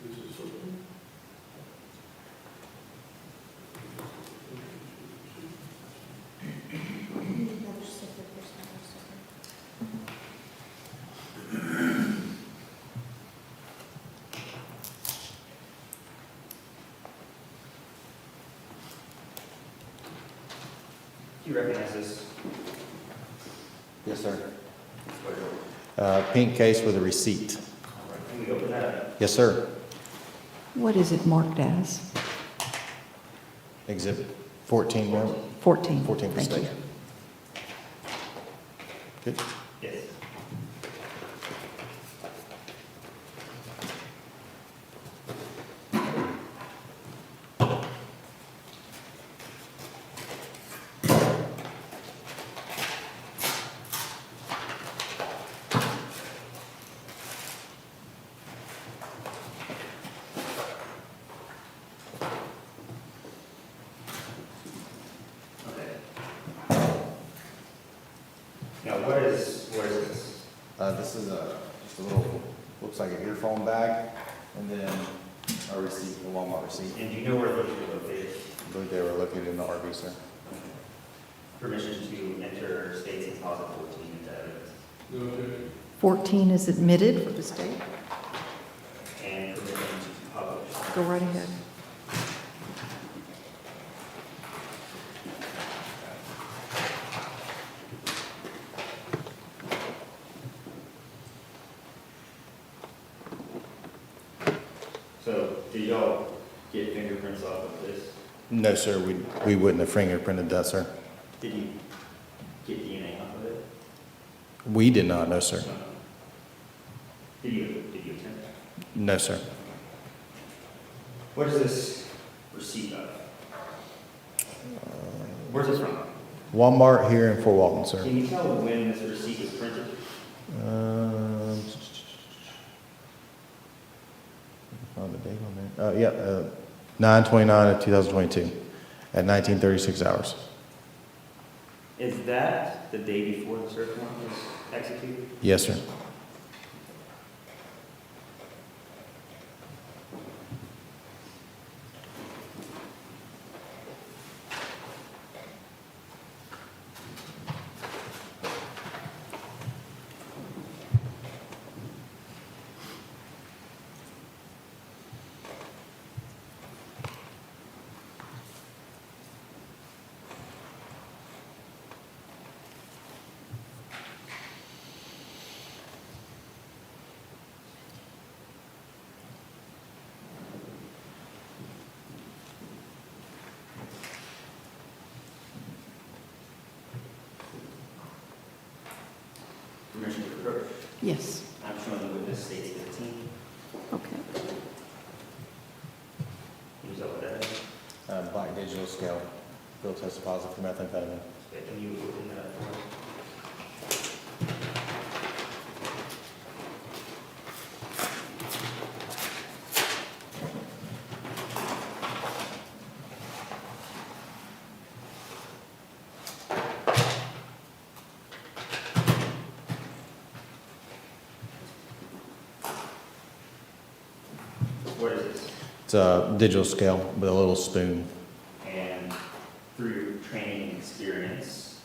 This is something. Do you recognize this? Yes, sir. Pink case with a receipt. All right, can we open that up? Yes, sir. What is it marked as? Exhibit 14, ma'am. 14. 14 for Thank state. you. Good. Yes. Now, what is this? This is just a little, looks like an earphone bag, and then a receipt, a Walmart receipt. And do you know where those are located? I believe they were located in the RV, sir. Permission to enter states and deposit 14 into evidence. No objection. 14 is admitted for the state. And permission to publish. Go right ahead. So, did y'all get fingerprints off of this? No, sir, we wouldn't have fingerprinted that, sir. Did you get DNA off of it? We did not, no, sir. Did you attempt that? No, sir. What is this receipt of? Where's this from? Walmart here in Fort Walton, sir. Can you tell when this receipt was printed? Found the date on there. Yeah, 9/29 of 2022 at 19:36 hours. Is that the day before the search warrant was executed? Yes, sir. Commissioner Kirk, Yes. I'm showing the witness states 15. Okay. Use that what that is? Black digital scale. Bill tested positive for methamphetamine. Can you open that up for me? What is this? It's a digital scale with a little spoon. And through your training and experience,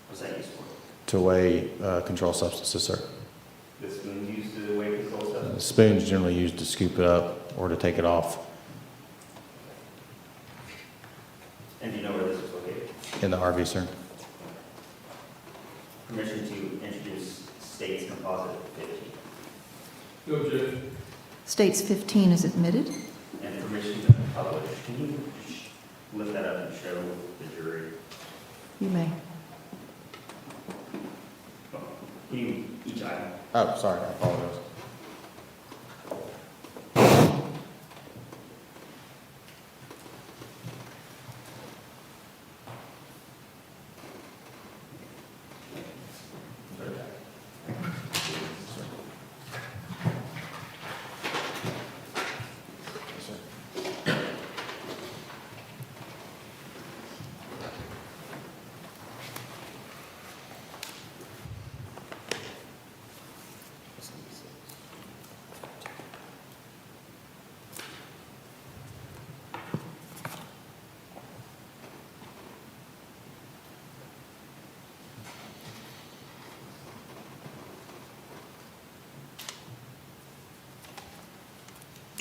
what's that used for? To weigh controlled substances, sir. The spoon's used to weigh controlled The substances? spoon's generally used to scoop it up or to take it off And do you know where this is located? in the RV, sir. Permission to introduce states composite 15. No objection. States 15 is admitted. And permission to publish. Can you lift that up and show the jury? You may. Can you, each item? Oh, sorry, I apologize.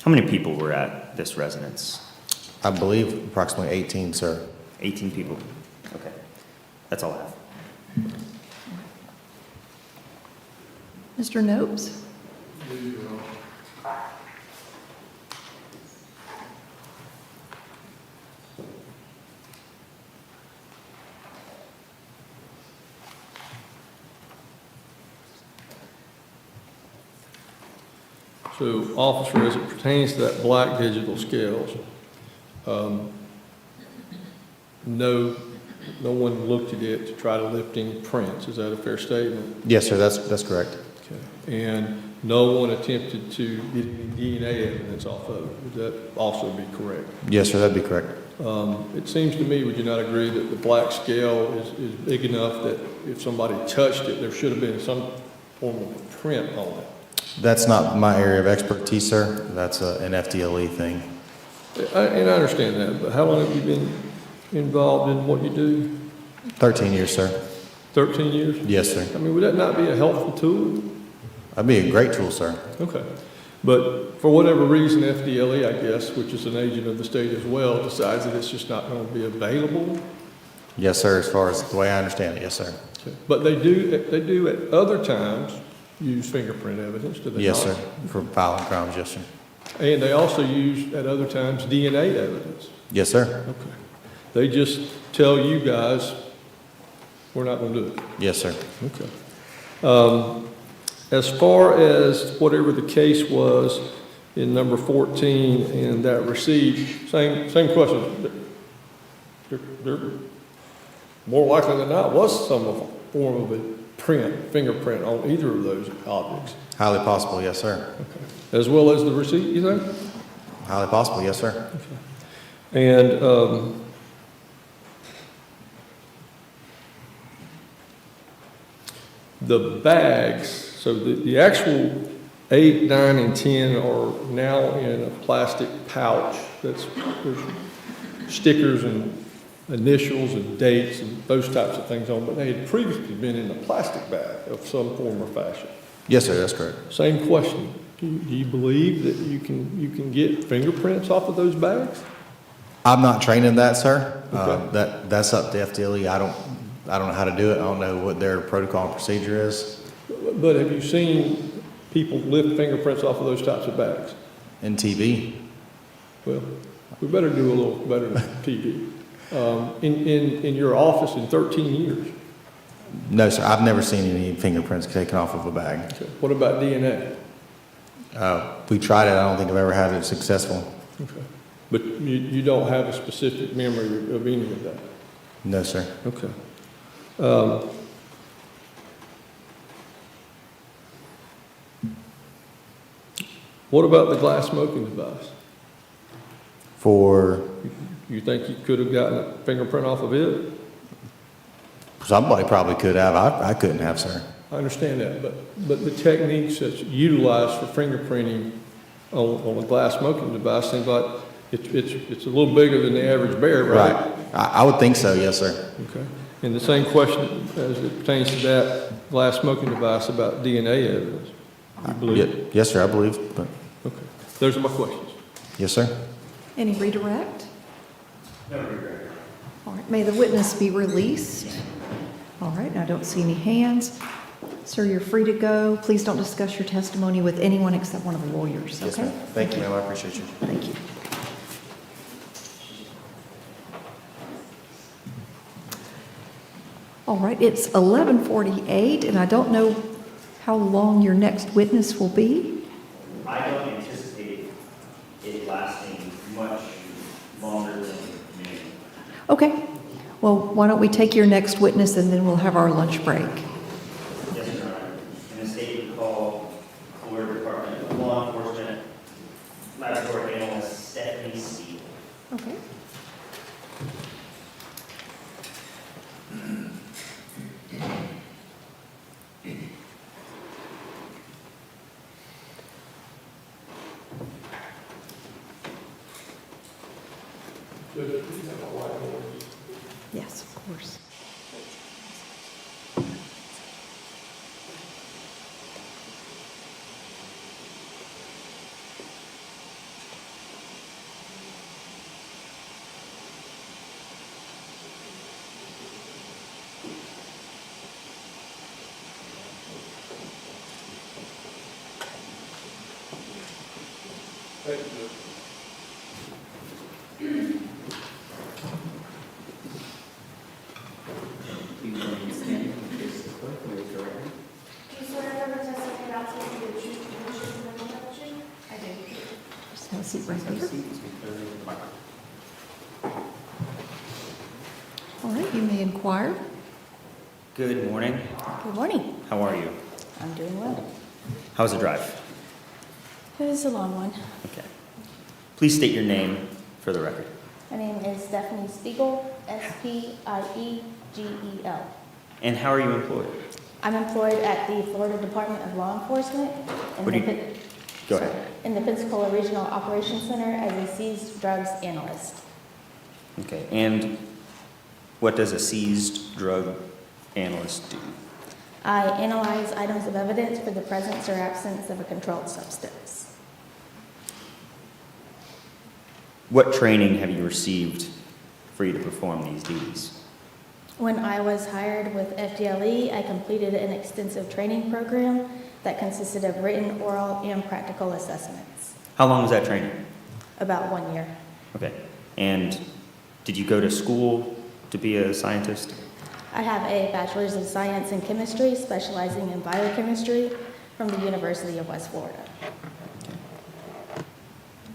How many people were at this residence? I believe approximately 18, sir. 18 people. Okay. That's all I have. Mr. Nopes? So, officer, as it pertains to that black digital scales, no one looked at it to try to lift any prints. Is that a fair statement? Yes, sir, that's correct. Okay. And no one attempted to get any DNA evidence off of it. Would that also be correct? Yes, sir, that'd be correct. It seems to me, would you not agree that the black scale is big enough that if somebody touched it, there should have been some form of print on it? That's not my area of expertise, sir. That's an FDLE thing. And I understand that, but how long have you been involved in what you do? 13 years, sir. 13 years? Yes, sir. I mean, would that not be a helpful tool? That'd be a great tool, sir. Okay. But for whatever reason, FDLE, I guess, which is an agent of the state as well, decides that it's just not going to be available? Yes, sir, as far as the way I understand it, yes, sir. Okay. But they do at other times use fingerprint evidence, do they Yes, not? sir, for violent crimes, yes, sir. And they also use, at other times, DNA evidence. Yes, sir. Okay. They just tell you guys, we're not going to do it. Yes, sir. Okay. As far as whatever the case was in number 14 and that receipt, same question. There more likely than not was some form of a fingerprint on either of those objects. Highly possible, yes, sir. Okay. As well as the receipt, you think? Highly possible, yes, sir. Okay. And the bags, so the actual 8, 9, and 10 are now in a plastic pouch there's stickers and initials and dates and those types of things on, but they had previously been in a plastic bag of some form or fashion. Yes, sir, that's correct. Same question. Do you believe that you can get fingerprints off of those bags? I'm not trained in that, sir. Okay. That's up to FDLE. I don't know how to do it. I don't know what their protocol and procedure is. But have you seen people lift fingerprints off of those types of bags? In TV? Well, we better do a little better than TV. In your office in 13 years, No, sir, I've never seen any fingerprints taken off of a bag. Okay. What about DNA? We tried it, I don't think I've ever had it successful. Okay. But you don't have a specific memory of any of that? No, sir. Okay. What about the glass smoking device? For You think you could have gotten a fingerprint off of it? somebody probably could have, I couldn't have, sir. I understand that, but the techniques that's utilized for fingerprinting on a glass smoking device seems like it's a little bigger than the average bear, right? Right. I would think so, yes, sir. Okay. And the same question as it pertains to that glass smoking device about DNA evidence. You believe? Yes, sir, I believe, but, Okay. Those are my questions. yes, sir. Any redirect? No regret. All right, may the witness be released. All right, and I don't see any hands. Sir, you're free to go. Please don't discuss your testimony with anyone except one of the lawyers, Yes, okay? ma'am. Thank you, ma'am, I appreciate you. Thank you. All right, it's 11:48, and I don't know how long your next witness will be. I don't anticipate it lasting much longer than a minute. Okay, well, why don't we take your next witness, and then we'll have our lunch break. Yes, Your Honor. In the state would call Florida Department of Law Enforcement Laboratory Analyst Stephanie C. Okay. Yes, of course. Do you swear to ever testify about to the truth and the truth and nothing but the truth? I do. Just have a seat right there. All right, you may inquire. Good morning. Good morning. How are you? I'm doing well. How was the drive? It was a long one. Okay. Please state your name for the record. My name is Stephanie Spiegel, S-P-I-E-G-E-L. And how are you employed? I'm employed at the Florida Department of Law Enforcement in What do the you- Go ahead. in the Pensacola Regional Operations Center as a seized drugs analyst. Okay, and what does a seized drug analyst do? I analyze items of evidence for the presence or absence of a controlled substance. What training have you received for you to perform these duties? When I was hired with FDLE, I completed an extensive training program that consisted of written, oral, and practical assessments. How long was that training? About 1 year. Okay, and did you go to school to be a scientist? I have a Bachelor's of Science in Chemistry, specializing in biochemistry from the University of West Florida.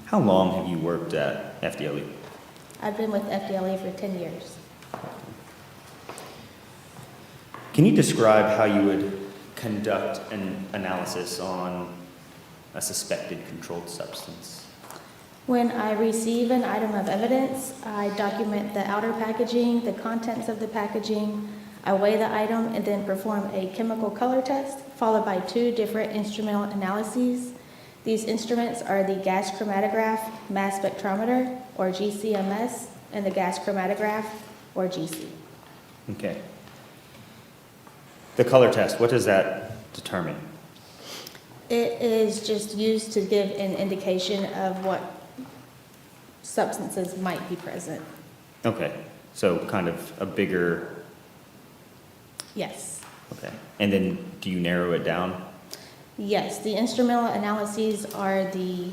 How long have you worked at FDLE? I've been with FDLE for 10 years. Can you describe how you would conduct an analysis on a suspected controlled substance? When I receive an item of evidence, I document the outer packaging, the contents of the packaging, I weigh the item, and then perform a chemical color test, followed by 2 different instrumental analyses. These instruments are the gas chromatograph mass spectrometer, or GCMS, and the gas chromatograph, or GC. Okay. The color test, what does that determine? It is just used to give an indication of what substances might be present. Okay, so kind of a bigger, Yes. okay. And then do you narrow it down? Yes, the instrumental analyses are the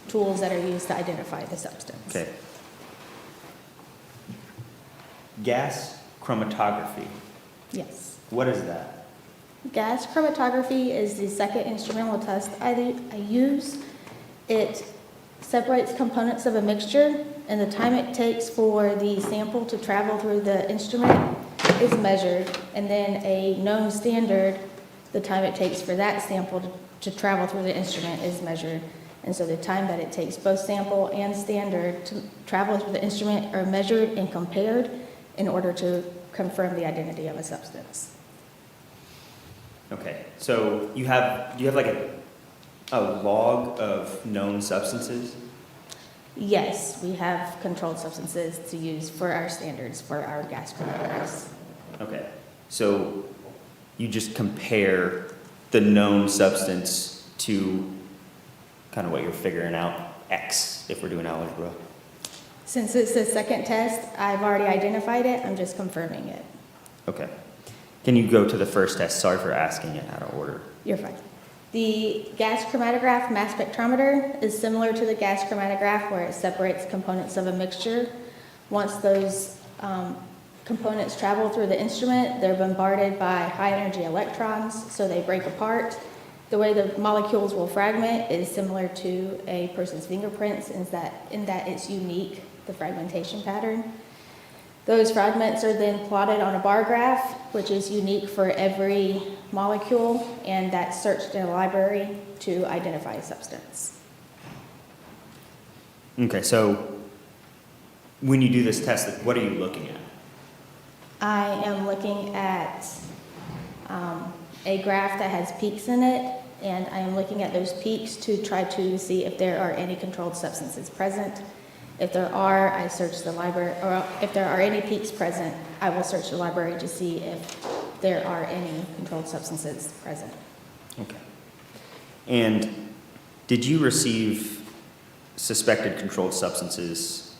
tools that are used to identify the substance. Okay. Gas chromatography. Yes. What is that? Gas chromatography is the second instrumental test I use. It separates components of a mixture, and the time it takes for the sample to travel through the instrument is measured, and then a known standard, the time it takes for that sample to travel through the instrument is measured. And so the time that it takes both sample and standard to travel through the instrument are measured and compared in order to confirm the identity of a substance. Okay, so do you have like a log of known substances? Yes, we have controlled substances to use for our standards for our gas chromatographs. Okay, so you just compare the known substance to kind of what you're figuring out, X, if we're doing algebra. Since it's the second test, I've already identified it, I'm just confirming it. Okay. Can you go to the first test? Sorry for asking it out of order. You're fine. The gas chromatograph mass spectrometer is similar to the gas chromatograph where it separates components of a mixture. Once those components travel through the instrument, they're bombarded by high energy electrons, so they break apart. The way the molecules will fragment is similar to a person's fingerprints in that it's unique, the fragmentation pattern. Those fragments are then plotted on a bar graph, which is unique for every molecule, and that's searched in a library to identify a substance. Okay, so when you do this test, what are you looking at? I am looking at a graph that has peaks in it, and I am looking at those peaks to try to see if there are any controlled substances present. If there are, I search the library, or if there are any peaks present, I will search the library to see if there are any controlled substances present. Okay. And did you receive suspected controlled substances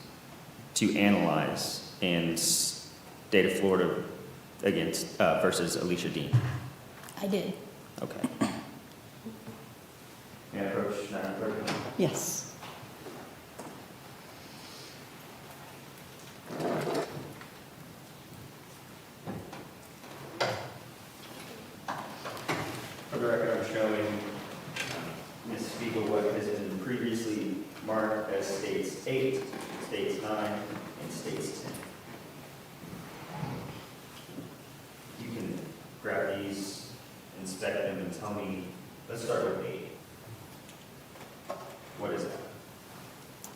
to analyze in state of Florida against versus Alicia Dean? I did. Okay. May I approach Madam Clerk? Yes. For the record, I'm showing Ms. Spiegel what has been previously marked as states 8, states 9, and states 10. You can grab these, inspect them, and tell me, let's start with 8. What is that?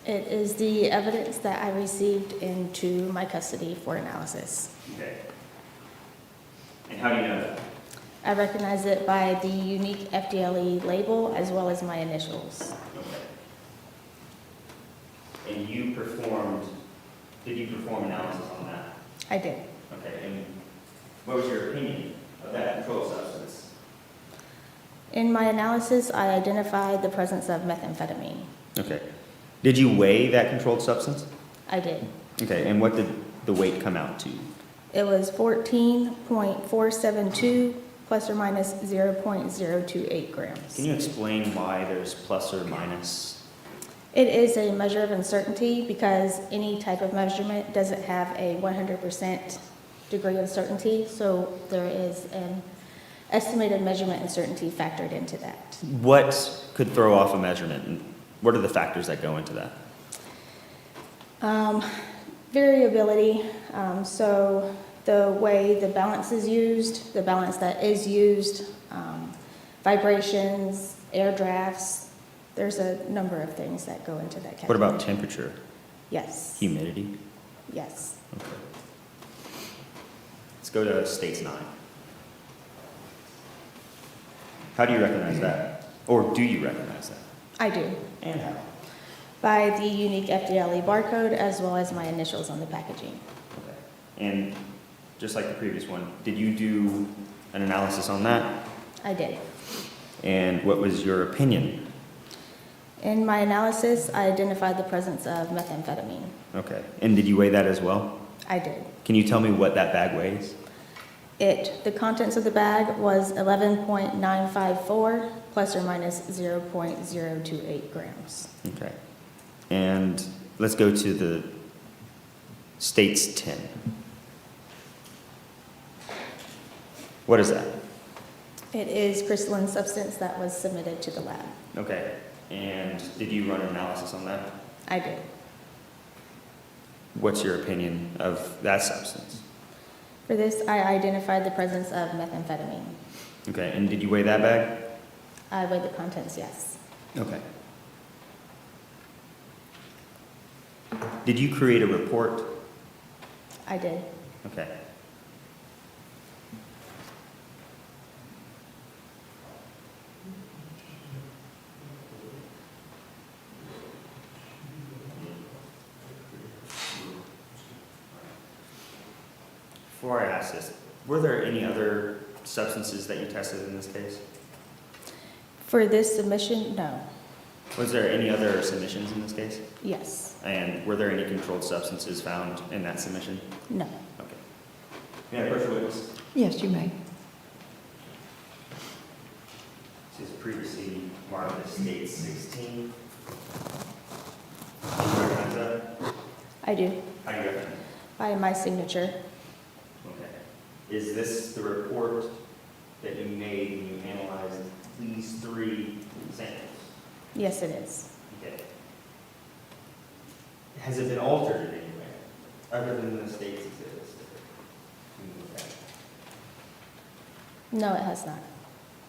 It is the evidence that I received into my custody for analysis. Okay. And how do you know that? I recognize it by the unique FDLE label as well as my initials. Okay. And did you perform analysis on that? I did. Okay, and what was your opinion of that controlled substance? In my analysis, I identified the presence of methamphetamine. Okay. Did you weigh that controlled substance? I did. Okay, and what did the weight come out to? It was 14.472 plus or minus 0.028 grams. Can you explain why there's plus or minus? It is a measure of uncertainty because any type of measurement doesn't have a 100% degree of certainty, so there is an estimated measurement uncertainty factored into that. What could throw off a measurement, and what are the factors that go into that? Variability, so the way the balance is used, the balance that is used, vibrations, air drafts, there's a number of things that go into that category. What about temperature? Yes. Humidity? Yes. Okay. Let's go to states 9. How do you recognize that? Or do you recognize that? I do. And how? By the unique FDLE barcode as well as my initials on the packaging. Okay. And just like the previous one, did you do an analysis on that? I did. And what was your opinion? In my analysis, I identified the presence of methamphetamine. Okay. And did you weigh that as well? I did. Can you tell me what that bag weighs? The contents of the bag was 11.954 plus or minus 0.028 grams. Okay. And let's go to the states 10. What is that? It is crystalline substance that was submitted to the lab. Okay, and did you run an analysis on that? I did. What's your opinion of that substance? For this, I identified the presence of methamphetamine. Okay, and did you weigh that bag? I weighed the contents, yes. Okay. Did you create a report? I did. Okay. Before I ask this, were there any other substances that you tested in this case? For this submission, no. Was there any other submissions in this case? Yes. And were there any controlled substances found in that submission? No. Okay. May I approach the witness? Yes, you may. This is previously marked as state 16. Do you recognize that? I do. How do you recognize it? By my signature. Okay. Is this the report that you made when you analyzed these 3 samples? Yes, it is. Okay. Has it been altered in any way, other than the state's exhibits? No, it has not.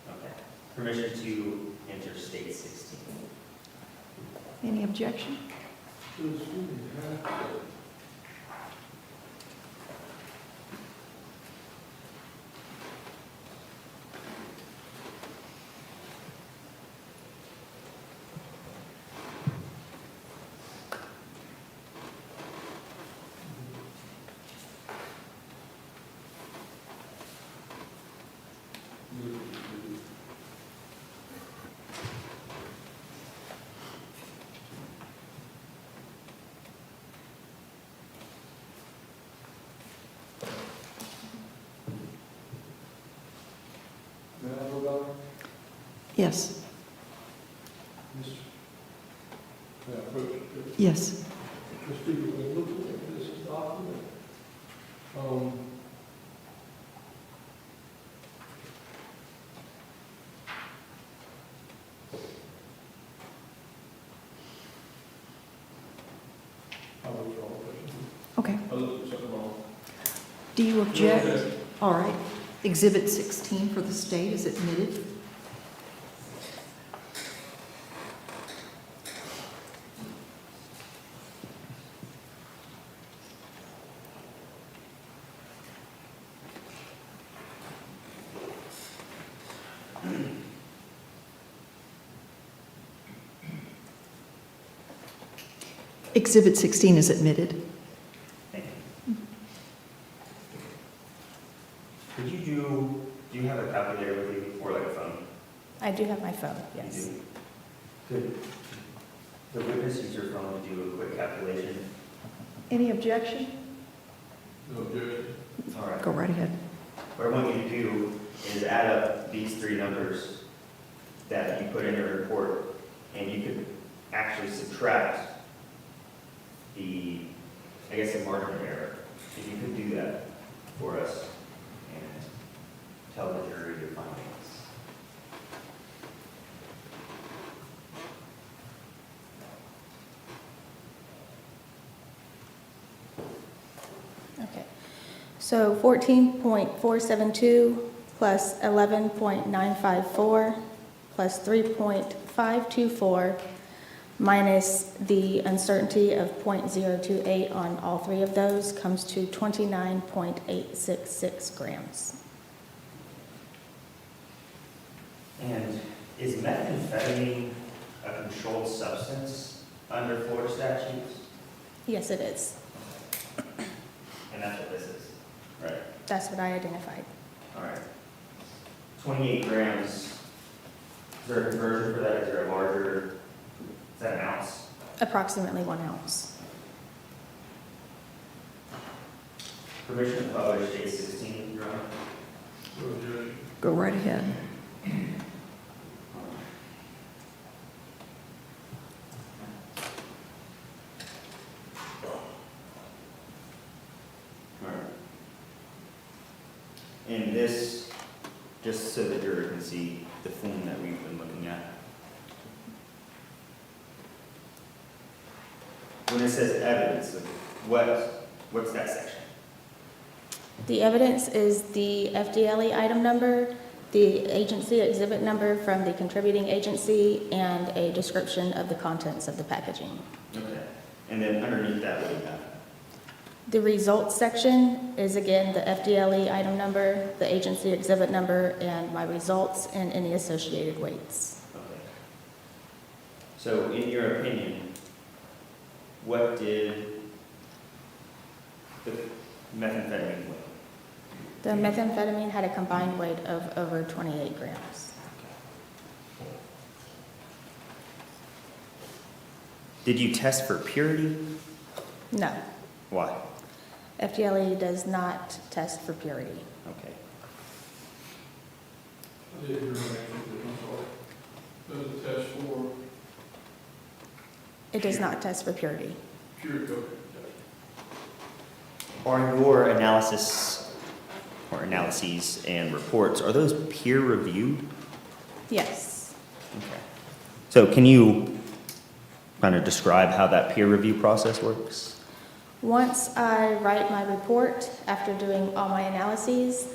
Okay. Permission to enter state 16. Any objection? Yes. Yes. When looking at this document, Okay. Do you object? All right. Exhibit 16 for the state is admitted. Exhibit 16 is admitted. Do you have a calculator with you or like a phone? I do have my phone, yes. You do? Could the witness use your phone to do a quick calculation? Any objection? no objection. All right. Go right ahead. What I want you to do is add up these 3 numbers that you put in your report, and you could actually subtract the margin of error. If you could do that for us and tell the jury your findings. Okay. So 14.472 plus 11.954 plus 3.524 minus the uncertainty of 0.028 on all 3 of those comes to 29.866 grams. And is methamphetamine a controlled substance under Florida statutes? Yes, it is. And that's what this is, right? That's what I identified. All right. 28 grams, is there a conversion for that? Is there a larger, is that an ounce? Approximately 1 ounce. Permission to publish date 16, Your Honor? No objection. Go right ahead. All right. And this just so the juror can see the form that we've been looking at. When it says evidence, what's that section? The evidence is the FDLE item number, the agency exhibit number from the contributing agency, and a description of the contents of the packaging. Okay. And then underneath that, what do you have? The results section is again the FDLE item number, the agency exhibit number, and my results and any associated weights. Okay. So in your opinion, what did the methamphetamine weigh? The methamphetamine had a combined weight of over 28 grams. Did you test for purity? No. Why? FDLE does not test for purity. Okay. I didn't hear an answer to that, I'm sorry. Does it test for It does not test for purity. purity? Are your analysis or analyses and reports, are those peer reviewed? Yes. Okay. So can you kind of describe how that peer review process works? Once I write my report, after doing all my analyses,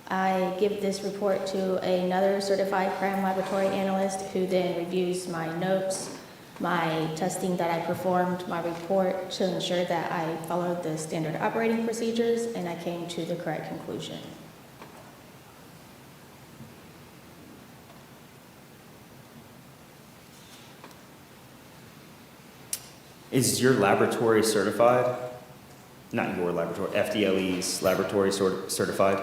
I give this report to another certified crime laboratory analyst who then reviews my notes, my testing that I performed, my report to ensure that I followed the standard operating procedures and I came to the correct conclusion. Is your laboratory certified? Not your laboratory, FDLE's laboratory certified?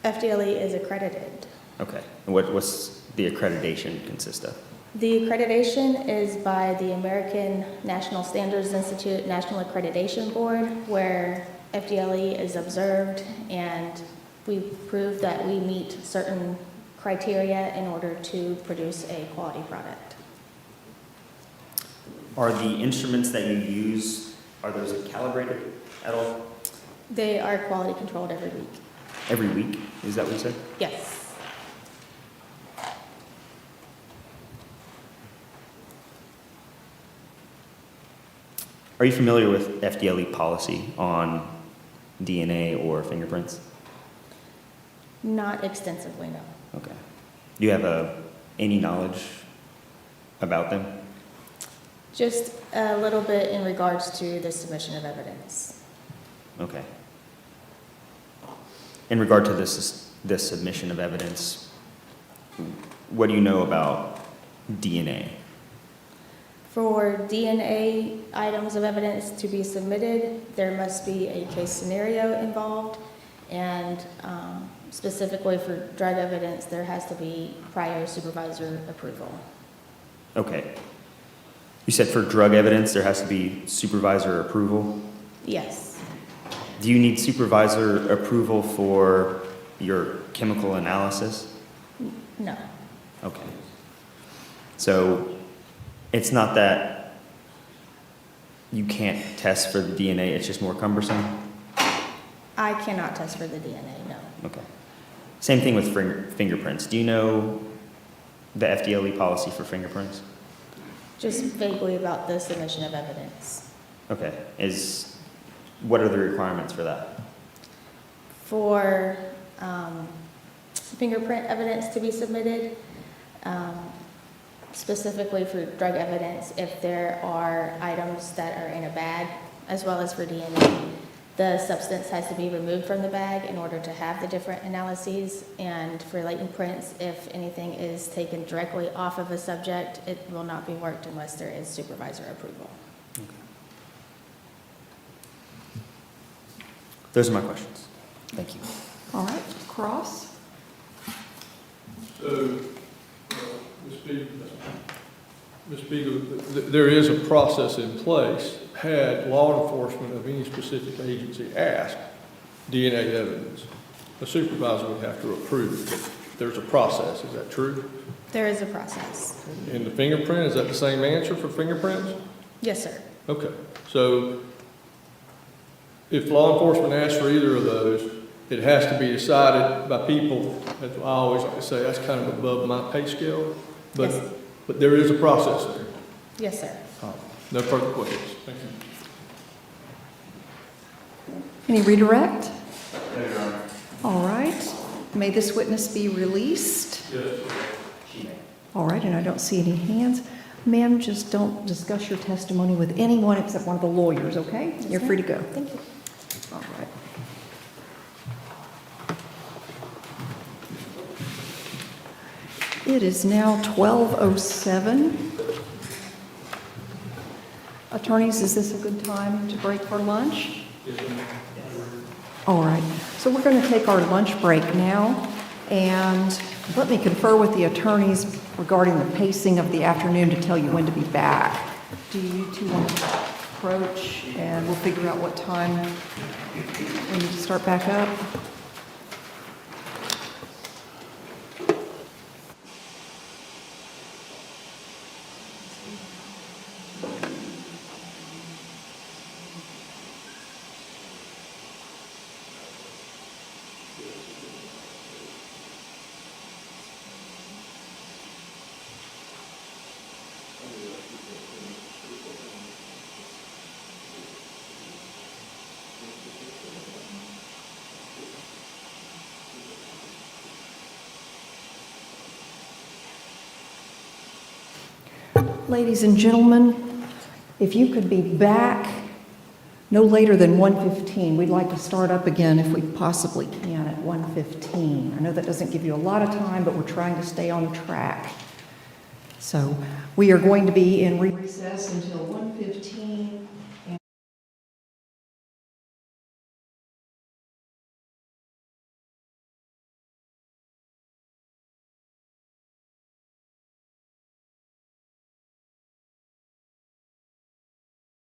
FDLE is accredited. Okay. And what's the accreditation consist of? The accreditation is by the American National Standards Institute National Accreditation Board, where FDLE is observed, and we prove that we meet certain criteria in order to produce a quality product. Are the instruments that you use, are those calibrated at all? They are quality controlled every week. Every week? Is that what you said? Yes. Are you familiar with FDLE policy on DNA or fingerprints? Not extensively, no. Okay. Do you have any knowledge about them? Just a little bit in regards to the submission of evidence. Okay. In regard to this submission of evidence, what do you know about DNA? For DNA items of evidence to be submitted, there must be a case scenario involved, and specifically for drug evidence, there has to be prior supervisor approval. Okay. You said for drug evidence, there has to be supervisor approval? Yes. Do you need supervisor approval for your chemical analysis? No. Okay. So it's not that you can't test for the DNA, it's just more cumbersome? I cannot test for the DNA, no. Okay. Same thing with fingerprints. Do you know the FDLE policy for fingerprints? Just vaguely about the submission of evidence. Okay. What are the requirements for that? For fingerprint evidence to be submitted, specifically for drug evidence, if there are items that are in a bag, as well as for DNA, the substance has to be removed from the bag in order to have the different analyses. And for latent prints, if anything is taken directly off of a subject, it will not be worked unless there is supervisor approval. Okay. Those are my questions. Thank you. All right, Cross? So, Ms. Beagle, there is a process in place. Had law enforcement of any specific agency asked DNA evidence, a supervisor would have to approve it. There's a process, is that true? There is a process. And the fingerprint, is that the same answer for fingerprints? Yes, sir. Okay, so if law enforcement asks for either of those, it has to be decided by people. As I always like to say, that's kind of above my pay scale, but, Yes. but there is a process there. Yes, sir. No further questions. Thank you. Any redirect? All right. May this witness be released? Yes. All right, and I don't see any hands. Ma'am, just don't discuss your testimony with anyone except one of the lawyers, okay? You're free to go. Thank you. All right. It is now 12:07. Attorneys, is this a good time to break for lunch? All right, so we're going to take our lunch break now, and let me confer with the attorneys regarding the pacing of the afternoon to tell you when to be back. Do you two want to approach, and we'll figure out what time we need to start back up? Ladies and gentlemen, if you could be back no later than 1:15. We'd like to start up again if we possibly can at 1:15. I know that doesn't give you a lot of time, but we're trying to stay on track. So we are going to be in recess until 1:15.